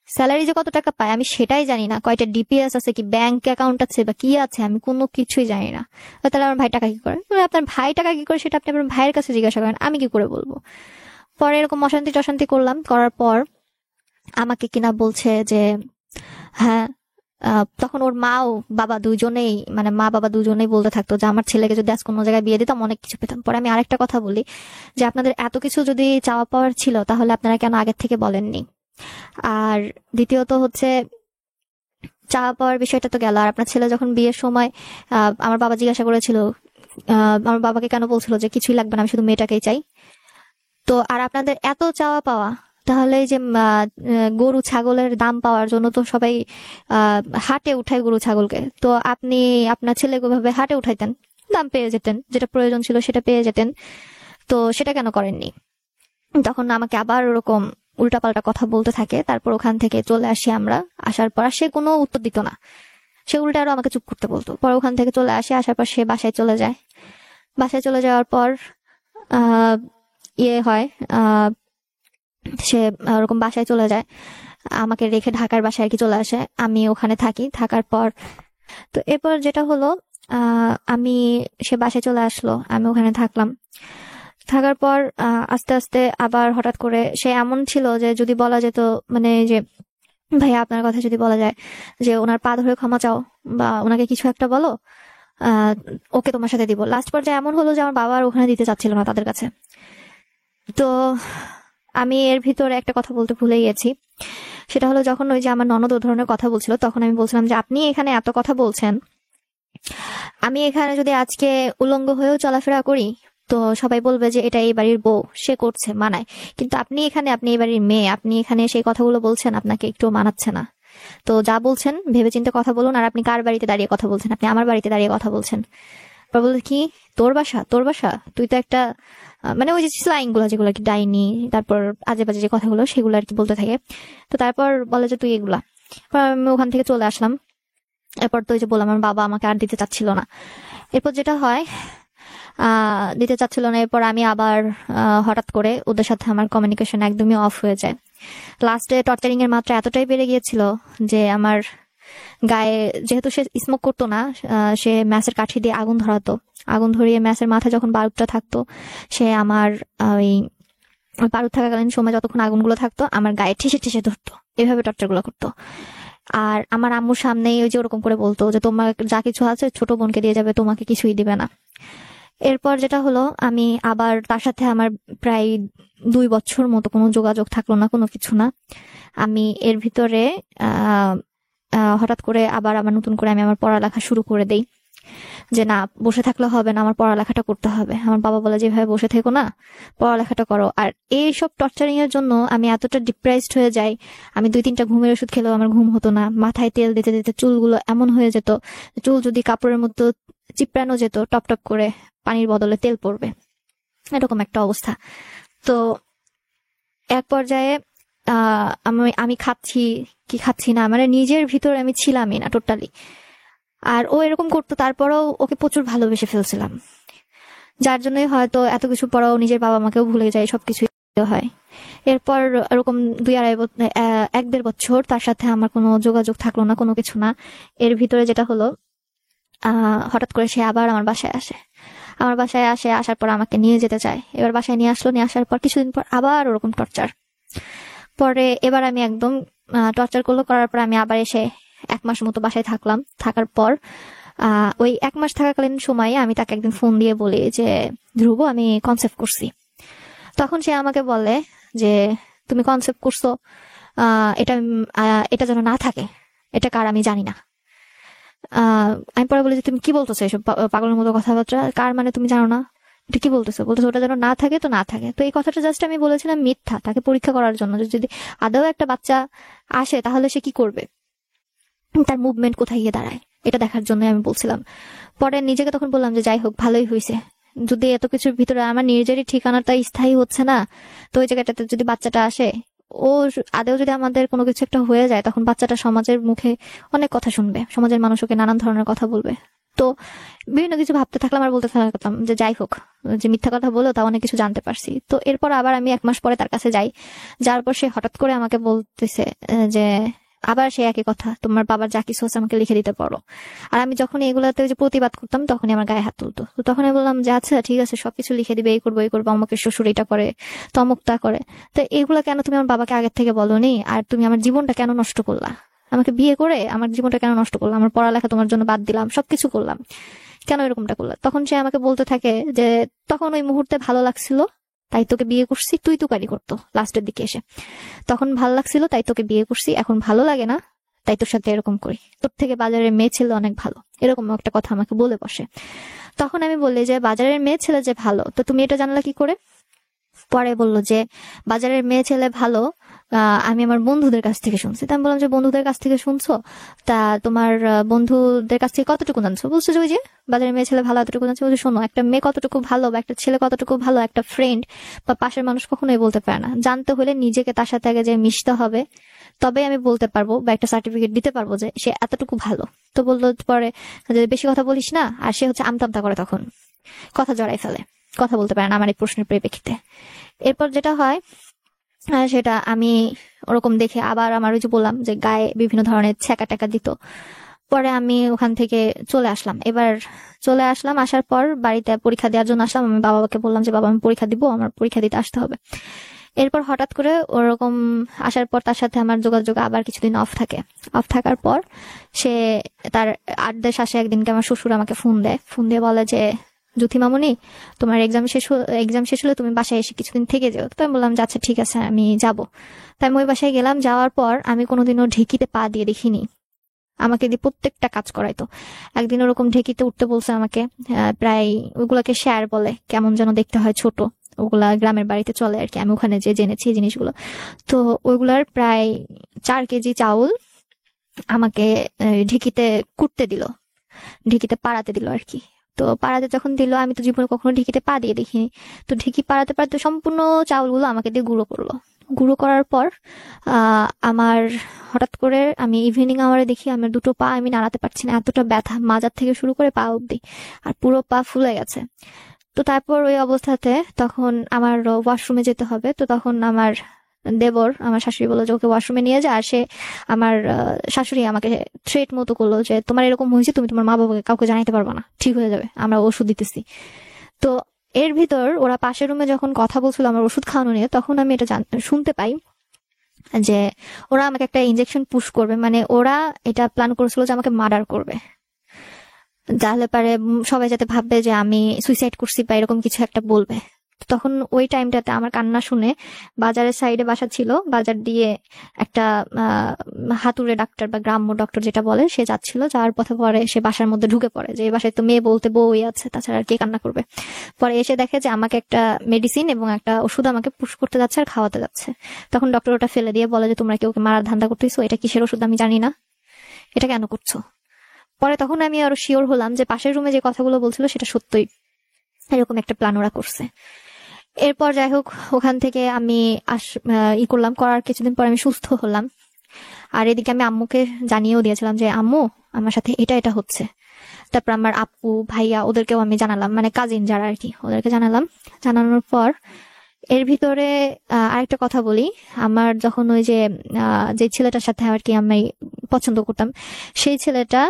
স্যালারি যে কত টাকা পায় আমি সেটাই জানি না, কয়টা ডিপিএস আছে, কি ব্যাংক অ্যাকাউন্ট আছে বা কি আছে, আমি কোনো কিছুই জানি না, তাহলে আমার ভাই টাকা কি করে? আপনার ভাই টাকা কি করে সেটা আপনি আপনার ভাইয়ের কাছে জিজ্ঞাসা করেন, আমি কি করে বলবো? পরে এরকম অশান্তি টশান্তি করলাম, করার পর আমাকে কিনা বলছে যে হ্যাঁ, তখন ওর মাও বাবা দুজনেই, মানে মা বাবা দুজনেই বলতে থাকতো যে আমার ছেলেকে যদি আজ কোনো জায়গায় বিয়ে দিতাম অনেক কিছু পেতাম। পরে আমি আরেকটা কথা বলি যে আপনাদের এত কিছু যদি চাওয়া পাওয়ার ছিল তাহলে আপনারা কেন আগের থেকে বলেননি? আর দ্বিতীয়ত হচ্ছে চাওয়া পাওয়ার বিষয়টা তো গেল, আর আপনার ছেলে যখন বিয়ের সময় আমার বাবা জিজ্ঞাসা করেছিল, আমার বাবাকে কেন বলছিল যে কিছুই লাগবে না, আমি শুধু মেয়েটাকেই চাই। তো আর আপনাদের এত চাওয়া পাওয়া, তাহলে এই যে গরু ছাগলের দাম পাওয়ার জন্য তো সবাই হাটে উঠায় গরু ছাগলকে, তো আপনি আপনার ছেলেকে ভাবে হাটে উঠাইতেন, দাম পেয়ে যেতেন, যেটা প্রয়োজন ছিল সেটা পেয়ে যেতেন, তো সেটা কেন করেননি? তখন আমাকে আবার ওরকম উল্টাপাল্টা কথা বলতে থাকে। তারপর ওখান থেকে চলে আসি আমরা, আসার পর সে কোনো উত্তর দিত না, সে উল্টা আরো আমাকে চুপ করতে বলতো। পরে ওখান থেকে চলে আসি, আসার পর সে বাসায় চলে যায়। বাসায় চলে যাওয়ার পর আহ ইয়ে হয়, সে ওরকম বাসায় চলে যায়, আমাকে রেখে ঢাকার বাসায় আর কি চলে আসে, আমি ওখানে থাকি। থাকার পর তো এরপর যেটা হলো, আমি, সে বাসায় চলে আসলো, আমি ওখানে থাকলাম। থাকার পর আস্তে আস্তে আবার হঠাৎ করে সে এমন ছিল যে যদি বলা যেত, মানে যে ভাইয়া আপনার কথা যদি বলা যায় যে ওনার পা ধরে ক্ষমা চাও বা ওনাকে কিছু একটা বলো, ওকে তোমার সাথে দিব। লাস্ট পর্যায়ে এমন হলো যে আমার বাবা আর ওখানে দিতে চাচ্ছিল না তাদের কাছে। তো আমি এর ভিতরে একটা কথা বলতে ভুলে গেছি, সেটা হলো যখন ওই যে আমার ননদ ও ধরনের কথা বলছিল, তখন আমি বলছিলাম যে আপনি এখানে এত কথা বলছেন, আমি এখানে যদি আজকে উলঙ্গ হয়েও চলাফেরা করি তো সবাই বলবে যে এটা এই বাড়ির বউ, সে করছে মানায়, কিন্তু আপনি এখানে, আপনি এই বাড়ির মেয়ে, আপনি এখানে সেই কথাগুলো বলছেন, আপনাকে একটু মানাচ্ছে না। তো যা বলছেন ভেবেচিন্তে কথা বলুন, আর আপনি কার বাড়িতে দাঁড়িয়ে কথা বলছেন? আপনি আমার বাড়িতে দাঁড়িয়ে কথা বলছেন। বলে কি তোর বাসা, তোর বাসা, তুই তো একটা মানে ওই যে স্লাইং গুলো যেগুলো আর কি, ডাইনি, তারপর আজে বাজে যে কথাগুলো সেগুলো আর কি বলতে থাকে। তো তারপর বলে যে তুই এগুলা। আমি ওখান থেকে চলে আসলাম। এরপর তো ওই যে বললাম আমার বাবা আমাকে আর দিতে চাচ্ছিল না। এরপর যেটা হয়, দিতে চাচ্ছিল না, এরপর আমি আবার হঠাৎ করে ওদের সাথে আমার কমিউনিকেশন একদমই অফ হয়ে যায়। লাস্টে টর্চারিং এর মাত্রা এতটাই বেড়ে গিয়েছিল যে আমার গায়ে, যেহেতু সে স্মোক করতো না, সে ম্যাচের কাঠি দিয়ে আগুন ধরাতো, আগুন ধরিয়ে ম্যাচের মাথায় যখন বারুদটা থাকতো, সে আমার ওই বারুদ থাকাকালীন সময় যতক্ষণ আগুনগুলো থাকতো আমার গায়ে ঠেসে ঠেসে ধরতো, এভাবে টর্চার গুলো করতো। আর আমার আম্মুর সামনেই ওই যে ওরকম করে বলতো যে তোমার যা কিছু আছে ছোট বোনকে দিয়ে যাবে, তোমাকে কিছুই দিবে না। এরপর যেটা হলো, আমি আবার তার সাথে আমার প্রায় 2 বছর মতো কোনো যোগাযোগ থাকলো না, কোনো কিছু না। আমি এর ভিতরে হঠাৎ করে আবার আমার নতুন করে আমি আমার পড়ালেখা শুরু করে দেই, যে না বসে থাকলে হবে না, আমার পড়ালেখাটা করতে হবে। আমার বাবা বলে যেভাবে বসে থেকো না, পড়ালেখাটা করো। আর এইসব টর্চারিং এর জন্য আমি এতটা ডিপ্রেসড হয়ে যাই, আমি 2-3টা ঘুমের ওষুধ খেলেও আমার ঘুম হতো না, মাথায় তেল দিতে দিতে চুলগুলো এমন হয়ে যেত, চুল যদি কাপড়ের মধ্যে চিপড়ানো যেত টপ টপ করে পানির বদলে তেল পড়বে, এরকম একটা অবস্থা। তো এক পর্যায়ে আমি খাচ্ছি কি খাচ্ছি না, মানে নিজের ভিতরে আমি ছিলামই না টোটালি। আর ও এরকম করতো, তারপরেও ওকে প্রচুর ভালোবেসে ফেলছিলাম, যার জন্যই হয়তো এত কিছু পরেও নিজের বাবা মাকেও ভুলে যায়, সবকিছু হয়। এরপর এরকম 1-1.5 বছর তার সাথে আমার কোনো যোগাযোগ থাকলো না, কোনো কিছু না। এর ভিতরে যেটা হলো, হঠাৎ করে সে আবার আমার বাসায় আসে। আমার বাসায় আসার পর আমাকে নিয়ে যেতে চায়। এবার বাসায় নিয়ে আসলো, নিয়ে আসার পর কিছুদিন পর আবার ওরকম টর্চার। পরে এবার আমি একদম টর্চার করার পর আমি আবার এসে 1 মাস মতো বাসায় থাকলাম। থাকার পর ওই 1 মাস থাকাকালীন সময়ে আমি তাকে একদিন ফোন দিয়ে বলি যে, ধ্রুব, আমি কনসেপ্ট করছি। তখন সে আমাকে বলে যে, তুমি কনসেপ্ট করছো, এটা যেন না থাকে, এটা কার আমি জানি না। আমি পরে বলি যে, তুমি কি বলতেছো এসব পাগলের মতো কথাবার্তা, কার মানে তুমি জানো না, এটা কি বলতেছো? ওটা যেন না থাকে তো না থাকে। তো এই কথাটা জাস্ট আমি বলেছিলাম মিথ্যা, তাকে পরীক্ষা করার জন্য, যদি আদৌ একটা বাচ্চা আসে তাহলে সে কি করবে, তার মুভমেন্ট কোথায় গিয়ে দাঁড়ায়, এটা দেখার জন্য আমি বলছিলাম। পরে নিজেকে তখন বললাম যে, যাই হোক, ভালোই হয়েছে, যদি এত কিছুর ভিতরে আমার নিজেরই ঠিকানাটা স্থায়ী হচ্ছে না, তো ওই জায়গাটাতে যদি বাচ্চাটা আসে, ও আদেও যদি আমাদের কোনো কিছু একটা হয়ে যায়, তখন বাচ্চাটা সমাজের মুখে অনেক কথা শুনবে, সমাজের মানুষ ওকে নানান ধরনের কথা বলবে। তো বিভিন্ন কিছু ভাবতে থাকলাম আর বলতে থাকলাম যে, যাই হোক, যে মিথ্যা কথা বলেও তা অনেক কিছু জানতে পারছি। তো এরপর আবার আমি 1 মাস পরে তার কাছে যাই। যার পর সে হঠাৎ করে আমাকে বলতেছে যে, আবার সে একই কথা, তোমার বাবার যা কিছু হচ্ছে আমাকে লিখে দিতে পারো। আর আমি যখন এগুলাতে যে প্রতিবাদ করতাম, তখনই আমার গায়ে হাত তুলতো। তো তখন আমি বললাম যে, আচ্ছা ঠিক আছে, সবকিছু লিখে দিবে, এই করবো, আমাকে শ্বশুর এটা করে, তমুক তা করে। তো এগুলা কেন তুমি আমার বাবাকে আগের থেকে বলোনি? আর তুমি আমার জীবনটা কেন নষ্ট করলা? আমাকে বিয়ে করে আমার জীবনটা কেন নষ্ট করলাম? আমার পড়ালেখা তোমার জন্য বাদ দিলাম, সবকিছু করলাম, কেন এরকমটা করলা? তখন সে আমাকে বলতে থাকে যে, তখন ওই মুহূর্তে ভালো লাগছিল, তাই তোকে বিয়ে করছি। তুই তুকারি করতো লাস্টের দিকে এসে, তখন ভালো লাগছিল তাই তোকে বিয়ে করছি, এখন ভালো লাগে না তাই তোর সাথে এরকম করি, তোর থেকে বাজারের মেয়ে ছেলে অনেক ভালো, এরকম একটা কথা আমাকে বলে বসে। তখন আমি বললি যে, বাজারের মেয়ে ছেলে যে ভালো, তো তুমি এটা জানলা কি করে? পরে বলল যে, বাজারের মেয়ে ছেলে ভালো আমি আমার বন্ধুদের কাছ থেকে শুনছি। তা আমি বললাম যে, বন্ধুদের কাছ থেকে শুনছো, তা তোমার বন্ধুদের কাছ থেকে কতটুকু জানছো? বলছো যে, ওই যে বাজারের মেয়ে ছেলে ভালো এতটুকু জানছো। বলছে, শোনো, একটা মেয়ে কতটুকু ভালো বা একটা ছেলে কতটুকু ভালো, একটা ফ্রেন্ড বা পাশের মানুষ কখনোই বলতে পারে না। জানতে হলে নিজেকে তার সাথে আগে যে মিশতে হবে, তবে আমি বলতে পারবো বা একটা সার্টিফিকেট দিতে পারবো যে সে এতটুকু ভালো। তো বললো পরে যে, বেশি কথা বলিস না। আর সে হচ্ছে আমতামতা করে, তখন কথা জড়াই ফেলে, কথা বলতে পারে না আমার এই প্রশ্নের পরিপ্রেক্ষিতে। এরপর যেটা হয়, সেটা আমি ওরকম দেখে আবার আমার ওই যে বললাম যে গায়ে বিভিন্ন ধরনের ছ্যাঁকা ট্যাকা দিত। পরে আমি ওখান থেকে চলে আসলাম। আসার পর বাড়িতে পরীক্ষা দেওয়ার জন্য আসলাম। আমি বাবাকে বললাম যে, বাবা, আমি পরীক্ষা দিব, আমার পরীক্ষা দিতে আসতে হবে। এরপর হঠাৎ করে ওরকম আসার পর তার সাথে আমার যোগাযোগ আবার কিছুদিন অফ থাকে। অফ থাকার পর সে তার 8 দেশ আসে একদিনকে আমার শ্বশুর আমাকে ফোন দিয়ে বলে যে, জ্যোতি মামুনি, তোমার এক্সাম শেষ হলে তুমি বাসায় এসে কিছুদিন থেকে যাও। তো আমি বললাম যে, আচ্ছা ঠিক আছে, আমি যাব। তাই আমি ওই বাসায় গেলাম। যাওয়ার পর আমি কোনোদিনও ঢেকিতে পা দিয়ে দেখিনি, আমাকে দিয়ে প্রত্যেকটা কাজ করাইতো। একদিন ওরকম ঢেকিতে উঠতে বলছে আমাকে, প্রায় ওগুলাকে শেয়ার বলে, কেমন যেন দেখতে হয়, ছোট, ওগুলা গ্রামের বাড়িতে চলে আর কি, আমি ওখানে যে জেনেছি এই জিনিসগুলো। তো ওইগুলার প্রায় 4 কেজি চাউল আমাকে ঢেকিতে কুটতে দিল, ঢেকিতে পাড়াতে দিল আর কি। তো পাড়াতে যখন দিল, আমি তো জীবনে কখনো ঢেকিতে পা দিয়ে দেখিনি। তো ঢেকি পাড়াতে পাড়াতে সম্পূর্ণ চাউলগুলো আমাকে দিয়ে গুঁড়ো করলো। গুঁড়ো করার পর আমার হঠাৎ করে আমি ইভিনিং আওয়ারে দেখি আমার 2টো পা আমি নাড়াতে পারছি না, এতটা ব্যথা, মাজার থেকে শুরু করে পা অব্দি, আর পুরো পা ফুলে গেছে। তো তারপর ওই অবস্থাতে তখন আমার ওয়াশরুমে যেতে হবে। তো তখন আমার দেবর, আমার শাশুড়ি, বললো যে ওকে ওয়াশরুমে নিয়ে যা। আর সে আমার শাশুড়ি আমাকে থ্রেট মতো করলো যে, তোমার এরকম হয়েছে, তুমি তোমার মা বাবাকে কাউকে জানাইতে পারবে না, ঠিক হয়ে যাবে, আমরা ওষুধ দিতেছি। তো এর ভিতর ওরা পাশের রুমে যখন কথা বলছিল আমার ওষুধ খাওয়ানো নিয়ে, তখন আমি এটা শুনতে পাই যে ওরা আমাকে একটা ইনজেকশন পুশ করবে, মানে ওরা এটা প্ল্যান করেছিল যে আমাকে মার্ডার করবে, তাহলে পারে সবাই যাতে ভাববে যে আমি সুইসাইড করছি বা এরকম কিছু একটা বলবে। তখন ওই টাইমটাতে আমার কান্না শুনে বাজারের সাইডে বাসা ছিল, বাজার দিয়ে একটা হাতুড়ে ডাক্তার বা গ্রাম্য ডক্টর যেটা বলে, সে যাচ্ছিল, যাওয়ার পথে পরে সে বাসার মধ্যে ঢুকে পড়ে যে এই বাসায় তো মেয়ে বলতে বউই আছে, তাছাড়া আর কে কান্না করবে। পরে এসে দেখে যে আমাকে একটা মেডিসিন এবং একটা ওষুধ আমাকে পুশ করতে যাচ্ছে আর খাওয়াতে যাচ্ছে। তখন ডক্টর ওটা ফেলে দিয়ে বলে যে, তোমরা কি ওকে মারার ধান্দা করতেছো? এটা কিসের ওষুধ আমি জানি না, এটা কেন করছো? পরে তখন আমি আরো শিওর হলাম যে পাশের রুমে যে কথাগুলো বলছিল সেটা সত্যই, এরকম একটা প্ল্যান ওরা করছে। এরপর যাই হোক, ওখান থেকে আমি করার কিছুদিন পর আমি সুস্থ হলাম। আর এদিকে আমি আম্মুকে জানিয়েও দিয়েছিলাম যে আম্মু আমার সাথে এটা এটা হচ্ছে। তারপর আমার আপু ভাইয়া ওদেরকেও আমি জানালাম, মানে কাজিন যারা আর কি, ওদেরকে জানালাম। জানানোর পর এর ভিতরে আরেকটা কথা বলি, আমার যখন ওই যে ছেলেটার সাথে আর কি আমি পছন্দ করতাম, সেই ছেলেটা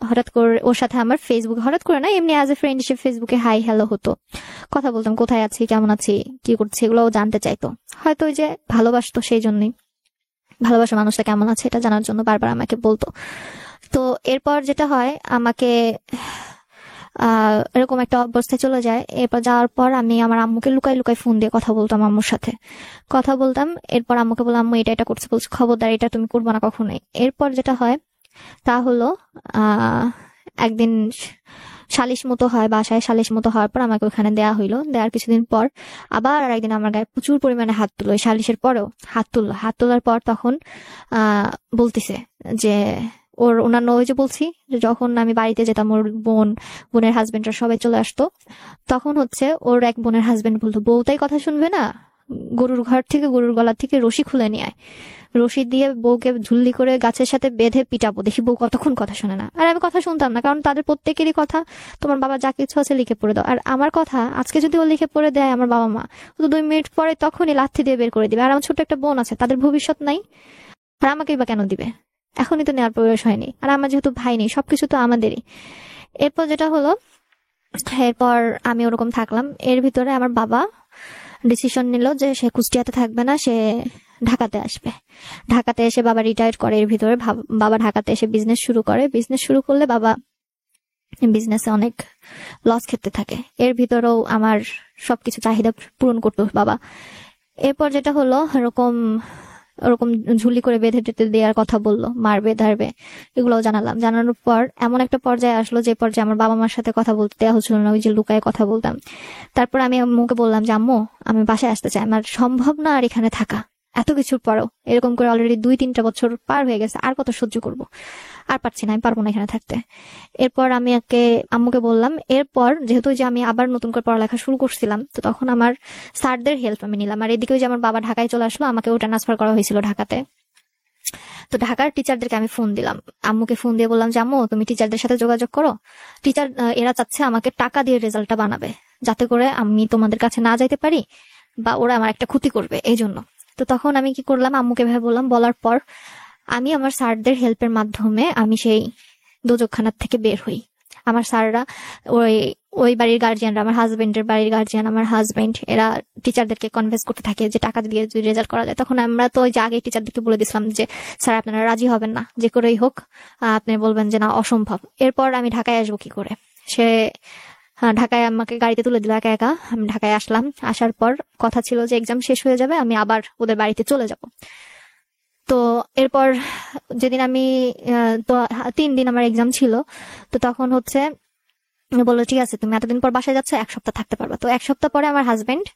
হঠাৎ করে ওর সাথে আমার ফেসবুকে, হঠাৎ করে না এমনি অ্যাজ এ ফ্রেন্ড হিসেবে ফেসবুকে হাই হ্যালো হতো, কথা বলতাম, কোথায় আছি, কেমন আছি, কি করছি, এগুলোও জানতে চাইতো। হয়তো ওই যে ভালোবাসতো, সেই জন্যই, ভালোবাসা মানুষটা কেমন আছে এটা জানার জন্য বারবার আমাকে বলতো। তো এরপর যেটা হয়, আমাকে এরকম একটা অবস্থায় চলে যায়। এরপর যাওয়ার পর আমি আমার আম্মুকে লুকাই লুকাই ফোন দিয়ে কথা বলতাম, আম্মুর সাথে কথা বলতাম। এরপর আম্মুকে বললাম আম্মু এটা এটা করছে, বলছে খবরদার এটা তুমি করবো না কখনোই। এরপর যেটা হয় তা হলো একদিন সালিশ মতো হয়, বাসায় সালিশ মতো হওয়ার পর আমাকে ওখানে দেয়া হইলো। দেওয়ার কিছুদিন পর আবার আর একদিন আমার গায়ে প্রচুর পরিমাণে হাত তুলো, সালিশের পরেও হাত তুললো। হাত তোলার পর তখন বলতেছে যে ওনার ওই যে বলছি যে যখন আমি বাড়িতে যেতাম ওর বোনের হাজবেন্ডরা সবাই চলে আসতো, তখন হচ্ছে ওর এক বোনের হাজবেন্ড বলতো বউ তাই কথা শুনবে না, গরুর ঘর থেকে, গরুর গলা থেকে রশি খুলে নিয়ে আয়, রশি দিয়ে বউকে ঝুল্লি করে গাছের সাথে বেঁধে পিটাবো, দেখি বউ কতক্ষণ কথা শোনে না। আর আমি কথা শুনতাম না, কারণ তাদের প্রত্যেকেরই কথা তোমার বাবা যা কিছু আছে লিখে পড়ে দাও। আর আমার কথা আজকে যদি ও লিখে পড়ে দেয় আমার বাবা মা, তো 2 মিনিট পরে তখনই লাথি দিয়ে বের করে দিবে। আর আমার ছোট একটা বোন আছে, তাদের ভবিষ্যৎ নাই, আর আমাকেই বা কেন দিবে, এখনই তো নেওয়ার প্রয়োজন হয়নি। আর আমার যেহেতু ভাই নেই, সবকিছু তো আমাদেরই। এরপর যেটা হলো, এরপর আমি ওরকম থাকলাম। এর ভিতরে আমার বাবা ডিসিশন নিল যে সে কুষ্টিয়াতে থাকবে না, সে ঢাকাতে আসবে। ঢাকাতে এসে বাবা রিটায়ার করে। এর ভিতরে বাবা ঢাকাতে এসে বিজনেস শুরু করে। বিজনেস শুরু করলে বাবা বিজনেসে অনেক লস খেতে থাকে। এর ভিতরেও আমার সবকিছু চাহিদা পূরণ করতো বাবা। এরপর যেটা হলো, ওরকম ঝুলি করে বেঁধে টেতে দেওয়ার কথা বললো, মারবে ধারবে, এগুলোও জানালাম। জানানোর পর এমন একটা পর্যায়ে আসলো যে পর্যায়ে আমার বাবা মার সাথে কথা বলতে দেওয়া হচ্ছিল না, ওই যে লুকায় কথা বলতাম। তারপর আমি আম্মুকে বললাম যে আম্মু আমি বাসায় আসতে চাই, আমার সম্ভব না আর এখানে থাকা, এত কিছুর পরেও। এরকম করে অলরেডি 2-3টা বছর পার হয়ে গেছে, আর কত সহ্য করব, আর পারছি না, আমি পারবো না এখানে থাকতে। এরপর আমি আম্মুকে বললাম। এরপর যেহেতু যে আমি আবার নতুন করে পড়ালেখা শুরু করছিলাম, তো তখন আমার স্যারদের হেল্প আমি নিলাম। আর এদিকে যে আমার বাবা ঢাকায় চলে আসলো, আমাকেও ট্রান্সফার করা হয়েছিল ঢাকাতে। তো ঢাকার টিচারদেরকে আমি ফোন দিলাম, আম্মুকে ফোন দিয়ে বললাম যে আম্মু তুমি টিচারদের সাথে যোগাযোগ করো, টিচার এরা চাচ্ছে আমাকে টাকা দিয়ে রেজাল্টটা বানাবে, যাতে করে আমি তোমাদের কাছে না যাইতে পারি বা ওরা আমার একটা ক্ষতি করবে, এই জন্য। তো তখন আমি কি করলাম, আম্মুকে ভেবে বললাম। বলার পর আমি আমার স্যারদের হেল্পের মাধ্যমে আমি সেই দোজকখানার থেকে বের হই। আমার স্যাররা, ওই ওই বাড়ির গার্জিয়ানরা, আমার হাজবেন্ডের বাড়ির গার্জিয়ান, আমার হাজবেন্ড, এরা টিচারদেরকে কনভিন্স করতে থাকে যে টাকা দিয়ে যদি রেজাল্ট করা যায়। তখন আমরা তো ওই যে আগে টিচারদেরকে বলে দিয়েছিলাম যে স্যার আপনারা রাজি হবেন না, যে করেই হোক আপনি বলবেন যে না অসম্ভব। এরপর আমি ঢাকায় আসবো কি করে, সে ঢাকায় আমাকে গাড়িতে তুলে দিল একা একা। আমি ঢাকায় আসলাম। আসার পর কথা ছিল যে এক্সাম শেষ হয়ে যাবে, আমি আবার ওদের বাড়িতে চলে যাব। তো এরপর যেদিন আমি তো 3 দিন আমার এক্সাম ছিল, তো তখন হচ্ছে বললো ঠিক আছে তুমি এতদিন পর বাসায় যাচ্ছ, 1 সপ্তাহ থাকতে পারবা। তো 1 সপ্তাহ পরে আমার হাজবেন্ড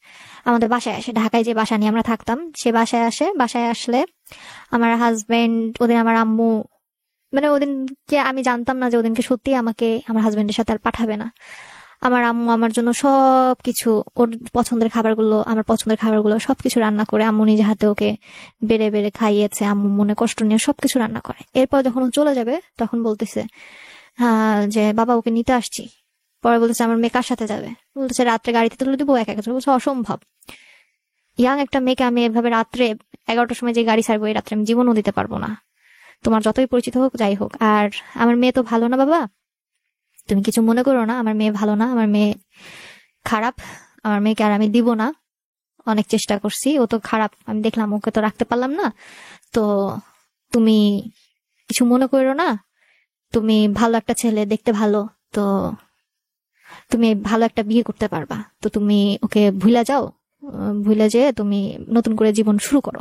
আমাদের বাসায় আসে, ঢাকায় যে বাসা নিয়ে আমরা থাকতাম সে বাসায় আসে। বাসায় আসলে আমার হাজবেন্ড, ওদিন আমার আম্মু, মানে ওদিনকে আমি জানতাম না যে ওদিনকে সত্যি আমাকে আমার হাজবেন্ডের সাথে আর পাঠাবে না। আমার আম্মু আমার জন্য সবকিছু, ওর পছন্দের খাবারগুলো, আমার পছন্দের খাবারগুলো সবকিছু রান্না করে আম্মু নিজে হাতে ওকে বেড়ে বেড়ে খাইয়েছে। আম্মু মনে কষ্ট নিয়ে সবকিছু রান্না করে। এরপর যখন ও চলে যাবে তখন বলতেছে যে বাবা ওকে নিতে আসছি। পরে বলতেছে আমার মেয়ে কার সাথে যাবে, বলতেছে রাত্রে গাড়িতে তুলে দিবো একা একা। বলছে অসম্ভব, ইয়াং একটা মেয়েকে আমি এভাবে রাত্রে 11টার সময় যে গাড়ি ছাড়বো, এই রাত্রে আমি জীবনও দিতে পারবো না, তোমার যতই পরিচিত হোক যাই হোক। আর আমার মেয়ে তো ভালো না বাবা, তুমি কিছু মনে করো না, আমার মেয়ে ভালো না, আমার মেয়ে খারাপ, আমার মেয়েকে আর আমি দিব না, অনেক চেষ্টা করছি, ও তো খারাপ, আমি দেখলাম ওকে তো রাখতে পারলাম না, তো তুমি কিছু মনে করো না, তুমি ভালো একটা ছেলে, দেখতে ভালো, তো তুমি ভালো একটা বিয়ে করতে পারবা, তো তুমি ওকে ভুলে যাও, ভুলে যেয়ে তুমি নতুন করে জীবন শুরু করো।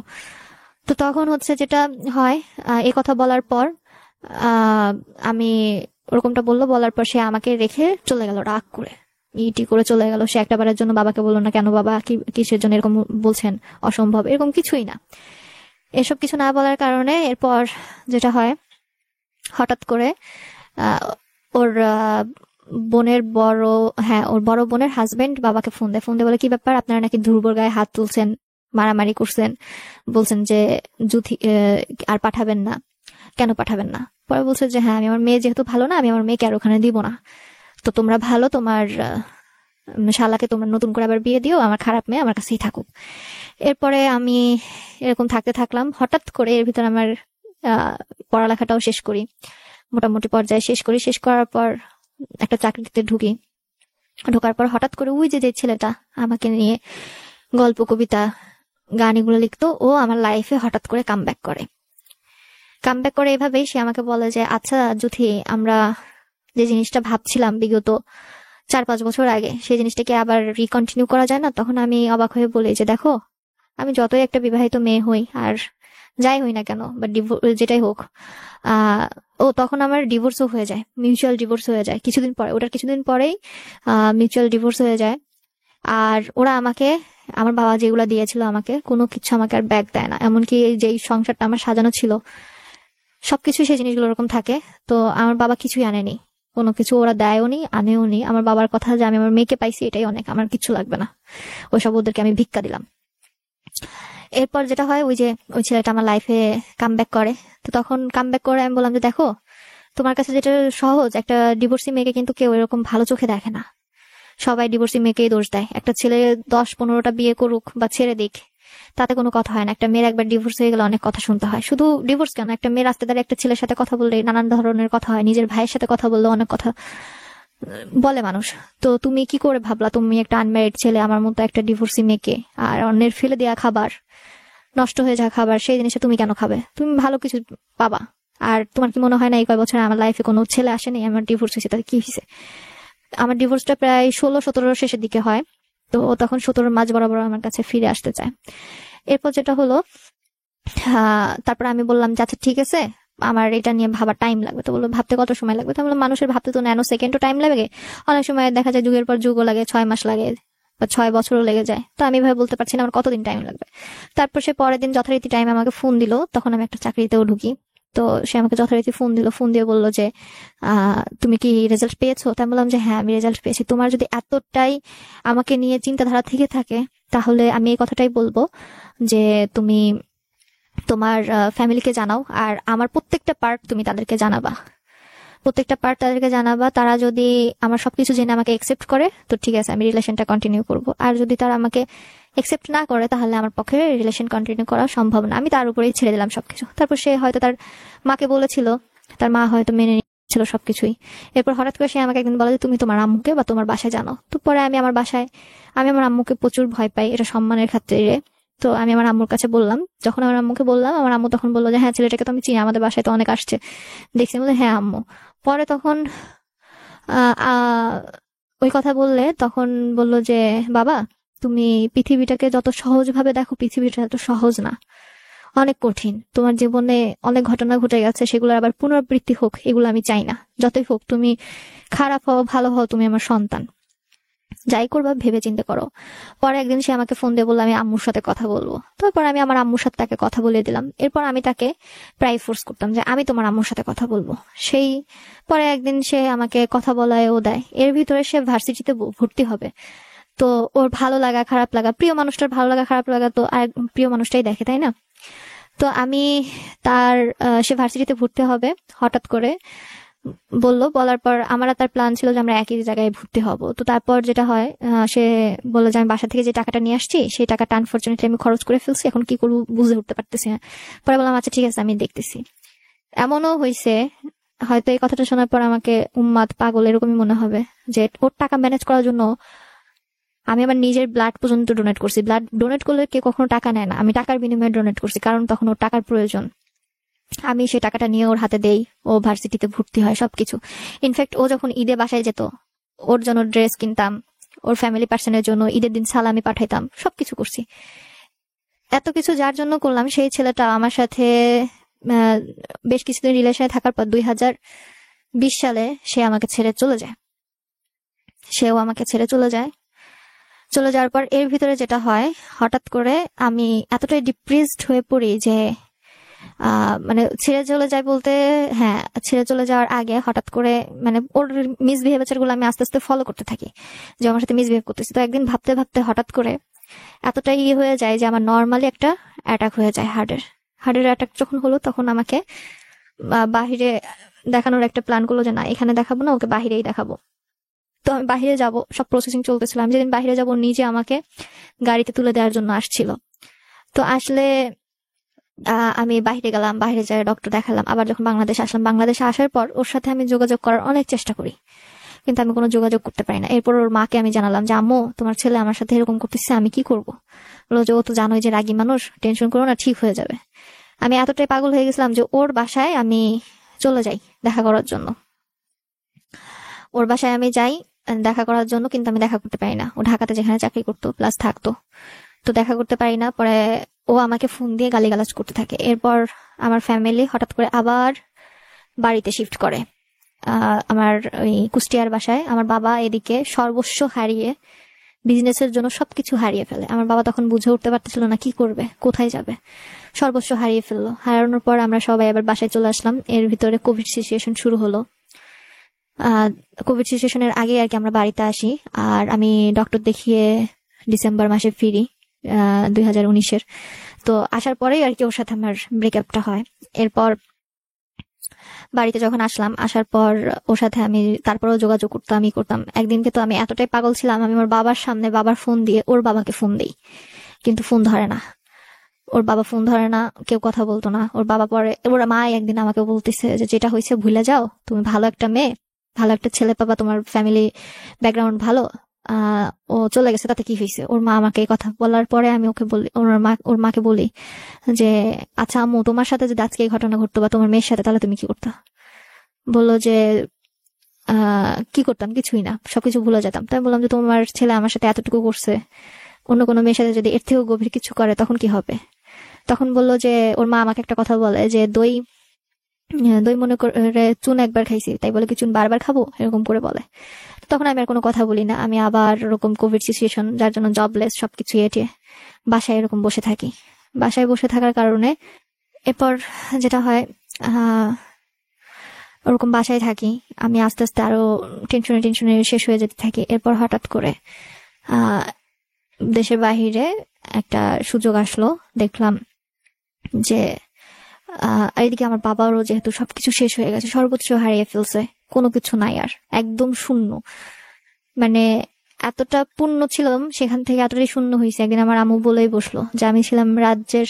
তো তখন হচ্ছে যেটা হয়, এই কথা বলার পর আমি ওরকমটা বললো, বলার পর সে আমাকে রেখে চলে গেল রাগ করে, ইটি করে চলে গেল। সে একটা বারের জন্য বাবাকে বললো না, কেন বাবা কিসের জন্য এরকম বলছেন, অসম্ভব, এরকম কিছুই না। এসব কিছু না বলার কারণে এরপর যেটা হয়, হঠাৎ করে ওর বোনের ওর বড় বোনের হাজবেন্ড বাবাকে ফোন দেয়। ফোন দিয়ে বলে কি ব্যাপার, আপনারা নাকি ধ্রুবর গায়ে হাত তুলছেন, মারামারি করছেন, বলছেন যে জুথি আর পাঠাবেন না, কেন পাঠাবেন না? পরে বলছে যে হ্যাঁ, আমি আমার মেয়ে যেহেতু ভালো না, আমি আমার মেয়েকে আর ওখানে দিব না, তো তোমরা ভালো, তোমার শালাকে তোমরা নতুন করে আবার বিয়ে দিও, আমার খারাপ মেয়ে আমার কাছেই থাকুক। এরপরে আমি এরকম থাকতে থাকলাম। হঠাৎ করে এর ভিতর আমার পড়ালেখাটাও শেষ করি, মোটামুটি পর্যায়ে শেষ করি। শেষ করার পর একটা চাকরিতে ঢুকি। ঢোকার পর হঠাৎ করে ওই যে ছেলেটা আমাকে নিয়ে গল্প, কবিতা, গান এগুলো লিখতো, ও আমার লাইফে হঠাৎ করে কামব্যাক করে। কামব্যাক করে এভাবেই সে আমাকে বলে যে আচ্ছা জুথি, আমরা যে জিনিসটা ভাবছিলাম বিগত 4-5 বছর আগে, সেই জিনিসটাকে আবার রিকন্টিনিউ করা যায় না? তখন আমি অবাক হয়ে বলি যে দেখো, আমি যতই একটা বিবাহিত মেয়ে হই আর যাই হই না কেন, বা যেটাই হোক, ও তখন আমার ডিভোর্সও হয়ে যায়, মিউচুয়াল ডিভোর্স হয়ে যায় ওটার কিছুদিন পরেই মিউচুয়াল ডিভোর্স হয়ে যায়। আর ওরা আমাকে, আমার বাবা যেগুলা দিয়েছিল আমাকে, কোনো কিছু আমাকে আর ব্যাক দেয় না। এমনকি যেই সংসারটা আমার সাজানো ছিল সবকিছু, সেই জিনিসগুলো ওরকম থাকে। তো আমার বাবা কিছুই আনেনি, কোনো কিছু ওরা দেয়ও নি, আনেও নি। আমার বাবার কথা যে আমি আমার মেয়েকে পাইছি এটাই অনেক, আমার কিছু লাগবে না, ওইসব ওদেরকে আমি ভিক্ষা দিলাম। এরপর যেটা হয়, ওই ছেলেটা আমার লাইফে কামব্যাক করে। তো তখন কামব্যাক করে আমি বললাম যে দেখো, তোমার কাছে যেটা সহজ, একটা ডিভোর্সি মেয়েকে কিন্তু কেউ এরকম ভালো চোখে দেখে না, সবাই ডিভোর্সি মেয়েকেই দোষ দেয়। একটা ছেলে 10-15টা বিয়ে করুক বা ছেড়ে দিক, তাতে কোনো কথা হয় না। একটা মেয়ের একবার ডিভোর্স হয়ে গেলে অনেক কথা শুনতে হয়। শুধু ডিভোর্স কেন, একটা মেয়ে রাস্তায় দাঁড়িয়ে একটা ছেলের সাথে কথা বললে নানান ধরনের কথা হয়, নিজের ভাইয়ের সাথে কথা বললে অনেক কথা বলে মানুষ। তো তুমি কি করে ভাবলা তুমি একটা আনম্যারিড ছেলে আমার মতো একটা ডিভোর্সি মেয়েকে, আর অন্যের ফেলে দেওয়া খাবার, নষ্ট হয়ে যাওয়া খাবার, সেই জিনিসটা তুমি কেন খাবে? তুমি ভালো কিছু পাবা। আর তোমার কি মনে হয় না এই কয় বছর আমার লাইফে কোনো ছেলে আসেনি, আমার ডিভোর্স হয়েছে, তাতে কি হয়েছে? আমার ডিভোর্সটা প্রায় 16-17 শেষের দিকে হয়। তো তখন 17 মাঝ বরাবর আমার কাছে ফিরে আসতে চায়। এরপর যেটা হলো, তারপর আমি বললাম যে আচ্ছা ঠিক আছে, আমার এটা নিয়ে ভাবার টাইম লাগবে। তো বললো ভাবতে কত সময় লাগবে? তো বললাম মানুষের ভাবতে তো ন্যানো সেকেন্ডও টাইম লাগে, অনেক সময় দেখা যায় যুগের পর যুগও লাগে, 6 মাস লাগে বা 6 বছরও লেগে যায়। তো আমি ভাবে বলতে পারছি না আমার কতদিন টাইম লাগবে। তারপর সে পরের দিন যথারীতি টাইম আমাকে ফোন দিল, তখন আমি একটা চাকরিতেও ঢুকি। তো সে আমাকে যথারীতি ফোন দিল, ফোন দিয়ে বললো যে তুমি কি রেজাল্ট পেয়েছো? তাই বললাম যে হ্যাঁ আমি রেজাল্ট পেয়েছি। তোমার যদি এতটাই আমাকে নিয়ে চিন্তাধারা থেকে থাকে, তাহলে আমি এই কথাটাই বলবো যে তুমি তোমার ফ্যামিলিকে জানাও, আর আমার প্রত্যেকটা পার্ট তুমি তাদেরকে জানাবা, প্রত্যেকটা পার্ট তাদেরকে জানাবা। তারা যদি আমার সবকিছু জেনে আমাকে একসেপ্ট করে তো ঠিক আছে, আমি রিলেশনটা কন্টিনিউ করব। আর যদি তারা আমাকে একসেপ্ট না করে, তাহলে আমার পক্ষে রিলেশন কন্টিনিউ করা সম্ভব না। আমি তার উপরেই ছেড়ে দিলাম সবকিছু। তারপর সে হয়তো তার মাকে বলেছিল, তার মা হয়তো মেনে নিয়েছিল সবকিছুই। এরপর হঠাৎ করে সে আমাকে একদিন বলে যে তুমি তোমার আম্মুকে বা তোমার বাসায় জানো। তো পরে আমি আমার আম্মুকে প্রচুর ভয় পাই, এটা সম্মানের খাতিরে। তো আমি আমার আম্মুর কাছে বললাম, যখন আমার আম্মুকে বললাম, আমার আম্মু তখন বললো যে হ্যাঁ ছেলেটাকে তো আমি চিনি, আমাদের বাসায় তো অনেক আসছে, দেখছি। বলে হ্যাঁ আম্মু। পরে তখন আহ, আহ, ওই কথা বললে তখন বললো যে বাবা, তুমি পৃথিবীটাকে যত সহজ ভাবে দেখো, পৃথিবীটা এত সহজ না, অনেক কঠিন। তোমার জীবনে অনেক ঘটনা ঘটে গেছে, সেগুলো আবার পুনরাবৃত্তি হোক এগুলো আমি চাই না। যতই হোক, তুমি খারাপ হও ভালো হও, তুমি আমার সন্তান, যাই করবা ভেবে চিন্তে করো। পরে একদিন সে আমাকে ফোন দিয়ে বললো আমি আম্মুর সাথে কথা বলবো। তারপর আমি আমার আম্মুর সাথে তাকে কথা বলে দিলাম। এরপর আমি তাকে প্রায় ফোর্স করতাম যে আমি তোমার আম্মুর সাথে কথা বলবো। সেই পরে একদিন সে আমাকে কথা বলায় ও দেয়। এর ভিতরে সে ভার্সিটিতে ভর্তি হবে। তো ওর ভালো লাগা খারাপ লাগা, প্রিয় মানুষটার ভালো লাগা খারাপ লাগা তো আর প্রিয় মানুষটাই দেখে, তাই না? তো আমি তার সে ভার্সিটিতে ভর্তি হবে হঠাৎ করে বলার পর আমার আর তার প্ল্যান ছিল যে আমরা একই জায়গায় ভর্তি হব। তো তারপর যেটা হয়, সে বললো যে আমি বাসা থেকে যে টাকাটা নিয়ে আসছি সেই টাকাটা আনফরচুনেটলি আমি খরচ করে ফেলছি, এখন কি করবো বুঝে উঠতে পারতেছি না। পরে বললাম আচ্ছা ঠিক আছে আমি দেখতেছি। এমনও হয়েছে, হয়তো এই কথাটা শোনার পর আমাকে উম্মাদ পাগল এরকমই মনে হবে, যে ওর টাকা ম্যানেজ করার জন্য আমি আমার নিজের ব্লাড পর্যন্ত ডোনেট করছি। ব্লাড ডোনেট করলে কেউ কখনো টাকা নেয় না, আমি টাকার বিনিময়ে ডোনেট করছি, কারণ তখন ওর টাকার প্রয়োজন। আমি সেই টাকাটা নিয়ে ওর হাতে দেই, ও ভার্সিটিতে ভর্তি হয়, সবকিছু। ইনফ্যাক্ট ও যখন ঈদে বাসায় যেত, ওর জন্য ড্রেস কিনতাম, ওর ফ্যামিলি পার্সনের জন্য ঈদের দিন সালামি পাঠাইতাম, সবকিছু করছি। এত কিছু যার জন্য করলাম, সেই ছেলেটা আমার সাথে বেশ কিছুদিন রিলেশনে থাকার পর 2020 সালে সে আমাকে ছেড়ে চলে যায়। সেও আমাকে ছেড়ে চলে যায়। চলে যাওয়ার পর এর ভিতরে যেটা হয়, হঠাৎ করে আমি এতটাই ডিপ্রেসড হয়ে পড়ি যে মানে ছেড়ে চলে যায় বলতে, হ্যাঁ, ছেড়ে চলে যাওয়ার আগে হঠাৎ করে মানে ওর মিসবিহেভিয়ার গুলো আমি আস্তে আস্তে ফলো করতে থাকি, যে আমার সাথে মিসবিহেভ করতেছি। তো একদিন ভাবতে ভাবতে হঠাৎ করে এতটাই হয়ে যায় যে আমার নর্মালি একটা অ্যাটাক হয়ে যায়, হার্টের অ্যাটাক যখন হলো তখন আমাকে বাহিরে দেখানোর একটা প্ল্যান করলো যে না, এখানে দেখাবো না, ওকে বাহিরেই দেখাবো। তো আমি বাহিরে যাব, সব প্রসেসিং চলতেছিল। আমি যেদিন বাহিরে যাব নিজে আমাকে গাড়িতে তুলে দেওয়ার জন্য আসছিল। তো আসলে আমি বাইরে গেলাম, বাইরে যাই ডক্টর দেখালাম। আবার যখন বাংলাদেশে আসলাম, বাংলাদেশে আসার পর ওর সাথে আমি যোগাযোগ করার অনেক চেষ্টা করি, কিন্তু আমি কোনো যোগাযোগ করতে পারি না। এরপর ওর মাকে আমি জানালাম যে আম্মু, তোমার ছেলে আমার সাথে এরকম করতেছে, আমি কি করবো? বললো যে ও তো জানোই যে রাগী মানুষ, টেনশন করো না, ঠিক হয়ে যাবে। আমি এতটাই পাগল হয়ে গেছিলাম যে ওর বাসায় আমি চলে যাই দেখা করার জন্য। ওর বাসায় আমি যাই দেখা করার জন্য, কিন্তু আমি দেখা করতে পারি না। ও ঢাকাতে যেখানে চাকরি করতো প্লাস থাকতো, তো দেখা করতে পারি না। পরে ও আমাকে ফোন দিয়ে গালিগালাজ করতে থাকে। এরপর আমার ফ্যামিলি হঠাৎ করে আবার বাড়িতে শিফট করে, আমার ওই কুষ্টিয়ার বাসায়। আমার বাবা এদিকে সর্বস্ব হারিয়ে বিজনেসের জন্য সবকিছু হারিয়ে ফেলে। আমার বাবা তখন বুঝে উঠতে পারতেছিল না কি করবে, কোথায় যাবে, সর্বস্ব হারিয়ে ফেললো। হারানোর পর আমরা সবাই আবার বাসায় চলে আসলাম। এর ভিতরে কোভিড সিচুয়েশন শুরু হলো। কোভিড সিচুয়েশনের আগে আর কি আমরা বাড়িতে আসি, আর আমি ডক্টর দেখিয়ে ডিসেম্বর মাসে ফিরি 2019-এর। তো আসার পরেই আর কি ওর সাথে আমার ব্রেকআপটা হয়। এরপর বাড়িতে যখন আসলাম, আসার পর ওর সাথে আমি তারপরেও যোগাযোগ করতাম। একদিনকে তো আমি এতটাই পাগল ছিলাম, আমি আমার বাবার সামনে বাবার ফোন দিয়ে ওর বাবাকে ফোন দিই, কিন্তু ফোন ধরে না। ওর বাবা ফোন ধরে না, কেউ কথা বলতো না। ওর বাবা পরে ওর মা একদিন আমাকে বলতেছে যে যেটা হয়েছে ভুলে যাও, তুমি ভালো একটা মেয়ে, ভালো একটা ছেলে পাবা, তোমার ফ্যামিলি ব্যাকগ্রাউন্ড ভালো, ও চলে গেছে, তাতে কি হয়েছে? ওর মা আমাকে এই কথা বলার পরে আমি ওকে বলি, ওর মাকে বলি যে আচ্ছা আম্মু, তোমার সাথে যদি আজকে এই ঘটনা ঘটতো বা তোমার মেয়ের সাথে, তাহলে তুমি কি করতা? বললো যে কি করতাম, কিছুই না, সবকিছু ভুলে যেতাম। তাই বললাম যে তোমার ছেলে আমার সাথে এতটুকু করছে, অন্য কোনো মেয়ের সাথে যদি এর থেকেও গভীর কিছু করে তখন কি হবে? তখন বললো যে ওর মা আমাকে একটা কথা বলে যে দই মনে করে চুন একবার খাইছি, তাই বলে কি চুন বারবার খাবো, এরকম করে বলে। তখন আমি আর কোনো কথা বলি না। আমি আবার ওরকম কোভিড সিচুয়েশন, যার জন্য জবলেস, সবকিছু এটিয়ে বাসায় এরকম বসে থাকি। বাসায় বসে থাকার কারণে এরপর যেটা হয়, ওরকম বাসায় থাকি আমি, আস্তে আস্তে আরো টেনশনে শেষ হয়ে যেতে থাকি। এরপর হঠাৎ করে দেশের বাহিরে একটা সুযোগ আসলো, দেখলাম যে এইদিকে আমার বাবারও যেহেতু সবকিছু শেষ হয়ে গেছে, সর্বোচ্চ হারিয়ে ফেলছে, কোনো কিছু নাই আর, একদম শূন্য। মানে এতটা পূর্ণ ছিলাম, সেখান থেকে এতটাই শূন্য হয়েছে। একদিন আমার আম্মু বলেই বসলো যে আমি ছিলাম রাজ্যের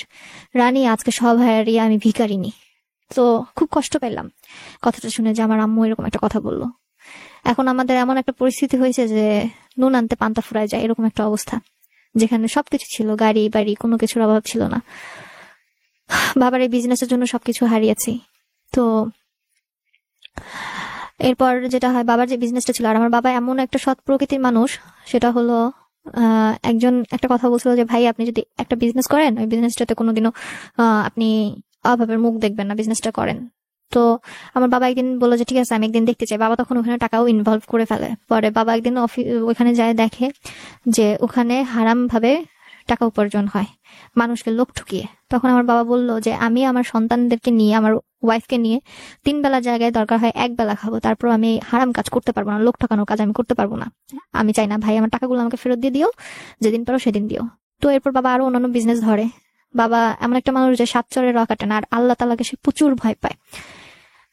রানী, আজকে সব হারিয়ে আমি ভিখারিনী। তো খুব কষ্ট পেলাম কথাটা শুনে, যে আমার আম্মু এরকম একটা কথা বললো। এখন আমাদের এমন একটা পরিস্থিতি হয়েছে যে নুন আনতে পান্তা ফুরায় যায়, এরকম একটা অবস্থা, যেখানে সবকিছু ছিল, গাড়ি বাড়ি, কোনো কিছুর অভাব ছিল না। বাবার এই বিজনেসের জন্য সবকিছু হারিয়েছি। তো এরপর যেটা হয়, বাবার যে বিজনেসটা ছিল, আর আমার বাবা এমন একটা সৎ প্রকৃতির মানুষ, সেটা হলো একজন একটা কথা বলছিল যে ভাই, আপনি যদি একটা বিজনেস করেন, ওই বিজনেসটাতে কোনোদিনও আপনি অভাবের মুখ দেখবেন না, বিজনেসটা করেন। তো আমার বাবা একদিন বললো যে ঠিক আছে, আমি একদিন দেখতে চাই। বাবা তখন ওখানে টাকাও ইনভলভ করে ফেলে। পরে বাবা একদিন ওখানে যায়, দেখে যে ওখানে হারাম ভাবে টাকা উপার্জন হয়, মানুষকে লোক ঠকিয়ে। তখন আমার বাবা বলল যে আমি আমার সন্তানদেরকে নিয়ে, আমার ওয়াইফকে নিয়ে 3 বেলা জায়গায় দরকার হয় 1 বেলা খাবো, তারপর আমি হারাম কাজ করতে পারবো না, লোক ঠকানোর কাজ আমি করতে পারবো না। আমি চাই না ভাই, আমার টাকাগুলো আমাকে ফেরত দিয়ে দিও, যেদিন পারো সেদিন দিও। তো এরপর বাবা আরো অন্যান্য বিজনেস ধরে। বাবা এমন একটা মানুষ যে 7 চরের র কাটে না, আর আল্লাহ তাআলাকে সে প্রচুর ভয় পায়।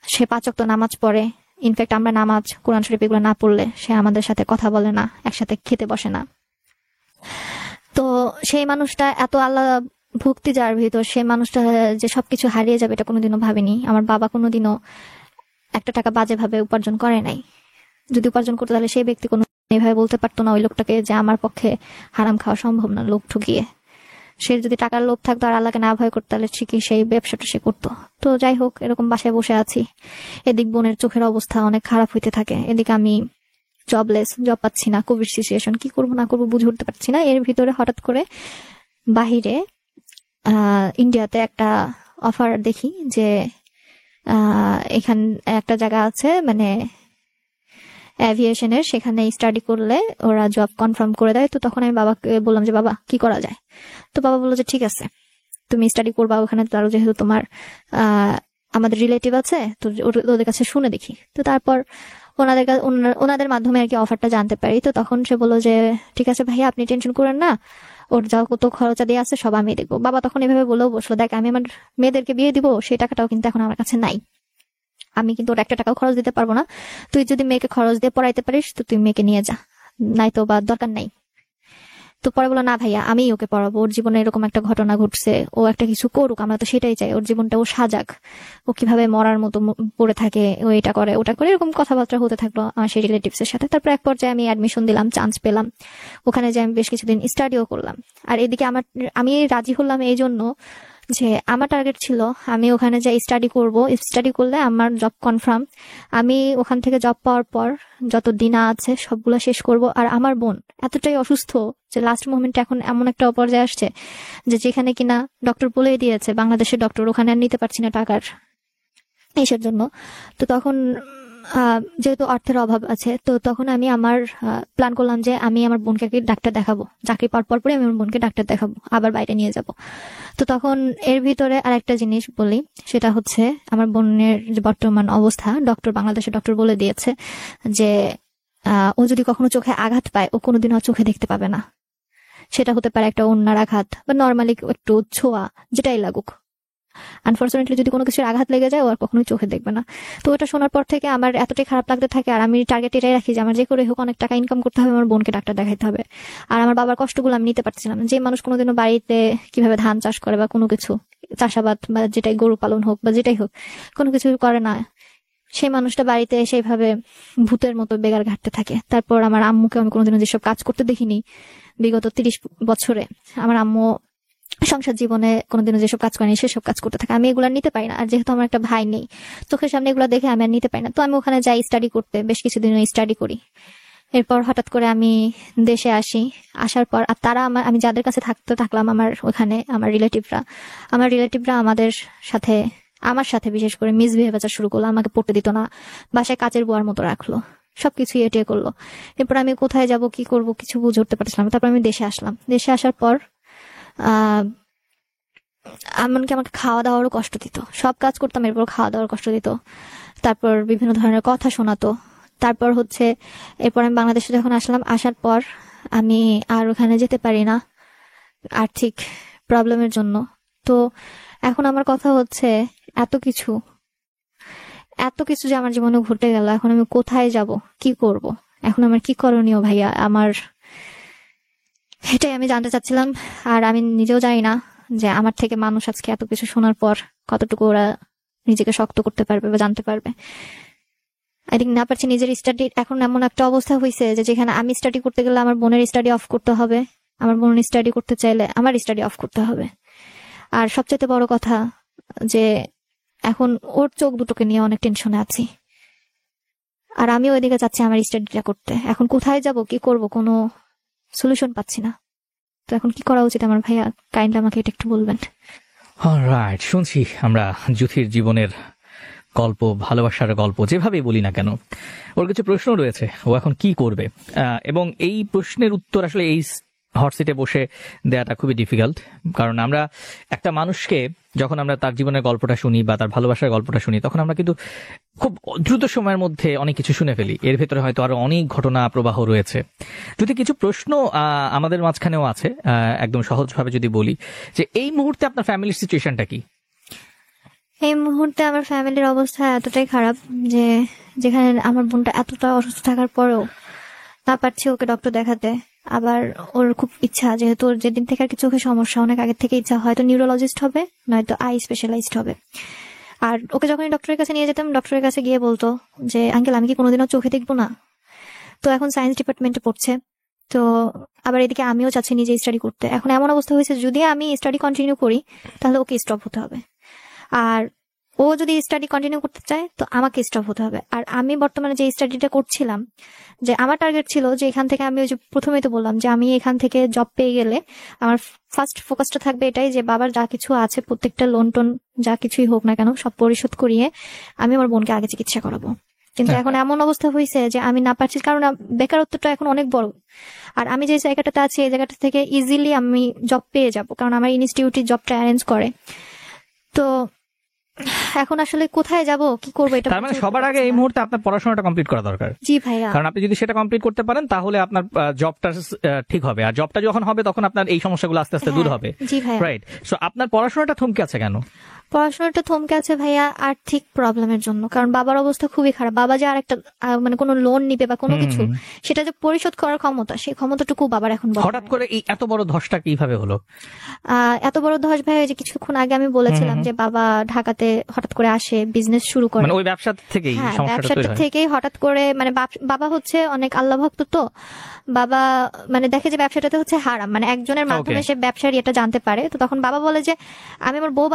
সে 5 ওয়াক্ত নামাজ পড়ে। ইনফ্যাক্ট আমরা নামাজ, কোরআন শরীফ এগুলো না পড়লে সে আমাদের সাথে কথা বলে না, একসাথে খেতে বসে না। তো সেই মানুষটা এত আল্লাহ ভক্তি যার ভিতর, সেই মানুষটা যে সবকিছু হারিয়ে যাবে এটা কোনোদিনও ভাবেনি। আমার বাবা কোনোদিনও একটা টাকা বাজে ভাবে উপার্জন করে নাই। যদি উপার্জন করতো তাহলে সেই ব্যক্তি কোনো এভাবে বলতে পারতো না ওই লোকটাকে যে আমার পক্ষে হারাম খাওয়া সম্ভব না, লোক ঠকিয়ে। সে যদি টাকার লোভ থাকতো আর আল্লাহকে না ভয় করতো, তাহলে ঠিকই সেই ব্যবসাটা সে করতো। তো যাই হোক, এরকম বাসায় বসে আছি। এদিক বোনের চোখের অবস্থা অনেক খারাপ হইতে থাকে, এদিকে আমি জবলেস, জব পাচ্ছি না, কোভিড সিচুয়েশন, কি করবো না করবো বুঝে উঠতে পারছি না। এর ভিতরে হঠাৎ করে বাহিরে ইন্ডিয়াতে একটা অফার দেখি যে এখান একটা জায়গা আছে, মানে অ্যাভিয়েশনের, সেখানে স্টাডি করলে ওরা জব কনফার্ম করে দেয়। তো তখন আমি বাবাকে বললাম যে বাবা কি করা যায়? তো বাবা বললো যে ঠিক আছে। তুমি স্টাডি করবা ওখানে, তারও যেহেতু তোমার আমাদের রিলেটিভ আছে, তো ওদের কাছে শুনে দেখি। তো তারপর ওনাদের মাধ্যমে আর কি অফারটা জানতে পারি। তো তখন সে বললো যে ঠিক আছে ভাইয়া, আপনি টেনশন করেন না, ওর যা কত খরচা দিয়ে আছে সব আমি দেখবো। বাবা তখন এভাবে বলেও বসলো, দেখ আমি আমার মেয়েদেরকে বিয়ে দিব, সেই টাকাটাও কিন্তু এখন আমার কাছে নাই, আমি কিন্তু ওর একটা টাকাও খরচ দিতে পারবো না, তুই যদি মেয়েকে খরচ দিয়ে পড়াইতে পারিস তো তুই মেয়েকে নিয়ে যা, নাই তো বা দরকার নাই। তো পরে বলো না ভাইয়া আমি ওকে পড়াবো, ওর জীবনে এরকম একটা ঘটনা ঘটছে, ও একটা কিছু করুক, আমরা তো সেটাই চাই, ওর জীবনটা ও সাজাক, ও কিভাবে মরার মতো পড়ে থাকে, ও এটা করে ওটা করে, এরকম কথাবার্তা হতে থাকলো আমার সেই রিলেটিভস এর সাথে। তারপর এক পর্যায়ে আমি অ্যাডমিশন দিলাম, চান্স পেলাম, ওখানে যে আমি বেশ কিছুদিন স্টাডিও করলাম। আর এদিকে আমি রাজি হলাম এই জন্য যে আমার টার্গেট ছিল আমি ওখানে যাই স্টাডি করব, স্টাডি করলে আমার জব কনফার্ম, আমি ওখান থেকে জব পাওয়ার পর যত দিন আছে সবগুলো শেষ করব। আর আমার বোন এতটাই অসুস্থ যে লাস্ট মোমেন্টে এখন এমন একটা পর্যায়ে আসছে যে যেখানে কিনা ডক্টর বলেই দিয়েছে, বাংলাদেশের ডক্টর, ওখানে আর নিতে পারছি না টাকার এসের জন্য। তো তখন যেহেতু অর্থের অভাব আছে, তো তখন আমি আমার প্ল্যান করলাম যে আমি আমার বোনকে ডাক্তার দেখাবো, চাকরি পাওয়ার পরে আমি আমার বোনকে ডাক্তার দেখাবো, আবার বাইরে নিয়ে যাব। তো তখন এর ভিতরে আরেকটা জিনিস বলি, সেটা হচ্ছে আমার বোনের যে বর্তমান অবস্থা, বাংলাদেশের ডক্টর বলে দিয়েছে যে ও যদি কখনো চোখে আঘাত পায় ও কোনোদিনও চোখে দেখতে পাবে না, সেটা হতে পারে একটা অন্যার আঘাত বা নর্মালি একটু ছোঁয়া, যেটাই লাগুক, আনফর্চুনেটলি যদি কোনো কিছুর আঘাত লেগে যায় ও আর কখনোই চোখে দেখবে না। তো ওটা শোনার পর থেকে আমার এতটাই খারাপ লাগতে থাকে, আর আমি টার্গেট এটাই রাখি যে আমার যে করে হোক অনেক টাকা ইনকাম করতে হবে, আমার বোনকে ডাক্তার দেখাইতে হবে। আর আমার বাবার কষ্টগুলো আমি নিতে পারছিলাম না, যে মানুষ কোনোদিনও বাড়িতে কিভাবে ধান চাষ করে বা কোনো কিছু চাষাবাদ বা যেটাই গরু পালন হোক বা যেটাই হোক কোনো কিছু করে না, সেই মানুষটা বাড়িতে সেইভাবে ভূতের মতো বেগার ঘাটতে থাকে। তারপর আমার আম্মুকে আমি কোনোদিনও যেসব কাজ করতে দেখিনি বিগত 30 বছরে, আমার আম্মু সংসার জীবনে কোনোদিনও যেসব কাজ করেনি সেসব কাজ করতে থাকে, আমি এগুলো নিতে পারি না। আর যেহেতু আমার একটা ভাই নেই, চোখের সামনে এগুলো দেখে আমি আর নিতে পারি না। তো আমি ওখানে যাই স্টাডি করতে, বেশ কিছুদিন স্টাডি করি। এরপর হঠাৎ করে আমি দেশে আসি, আসার পর আর তারা আমি যাদের কাছে থাকলাম আমার ওখানে আমার রিলেটিভরা আমার সাথে বিশেষ করে মিসবিহেভিয়ার শুরু করলো, আমাকে পড়তে দিত না, বাসায় কাচের বুয়ার মতো রাখলো, সবকিছু এটিয়ে করলো। এরপর আমি কোথায় যাব কি করব কিছু বুঝে উঠতে পারছিলাম। তারপর আমি দেশে আসলাম, দেশে আসার পর এমনকি আমাকে খাওয়া দাওয়ারও কষ্ট দিত, সব কাজ করতাম এরপর খাওয়া দাওয়ার কষ্ট দিত, তারপর বিভিন্ন ধরনের কথা শোনাতো। তারপর হচ্ছে এরপর আমি বাংলাদেশে যখন আসলাম, আসার পর আমি আর ওখানে যেতে পারি না আর্থিক প্রবলেমের জন্য। তো এখন আমার কথা হচ্ছে এত কিছু যে আমার জীবনে ঘটে গেল, এখন আমি কোথায় যাব, কি করব, এখন আমার কি করণীয় ভাইয়া, আমার এটাই আমি জানতে চাচ্ছিলাম। আর আমি নিজেও জানি না যে আমার থেকে মানুষ আজকে এত কিছু শোনার পর কতটুকু ওরা নিজেকে শক্ত করতে পারবে বা জানতে পারবে। আই থিঙ্ক না পারছি নিজের স্টাডি, এখন এমন একটা অবস্থা হয়েছে যে যেখানে আমি স্টাডি করতে গেলে আমার বোনের স্টাডি অফ করতে হবে, আমার বোন স্টাডি করতে চাইলে আমার স্টাডি অফ করতে হবে। আর সবচেয়ে বড় কথা যে এখন ওর চোখ দুটোকে নিয়ে অনেক টেনশনে আছি, আর আমি ওইদিকে যাচ্ছি আমার স্টাডিটা করতে। এখন কোথায় যাব, কি করব, কোনো সলিউশন পাচ্ছি না। তো এখন কি করা উচিত আমার ভাইয়া, কাইন্ডলি আমাকে এটা একটু বলবেন।
অলরাইট, শুনছি আমরা জুথির জীবনের গল্প, ভালোবাসার গল্প, যেভাবেই বলি না কেন ওর কিছু প্রশ্ন রয়েছে, ও এখন কি করবে, এবং এই প্রশ্নের উত্তর আসলে এই হট সিটে বসে দেওয়াটা খুবই ডিফিকাল্ট। কারণ আমরা একটা মানুষকে যখন আমরা তার জীবনের গল্পটা শুনি বা তার ভালোবাসার গল্পটা শুনি, তখন আমরা কিন্তু খুব দ্রুত সময়ের মধ্যে অনেক কিছু শুনে ফেলি, এর ভেতরে হয়তো আরো অনেক ঘটনা প্রবাহ রয়েছে। যদি কিছু প্রশ্ন আমাদের মাঝখানেও আছে, একদম সহজভাবে যদি বলি যে এই মুহূর্তে আপনার ফ্যামিলির সিচুয়েশনটা কি?
এই মুহূর্তে আমার ফ্যামিলির অবস্থা এতটাই খারাপ যে যেখানে আমার বোনটা এতটা অসুস্থ থাকার পরেও না পারছি ওকে ডক্টর দেখাতে। আবার ওর খুব ইচ্ছা, যেহেতু ওর যেদিন থেকে আর কি চোখে সমস্যা, অনেক আগের থেকে ইচ্ছা হয়তো নিউরোলজিস্ট হবে নয়তো আই স্পেশালাইজড হবে। আর ওকে যখনই ডক্টরের কাছে নিয়ে যেতাম, ডক্টরের কাছে গিয়ে বলতো যে আঙ্কেল আমি কি কোনোদিনও চোখে দেখবো না। তো এখন সায়েন্স ডিপার্টমেন্টে পড়ছে, তো আবার এদিকে আমিও চাচ্ছি নিজে স্টাডি করতে। এখন এমন অবস্থা হয়েছে যদি আমি স্টাডি কন্টিনিউ করি তাহলে ওকে স্টপ হতে হবে, আর ও যদি স্টাডি কন্টিনিউ করতে চায় তো আমাকে স্টপ হতে হবে। আর আমি বর্তমানে যে স্টাডিটা করছিলাম, যে আমার টার্গেট ছিল যে এখান থেকে আমি ওই যে প্রথমেই তো বললাম যে আমি এখান থেকে জব পেয়ে গেলে আমার ফার্স্ট ফোকাসটা থাকবে এটাই যে বাবার যা কিছু আছে প্রত্যেকটা লোন টোন যা কিছুই হোক না কেন সব পরিশোধ করিয়ে আমি আমার বোনকে আগে চিকিৎসা করাবো। কিন্তু
হ্যাঁ।
এখন এমন অবস্থা হয়েছে যে আমি না পারছি, কারণ বেকারত্বটা এখন অনেক বড়। আর আমি যে জায়গাটাতে আছি এই জায়গাটা থেকে ইজিলি আমি জব পেয়ে যাব, কারণ আমার ইনস্টিটিউটই জবটা অ্যারেঞ্জ করে। তো এখন আসলে কোথায় যাব, কি করবো, এটা
তার মানে
বুঝে উঠতে
সবার আগে
পারছি
এই
না।
মুহূর্তে আপনার পড়াশোনাটা কমপ্লিট করা দরকার।
জি ভাইয়া।
কারণ আপনি যদি সেটা কমপ্লিট করতে পারেন তাহলে আপনার জবটা ঠিক হবে, আর জবটা যখন হবে তখন আপনার এই সমস্যাগুলো আস্তে আস্তে দূর
হ্যাঁ,
হবে।
জি ভাইয়া।
রাইট। সো আপনার পড়াশোনাটা থমকে আছে কেন?
পড়াশোনাটা থমকে আছে ভাইয়া আর্থিক প্রবলেমের জন্য, কারণ বাবার অবস্থা খুবই খারাপ। বাবা যে আরেকটা মানে কোনো লোন নিবে বা কোনো কিছু, সেটা যে পরিশোধ করার ক্ষমতা, সেই ক্ষমতাটুকু বাবার এখন বড়
হঠাৎ
নাই।
করে এই এত বড় ধসটা কিভাবে হলো?
এত বড় ধস ভাইয়া, যে কিছুক্ষণ আগে আমি বলেছিলাম যে বাবা ঢাকাতে হঠাৎ করে আসে, বিজনেস শুরু করে।
মানে ওই ব্যবসা থেকেই
হ্যাঁ,
সমস্যাটা তৈরি
ব্যবসাটা
হয়?
থেকেই হঠাৎ করে মানে বাবা হচ্ছে অনেক আল্লাহ ভক্ত, তো বাবা মানে দেখে যে ব্যবসাটাতে হচ্ছে হারাম, মানে একজনের মাধ্যমে
Okay.
সে ব্যবসার এটা জানতে পারে। তো তখন বাবা বলে যে আমি আমার বউ